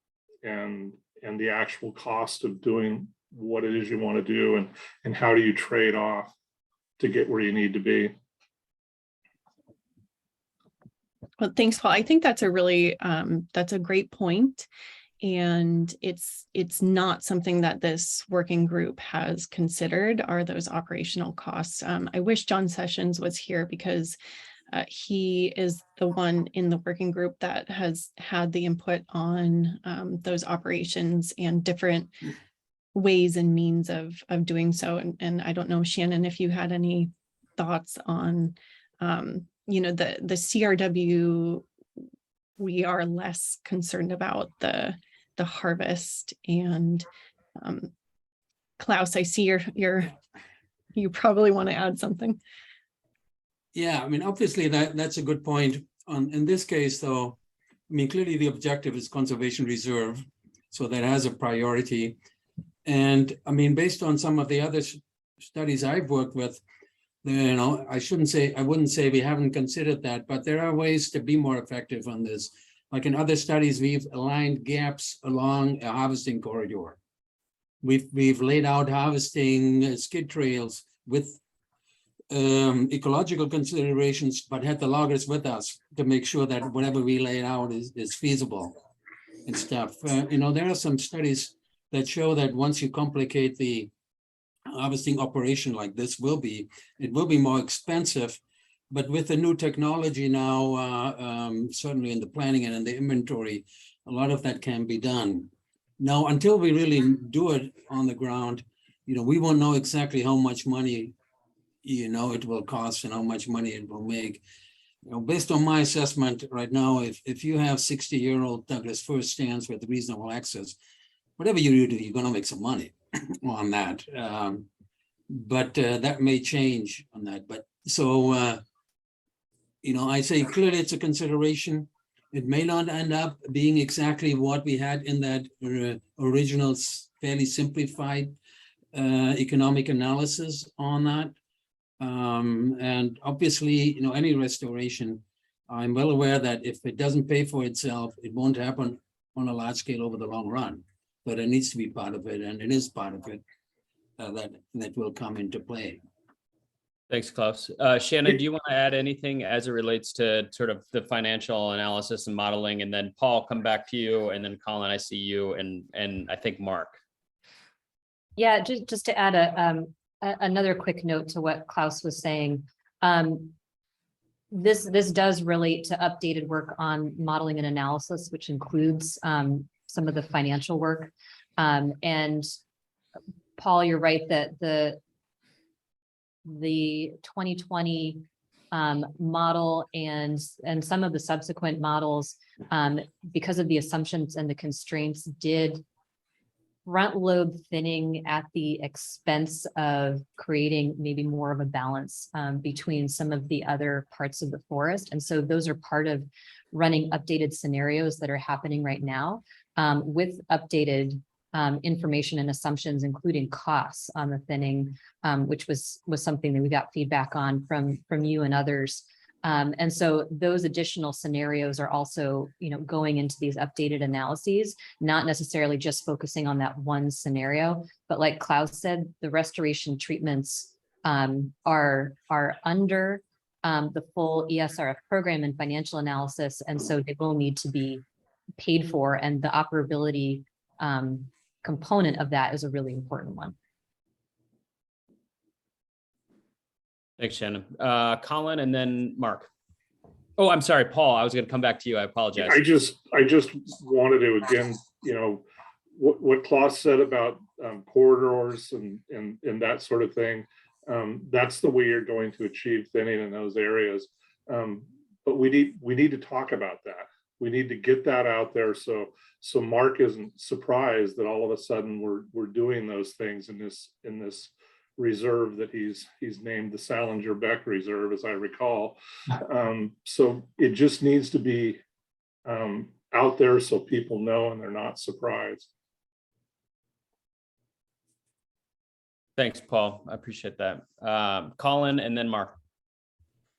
and the actual cost of doing what it is you want to do, and how do you trade off to get where you need to be. Well, thanks, Paul. I think that's a really, that's a great point. And it's not something that this working group has considered, are those operational costs. I wish John Sessions was here, because he is the one in the working group that has had the input on those operations and different ways and means of doing so. And I don't know, Shannon, if you had any thoughts on, the CRW, we are less concerned about the harvest. And Klaus, I see you probably want to add something. Yeah, I mean, obviously that's a good point. In this case, though, I mean, clearly the objective is conservation reserve, so that has a priority. And I mean, based on some of the other studies I've worked with, I wouldn't say we haven't considered that, but there are ways to be more effective on this. Like in other studies, we've aligned gaps along a harvesting corridor. We've laid out harvesting skid trails with ecological considerations, but had the loggers with us to make sure that whatever we laid out is feasible and stuff. There are some studies that show that once you complicate the harvesting operation like this it will be more expensive. But with the new technology now, certainly in the planning and in the inventory, a lot of that can be done. Now, until we really do it on the ground, we won't know exactly how much money, it will cost and how much money it will make. Based on my assessment right now, if you have 60-year-old Douglas fir stands with reasonable access, whatever you do, you're going to make some money on that. But that may change on that. But so, I say clearly it's a consideration. It may not end up being exactly what we had in that original fairly simplified economic analysis on that. And obviously, any restoration, I'm well aware that if it doesn't pay for itself, it won't happen on a large scale over the long run. But it needs to be part of it, and it is part of it that will come into play. Thanks, Klaus. Shannon, do you want to add anything as it relates to sort of the financial analysis and modeling? And then Paul, come back to you, and then Colin, I see you, and I think Mark. Yeah, just to add another quick note to what Klaus was saying. This does relate to updated work on modeling and analysis, which includes some of the financial work. And Paul, you're right that the 2020 model and some of the subsequent models, because of the assumptions and the constraints, did front load thinning at the expense of creating maybe more of a balance between some of the other parts of the forest. And so those are part of running updated scenarios that are happening right now with updated information and assumptions, including costs on the thinning, which was something that we got feedback on from you and others. And so those additional scenarios are also, going into these updated analyses, not necessarily just focusing on that one scenario, but like Klaus said, the restoration treatments are under the full ESRF program and financial analysis. And so they will need to be paid for, and the operability component of that is a really important one. Thanks, Shannon. Colin, and then Mark. Oh, I'm sorry, Paul. I was going to come back to you. I apologize. I just wanted to, again, what Klaus said about corridors and that sort of thing. That's the way you're going to achieve thinning in those areas. But we need to talk about that. We need to get that out there so Mark isn't surprised that all of a sudden we're doing those things in this reserve that he's named the Salinger Beck Reserve, as I recall. So it just needs to be out there so people know and they're not surprised. Thanks, Paul. I appreciate that. Colin, and then Mark.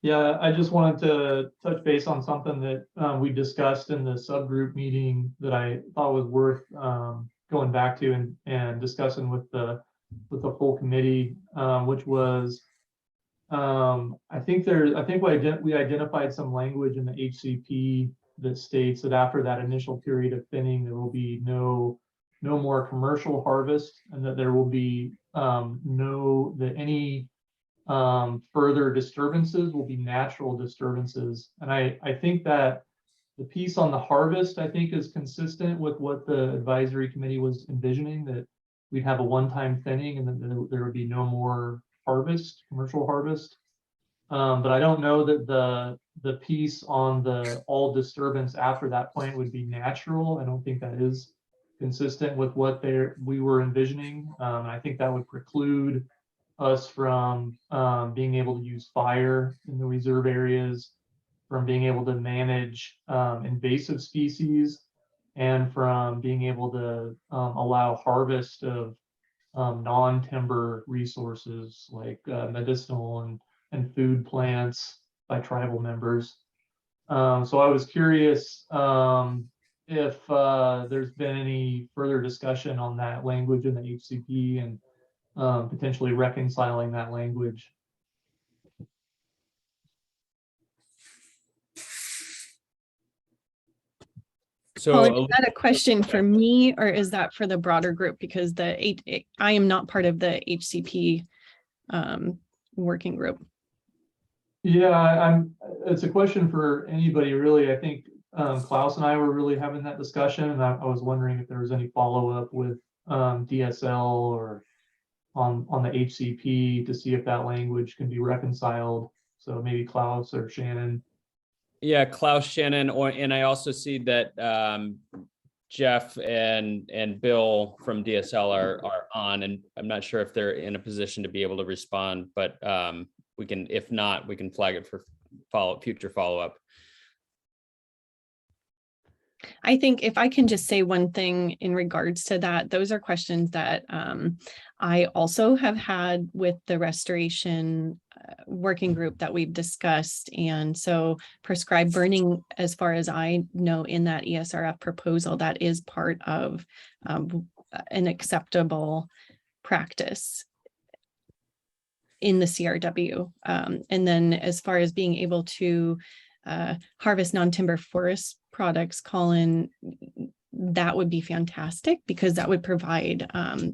Yeah, I just wanted to touch base on something that we discussed in the subgroup meeting that I thought was worth going back to and discussing with the full committee, which was I think we identified some language in the HCP that states that after that initial period of thinning, there will be no more commercial harvest, and that there will be any further disturbances will be natural disturbances. And I think that the piece on the harvest, I think, is consistent with what the advisory committee was envisioning, that we'd have a one-time thinning and then there would be no more harvest, commercial harvest. But I don't know that the piece on the all disturbance after that point would be natural. I don't think that is consistent with what we were envisioning. I think that would preclude us from being able to use fire in the reserve areas, from being able to manage invasive species, and from being able to allow harvest of non-timber resources like medicinal and food plants by tribal members. So I was curious if there's been any further discussion on that language in the HCP and potentially reconciling that language. So Paul, is that a question for me, or is that for the broader group? Because I am not part of the HCP working group. Yeah, it's a question for anybody, really. I think Klaus and I were really having that discussion, and I was wondering if there was any follow-up with DSL or on the HCP to see if that language can be reconciled. So maybe Klaus or Shannon. Yeah, Klaus, Shannon, and I also see that Jeff and Bill from DSL are on, and I'm not sure if they're in a position to be able to respond, but we can, if not, we can flag it for future follow-up. I think if I can just say one thing in regards to that, those are questions that I also have had with the restoration working group that we've discussed. And so prescribed burning, as far as I know, in that ESRF proposal, that is part of an acceptable practice. in the CRW. And then as far as being able to harvest non-timber forest products, Colin, that would be fantastic, because that would provide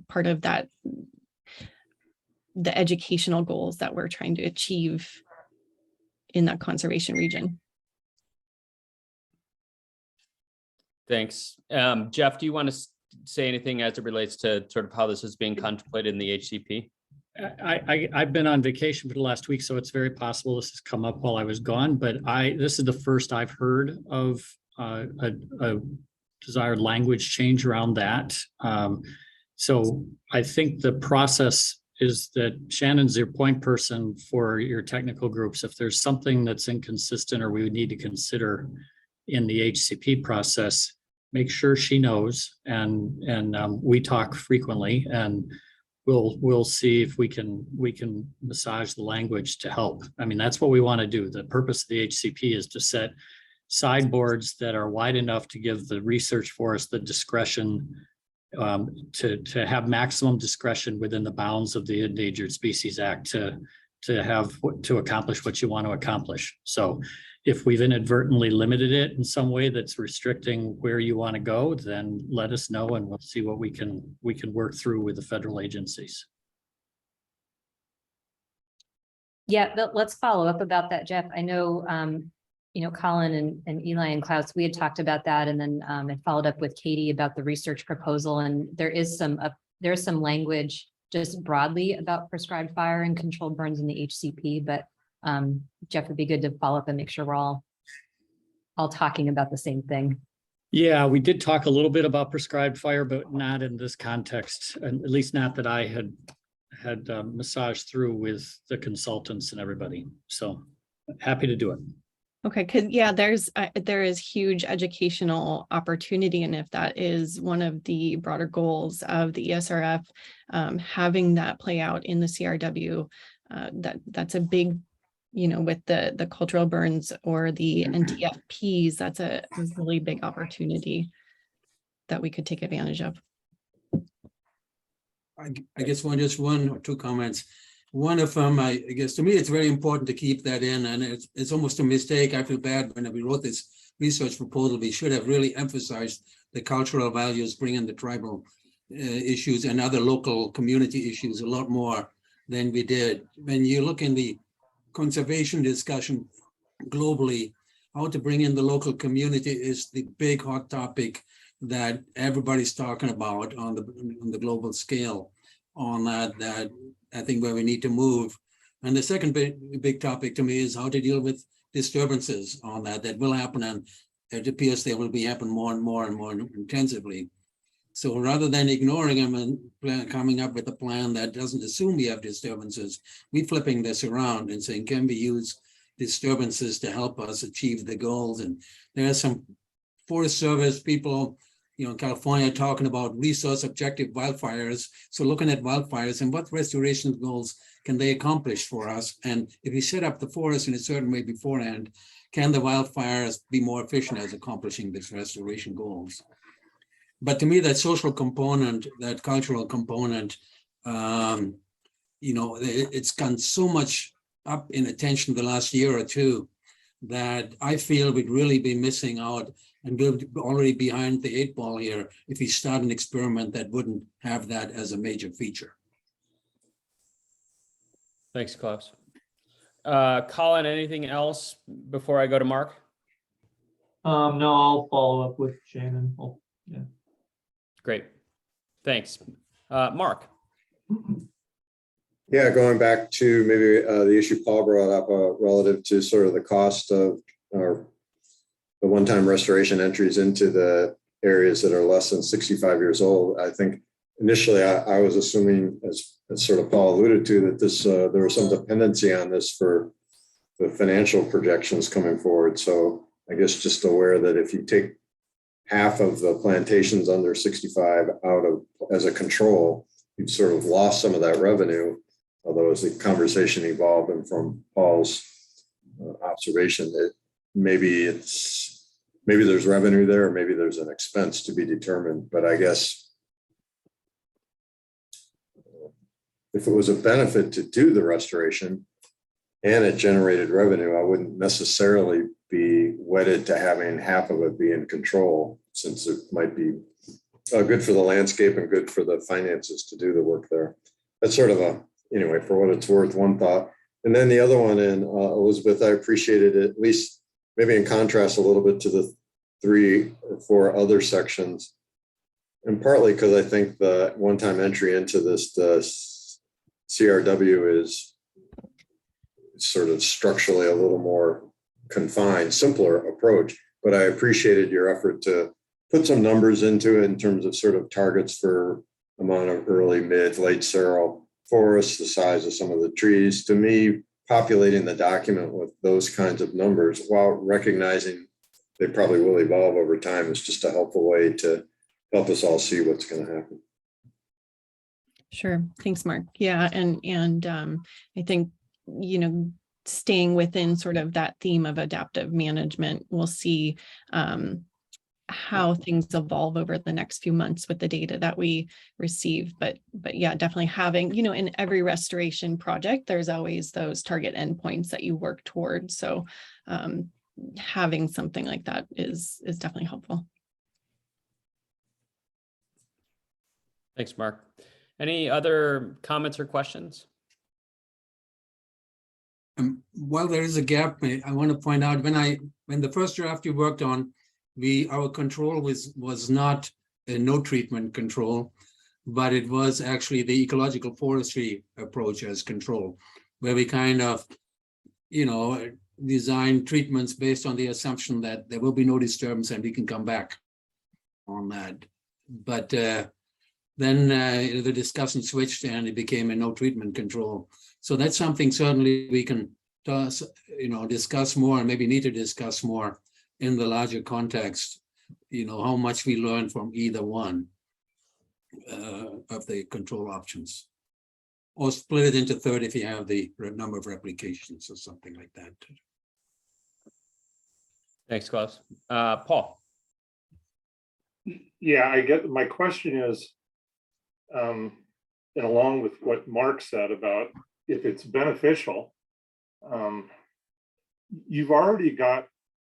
part of that, the educational goals that we're trying to achieve in that conservation region. Thanks. Jeff, do you want to say anything as it relates to sort of how this is being contemplated in the HCP? I've been on vacation for the last week, so it's very possible this has come up while I was gone, but this is the first I've heard of a desired language change around that. So I think the process is that Shannon's your point person for your technical groups. If there's something that's inconsistent or we would need to consider in the HCP process, make sure she knows, and we talk frequently, and we'll see if we can massage the language to help. I mean, that's what we want to do. The purpose of the HCP is to set sideboards that are wide enough to give the research forest the discretion to have maximum discretion within the bounds of the Endangered Species Act to accomplish what you want to accomplish. So if we've inadvertently limited it in some way that's restricting where you want to go, then let us know and we'll see what we can work through with the federal agencies. Yeah, let's follow up about that, Jeff. I know, Colin and Eli and Klaus, we had talked about that, and then I followed up with Katie about the research proposal, and there's some language just broadly about prescribed fire and controlled burns in the HCP, but Jeff, would be good to follow up and make sure we're all talking about the same thing. Yeah, we did talk a little bit about prescribed fire, but not in this context, and at least not that I had massaged through with the consultants and everybody. So happy to do it. Okay, because yeah, there is huge educational opportunity, and if that is one of the broader goals of the ESRF, having that play out in the CRW, that's a big, with the cultural burns or the NTFPs, that's a really big opportunity that we could take advantage of. I guess just one or two comments. One of them, I guess to me, it's very important to keep that in, and it's almost a mistake. I feel bad when we wrote this research proposal. We should have really emphasized the cultural values, bringing the tribal issues and other local community issues a lot more than we did. When you look in the conservation discussion globally, how to bring in the local community is the big hot topic that everybody's talking about on the global scale. On that I think where we need to move. And the second big topic to me is how to deal with disturbances on that will happen, and it appears they will be happening more and more and more intensively. So rather than ignoring them and coming up with a plan that doesn't assume we have disturbances, we're flipping this around and saying, can we use disturbances to help us achieve the goals? And there are some Forest Service people, in California, talking about resource objective wildfires. So looking at wildfires and what restoration goals can they accomplish for us? And if we set up the forest in a certain way beforehand, can the wildfires be more efficient as accomplishing these restoration goals? But to me, that social component, that cultural component, it's gone so much up in attention the last year or two that I feel we'd really be missing out and we're already behind the 8 ball here if we start an experiment that wouldn't have that as a major feature. Thanks, Klaus. Colin, anything else before I go to Mark? No, I'll follow up with Shannon. Yeah. Great. Thanks. Mark. Yeah, going back to maybe the issue Paul brought up relative to sort of the cost of the one-time restoration entries into the areas that are less than 65 years old. I think initially I was assuming, as sort of Paul alluded to, that this there was some dependency on this for the financial projections coming forward. So I guess just aware that if you take half of the plantations under 65 out of as a control, you've sort of lost some of that revenue. Although as the conversation evolved and from Paul's observation, that maybe there's revenue there, or maybe there's an expense to be determined. But I guess if it was a benefit to do the restoration and it generated revenue, I wouldn't necessarily be wedded to having half of it be in control, since it might be good for the landscape and good for the finances to do the work there. That's sort of anyway, for what it's worth, one thought. And then the other one, and Elizabeth, I appreciated it, at least maybe in contrast a little bit to the 3 or 4 other sections. And partly because I think the one-time entry into this, the CRW is sort of structurally a little more confined, simpler approach. But I appreciated your effort to put some numbers into it in terms of sort of targets for amount of early, mid, late seral forests, the size of some of the trees. To me, populating the document with those kinds of numbers while recognizing they probably will evolve over time is just a helpful way to help us all see what's going to happen. Sure. Thanks, Mark. Yeah. And I think, staying within sort of that theme of adaptive management, we'll see how things evolve over the next few months with the data that we receive. But yeah, definitely having, in every restoration project, there's always those target endpoints that you work towards. So having something like that is definitely helpful. Thanks, Mark. Any other comments or questions? While there is a gap, I want to point out when the first draft you worked on, our control was not a no treatment control, but it was actually the ecological forestry approach as control, where we kind of, design treatments based on the assumption that there will be no disturbance and we can come back on that. But then the discussion switched and it became a no treatment control. So that's something certainly we can discuss more, and maybe need to discuss more in the larger context, how much we learn from either one of the control options, or split it into 30 if you have the number of replications or something like that. Thanks, Klaus. Paul. Yeah, I get, my question is, and along with what Mark said about if it's beneficial, you've already got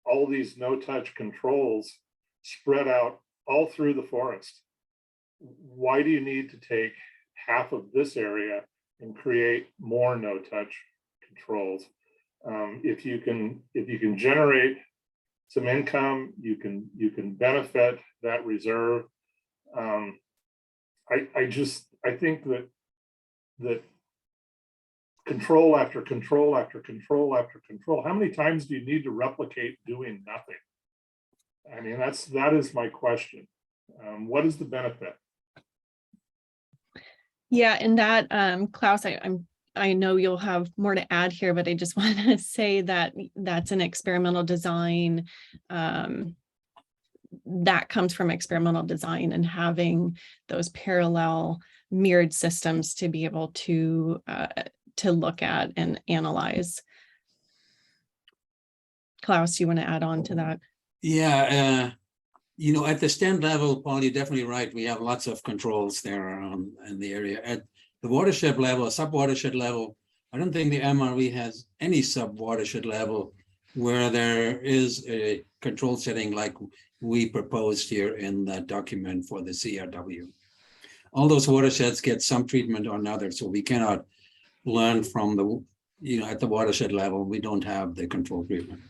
all these no-touch controls spread out all through the forest. Why do you need to take half of this area and create more no-touch controls? If you can generate some income, you can benefit that reserve. I think that control after control after control after control, how many times do you need to replicate doing nothing? I mean, that is my question. What is the benefit? Yeah, and that Klaus, I know you'll have more to add here, but I just want to say that that's an experimental design. That comes from experimental design and having those parallel mirrored systems to be able to look at and analyze. Klaus, you want to add on to that? Yeah, at the stand level, Paul, you're definitely right. We have lots of controls there in the area. At the watershed level, sub-watershed level, I don't think the MRV has any sub-watershed level where there is a control setting like we proposed here in that document for the CRW. All those watersheds get some treatment or another, so we cannot learn from the, at the watershed level, we don't have the control treatment.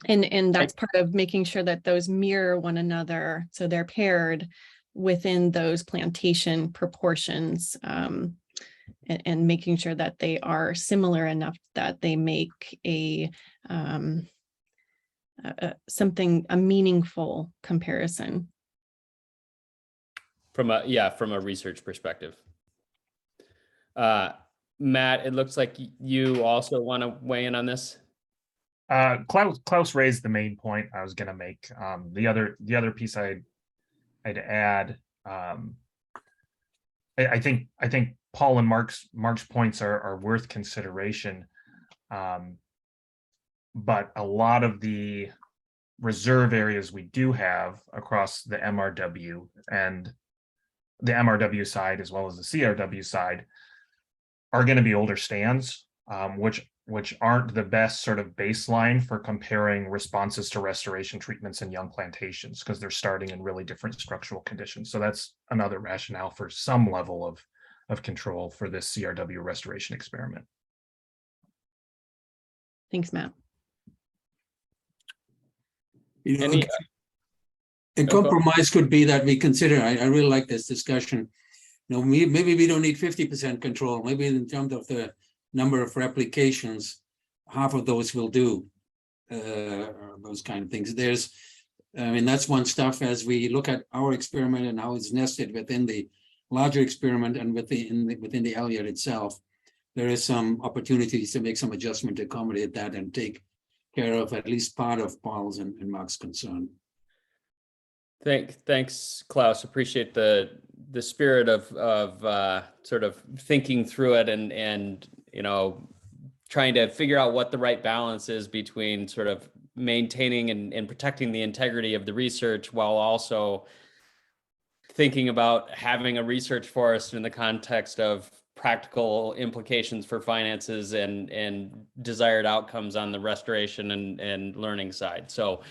And that's part of making sure that those mirror one another, so they're paired within those plantation proportions, and making sure that they are similar enough that they make a meaningful comparison. From a research perspective. Matt, it looks like you also want to weigh in on this. Klaus raised the main point I was going to make. The other piece I'd add, I think Paul and Mark's points are worth consideration, but a lot of the reserve areas we do have across the MRW and the MRW side as well as the CRW side are going to be older stands, which aren't the best sort of baseline for comparing responses to restoration treatments in young plantations, because they're starting in really different structural conditions. So that's another rationale for some level of control for this CRW restoration experiment. Thanks, Matt. You know, Any- a compromise could be that we consider, I really like this discussion. You know, maybe we don't need 50% control. Maybe in terms of the number of replications, half of those will do those kind of things. I mean, that's one stuff as we look at our experiment and how it's nested within the larger experiment and within the Elliott itself. There is some opportunities to make some adjustment to accommodate that and take care of at least part of Paul's and Mark's concern. Thanks, Klaus. Appreciate the spirit of sort of thinking through it and you know, trying to figure out what the right balance is between sort of maintaining and protecting the integrity of the research while also thinking about having a research forest in the context of practical implications for finances and desired outcomes on the restoration and learning side. So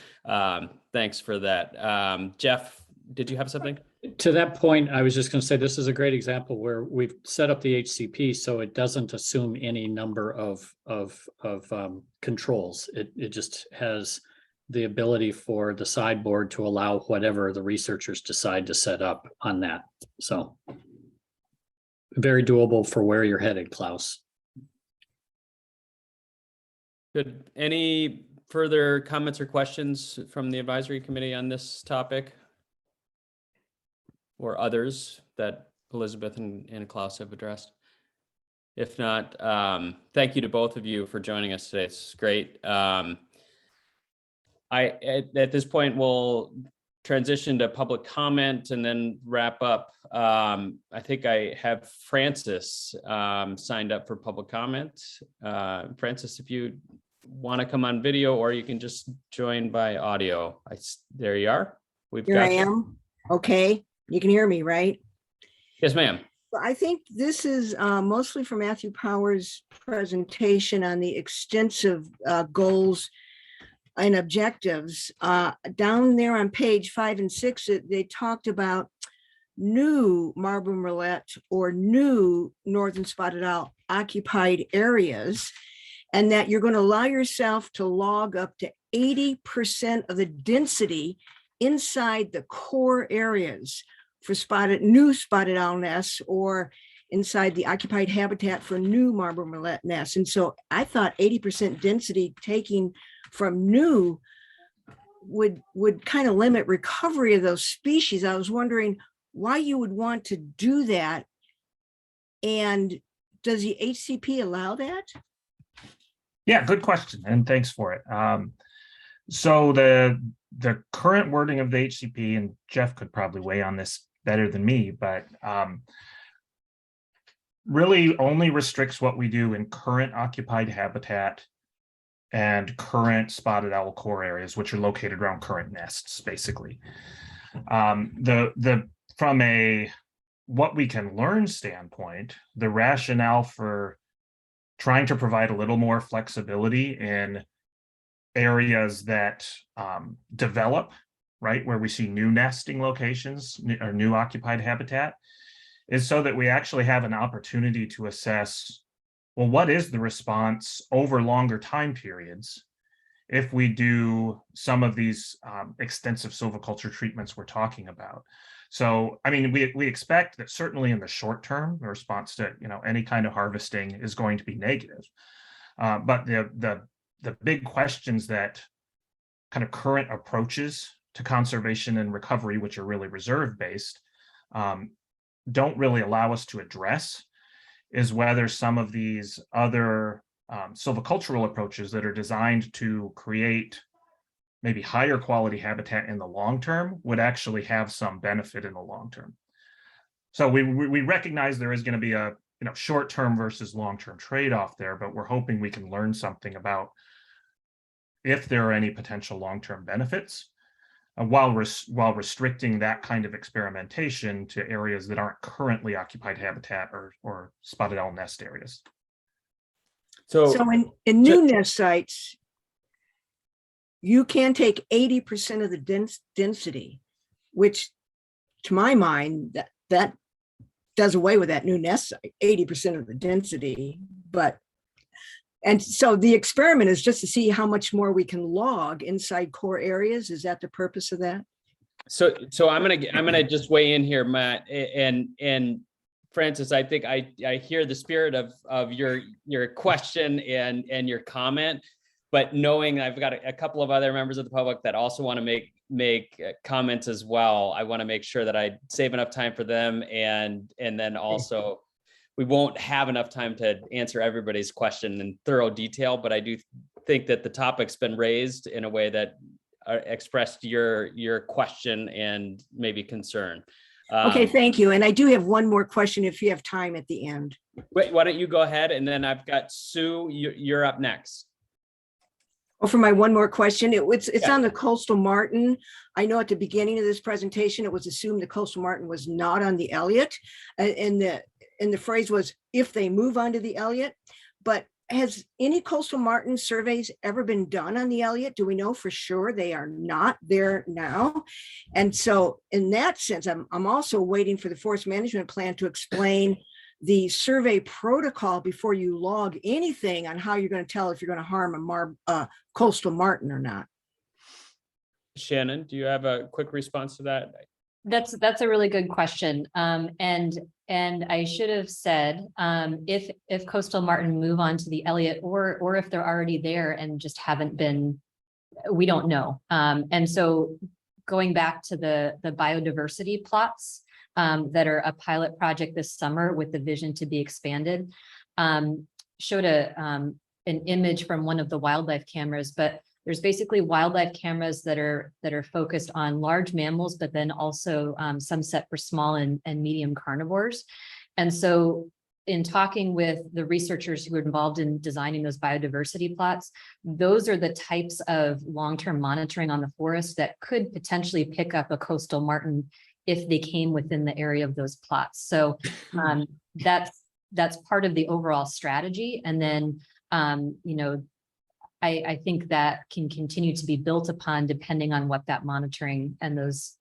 thanks for that. Jeff, did you have something? To that point, I was just going to say this is a great example where we've set up the HCP so it doesn't assume any number of controls. It just has the ability for the sideboard to allow whatever the researchers decide to set up on that. So very doable for where you're headed, Klaus. Good. Any further comments or questions from the advisory committee on this topic? Or others that Elizabeth and Klaus have addressed? If not, thank you to both of you for joining us today. It's great. At this point, we'll transition to public comment and then wrap up. I think I have Francis signed up for public comment. Francis, if you want to come on video, or you can just join by audio. There you are. Here I am. Okay. You can hear me, right? Yes, ma'am. I think this is mostly for Matthew Powers' presentation on the extensive goals and objectives. Down there on page 5 and 6, they talked about new marble murrelet or new northern spotted owl occupied areas, and that you're going to allow yourself to log up to 80% of the density inside the core areas for new spotted owl nests, or inside the occupied habitat for new marble murrelet nests. And so I thought 80% density taking from new would kind of limit recovery of those species. I was wondering why you would want to do that. And does the HCP allow that? Yeah, good question, and thanks for it. So the current wording of the HCP, and Jeff could probably weigh on this better than me, but really only restricts what we do in current occupied habitat and current spotted owl core areas, which are located around current nests, basically. From a what we can learn standpoint, the rationale for trying to provide a little more flexibility in areas that develop, right, where we see new nesting locations or new occupied habitat, is so that we actually have an opportunity to assess, well, what is the response over longer time periods if we do some of these extensive silviculture treatments we're talking about. So, I mean, we expect that certainly in the short term, the response to any kind of harvesting is going to be negative. But the big questions that kind of current approaches to conservation and recovery, which are really reserve-based, don't really allow us to address, is whether some of these other silvicultural approaches that are designed to create maybe higher quality habitat in the long term would actually have some benefit in the long term. So we recognize there is going to be a short-term versus long-term trade-off there, but we're hoping we can learn something about if there are any potential long-term benefits. while restricting that kind of experimentation to areas that aren't currently occupied habitat or spotted owl nest areas. So in new nest sites, you can take 80% of the density, which to my mind, that does away with that new nest site, 80% of the density. And so the experiment is just to see how much more we can log inside core areas. Is that the purpose of that? So I'm gonna just weigh in here, Matt, and Francis. I think I hear the spirit of your question and your comment, but knowing I've got a couple of other members of the public that also want to make comments as well, I want to make sure that I save enough time for them, and then also we won't have enough time to answer everybody's question in thorough detail, but I do think that the topic's been raised in a way that expressed your question and maybe concern. Okay, thank you. And I do have one more question if you have time at the end. Wait, why don't you go ahead, and then I've got Sue, you're up next. Oh, for my one more question, it's on the coastal martin. I know at the beginning of this presentation, it was assumed the coastal martin was not on the Elliott, and the phrase was if they move on to the Elliott. But has any coastal martin surveys ever been done on the Elliott? Do we know for sure they are not there now? And so in that sense, I'm also waiting for the forest management plan to explain the survey protocol before you log anything on how you're going to tell if you're going to harm a coastal martin or not. Shannon, do you have a quick response to that? That's a really good question. And I should have said, if coastal martin move on to the Elliott, or if they're already there and just haven't been, we don't know. And so going back to the biodiversity plots that are a pilot project this summer with the vision to be expanded, showed an image from one of the wildlife cameras, but there's basically wildlife cameras that are focused on large mammals, but then also some set for small and medium carnivores. And so in talking with the researchers who were involved in designing those biodiversity plots, those are the types of long-term monitoring on the forest that could potentially pick up a coastal martin if they came within the area of those plots. So that's part of the overall strategy. And then, I think that can continue to be built upon depending on what that monitoring and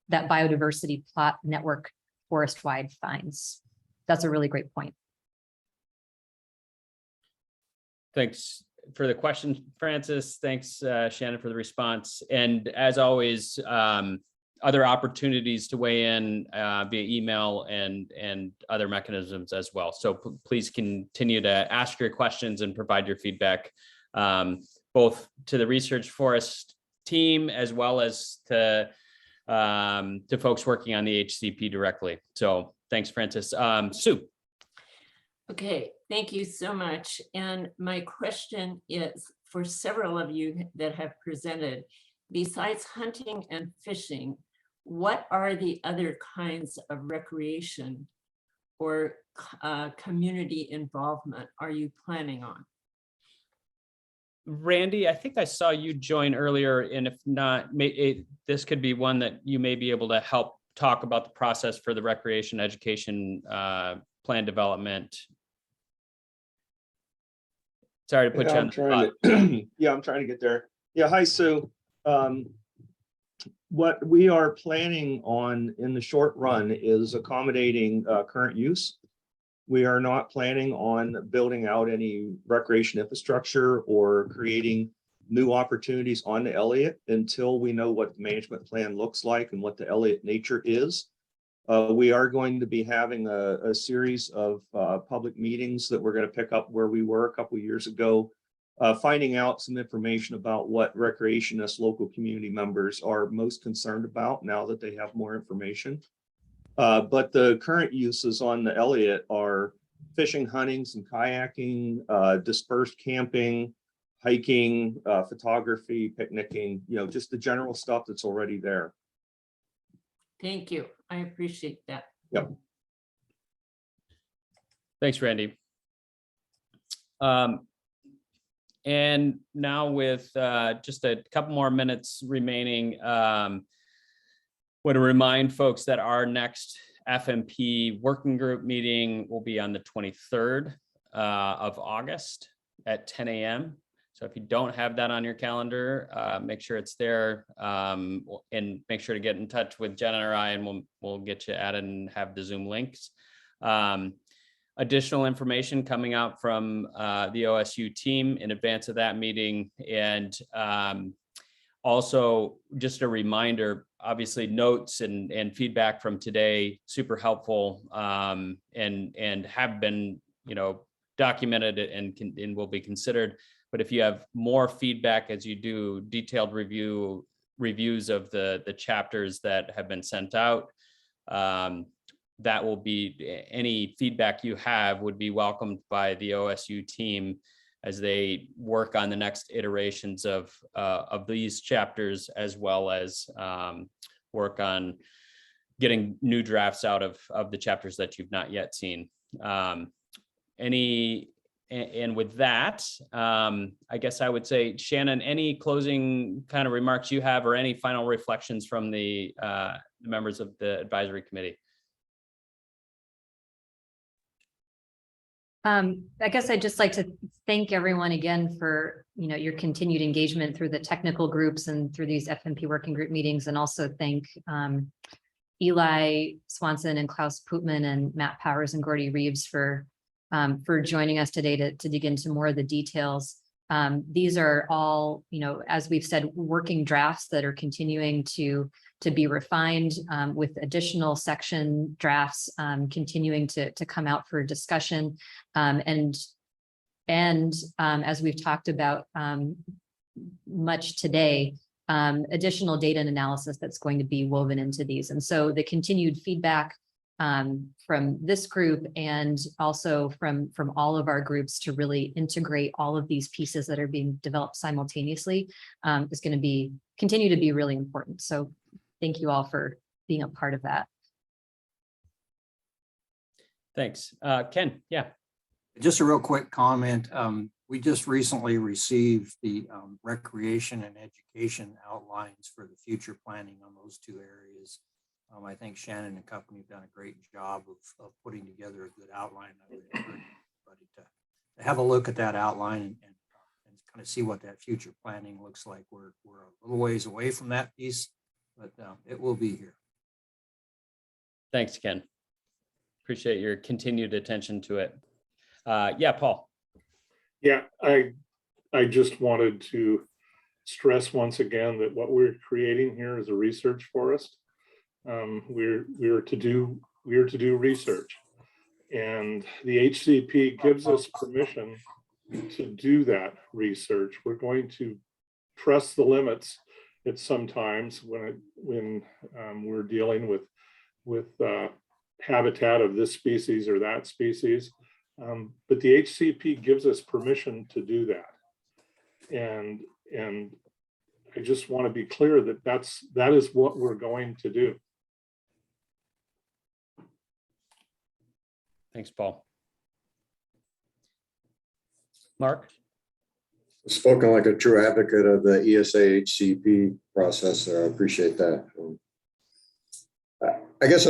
that biodiversity plot network forest-wide finds. That's a really great point. Thanks for the question, Francis. Thanks, Shannon, for the response. And as always, other opportunities to weigh in via email and other mechanisms as well. So please continue to ask your questions and provide your feedback, both to the Research Forest team as well as to folks working on the HCP directly. So thanks, Francis. Sue. Okay, thank you so much. And my question is for several of you that have presented, besides hunting and fishing, what are the other kinds of recreation or community involvement are you planning on? Randy, I think I saw you join earlier, and if not, this could be one that you may be able to help talk about the process for the recreation education plan development. Sorry to put you on the spot. Yeah, I'm trying to get there. Yeah, hi, Sue. What we are planning on in the short run is accommodating current use. We are not planning on building out any recreation infrastructure or creating new opportunities on the Elliott until we know what the management plan looks like and what the Elliott nature is. We are going to be having a series of public meetings that we're going to pick up where we were a couple of years ago, finding out some information about what recreationists, local community members are most concerned about now that they have more information. But the current uses on the Elliott are fishing, hunting, some kayaking, dispersed camping, hiking, photography, picnicking, just the general stuff that's already there. Thank you. I appreciate that. Yep. Thanks, Randy. And now with just a couple more minutes remaining, Want to remind folks that our next FMP working group meeting will be on the 23rd of August at 10 a.m. So if you don't have that on your calendar, make sure it's there, and make sure to get in touch with Jen or I, and we'll get you added and have the Zoom links. Additional information coming out from the OSU team in advance of that meeting. And also just a reminder, obviously notes and feedback from today, super helpful, and have been, documented and will be considered. But if you have more feedback as you do detailed reviews of the chapters that have been sent out, that will be, any feedback you have would be welcomed by the OSU team as they work on the next iterations of these chapters, as well as work on getting new drafts out of the chapters that you've not yet seen. And with that, I guess I would say, Shannon, any closing kind of remarks you have, or any final reflections from the members of the advisory committee? I guess I'd just like to thank everyone again for, your continued engagement through the technical groups and through these FMP working group meetings, and also thank Eli Swanson and Klaus Putman and Matt Powers and Gordy Reeves for joining us today to dig into more of the details. These are all, as we've said, working drafts that are continuing to be refined, with additional section drafts continuing to come out for discussion. And as we've talked about much today, additional data and analysis that's going to be woven into these. And so the continued feedback from this group, and also from all of our groups, to really integrate all of these pieces that are being developed simultaneously, is going to continue to be really important. So thank you all for being a part of that. Thanks. Ken, yeah. Just a real quick comment. We just recently received the recreation and education outlines for the future planning on those two areas. I think Shannon and company have done a great job of putting together a good outline. I would encourage everybody to have a look at that outline and kind of see what that future planning looks like. We're a little ways away from that piece, but it will be here. Thanks, Ken. Appreciate your continued attention to it. Yeah, Paul. Yeah, I just wanted to stress once again that what we're creating here is a research forest. We're to do research, and the HCP gives us permission to do that research. We're going to press the limits at sometimes when we're dealing with habitat of this species or that species, but the HCP gives us permission to do that, and I just want to be clear that that is what we're going to do. Thanks, Paul. Mark? Spoken like a true advocate of the ESA HCP process. I appreciate that. I guess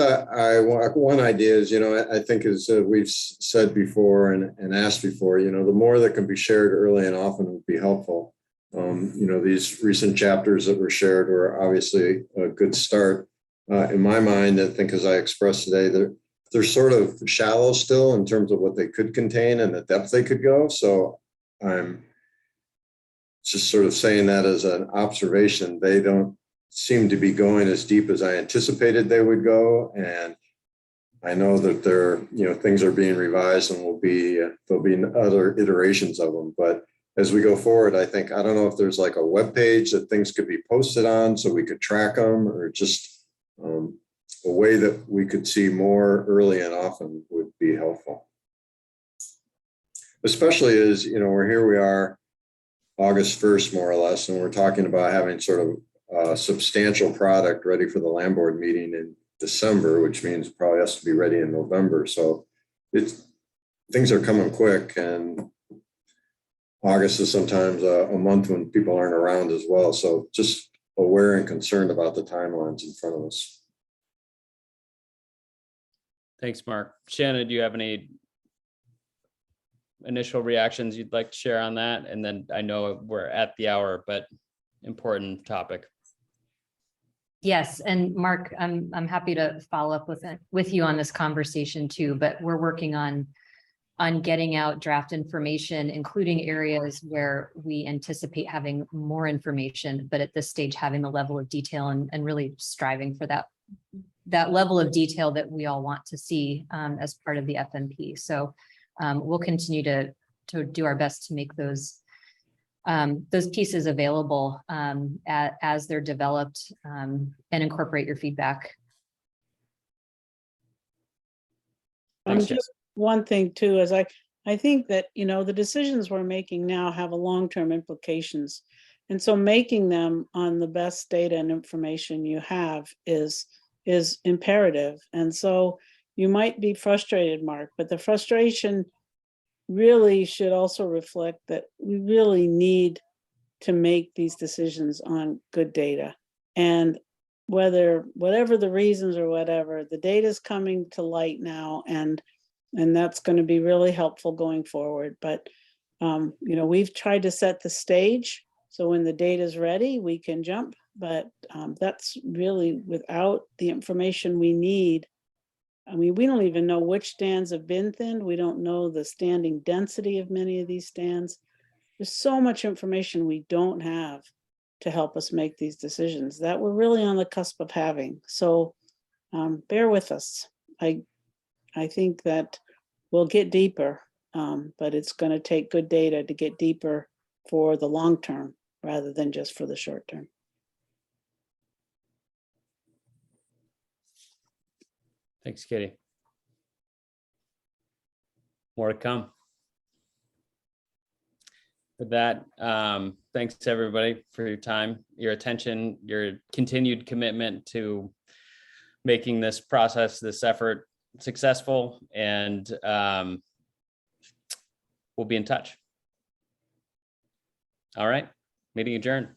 one idea is, I think, as we've said before and asked before, the more that can be shared early and often would be helpful. These recent chapters that were shared were obviously a good start. In my mind, I think, as I expressed today, they're sort of shallow still in terms of what they could contain and the depth they could go. So I'm just sort of saying that as an observation. They don't seem to be going as deep as I anticipated they would go. And I know that things are being revised, and there'll be other iterations of them. But as we go forward, I don't know if there's like a web page that things could be posted on so we could track them, or just a way that we could see more early and often would be helpful. Especially as, we are August 1st, more or less, and we're talking about having sort of a substantial product ready for the land board meeting in December, which means it probably has to be ready in November. So things are coming quick, and August is sometimes a month when people aren't around as well. So just aware and concerned about the timelines in front of us. Thanks, Mark. Shannon, do you have any initial reactions you'd like to share on that? And then I know we're at the hour, but important topic. Yes, and Mark, I'm happy to follow up with you on this conversation too, but we're working on getting out draft information, including areas where we anticipate having more information, but at this stage having the level of detail and really striving for that level of detail that we all want to see as part of the FMP. So we'll continue to do our best to make those pieces available as they're developed and incorporate your feedback. Just one thing too, is I think that, you know, the decisions we're making now have a long-term implications. And so making them on the best data and information you have is imperative. And so you might be frustrated, Mark, but the frustration really should also reflect that we really need to make these decisions on good data. And whatever the reasons or whatever, the data is coming to light now, and that's going to be really helpful going forward. But you know, we've tried to set the stage so when the data is ready, we can jump. But that's really without the information we need. I mean, we don't even know which stands have been thinned. We don't know the standing density of many of these stands. There's so much information we don't have to help us make these decisions that we're really on the cusp of having. So bear with us. I think that we'll get deeper, but it's going to take good data to get deeper for the long term rather than just for the short term. Thanks, Katie. More to come. With that, thanks to everybody for your time, your attention, your continued commitment to making this process, this effort successful, and we'll be in touch. All right, meeting adjourned.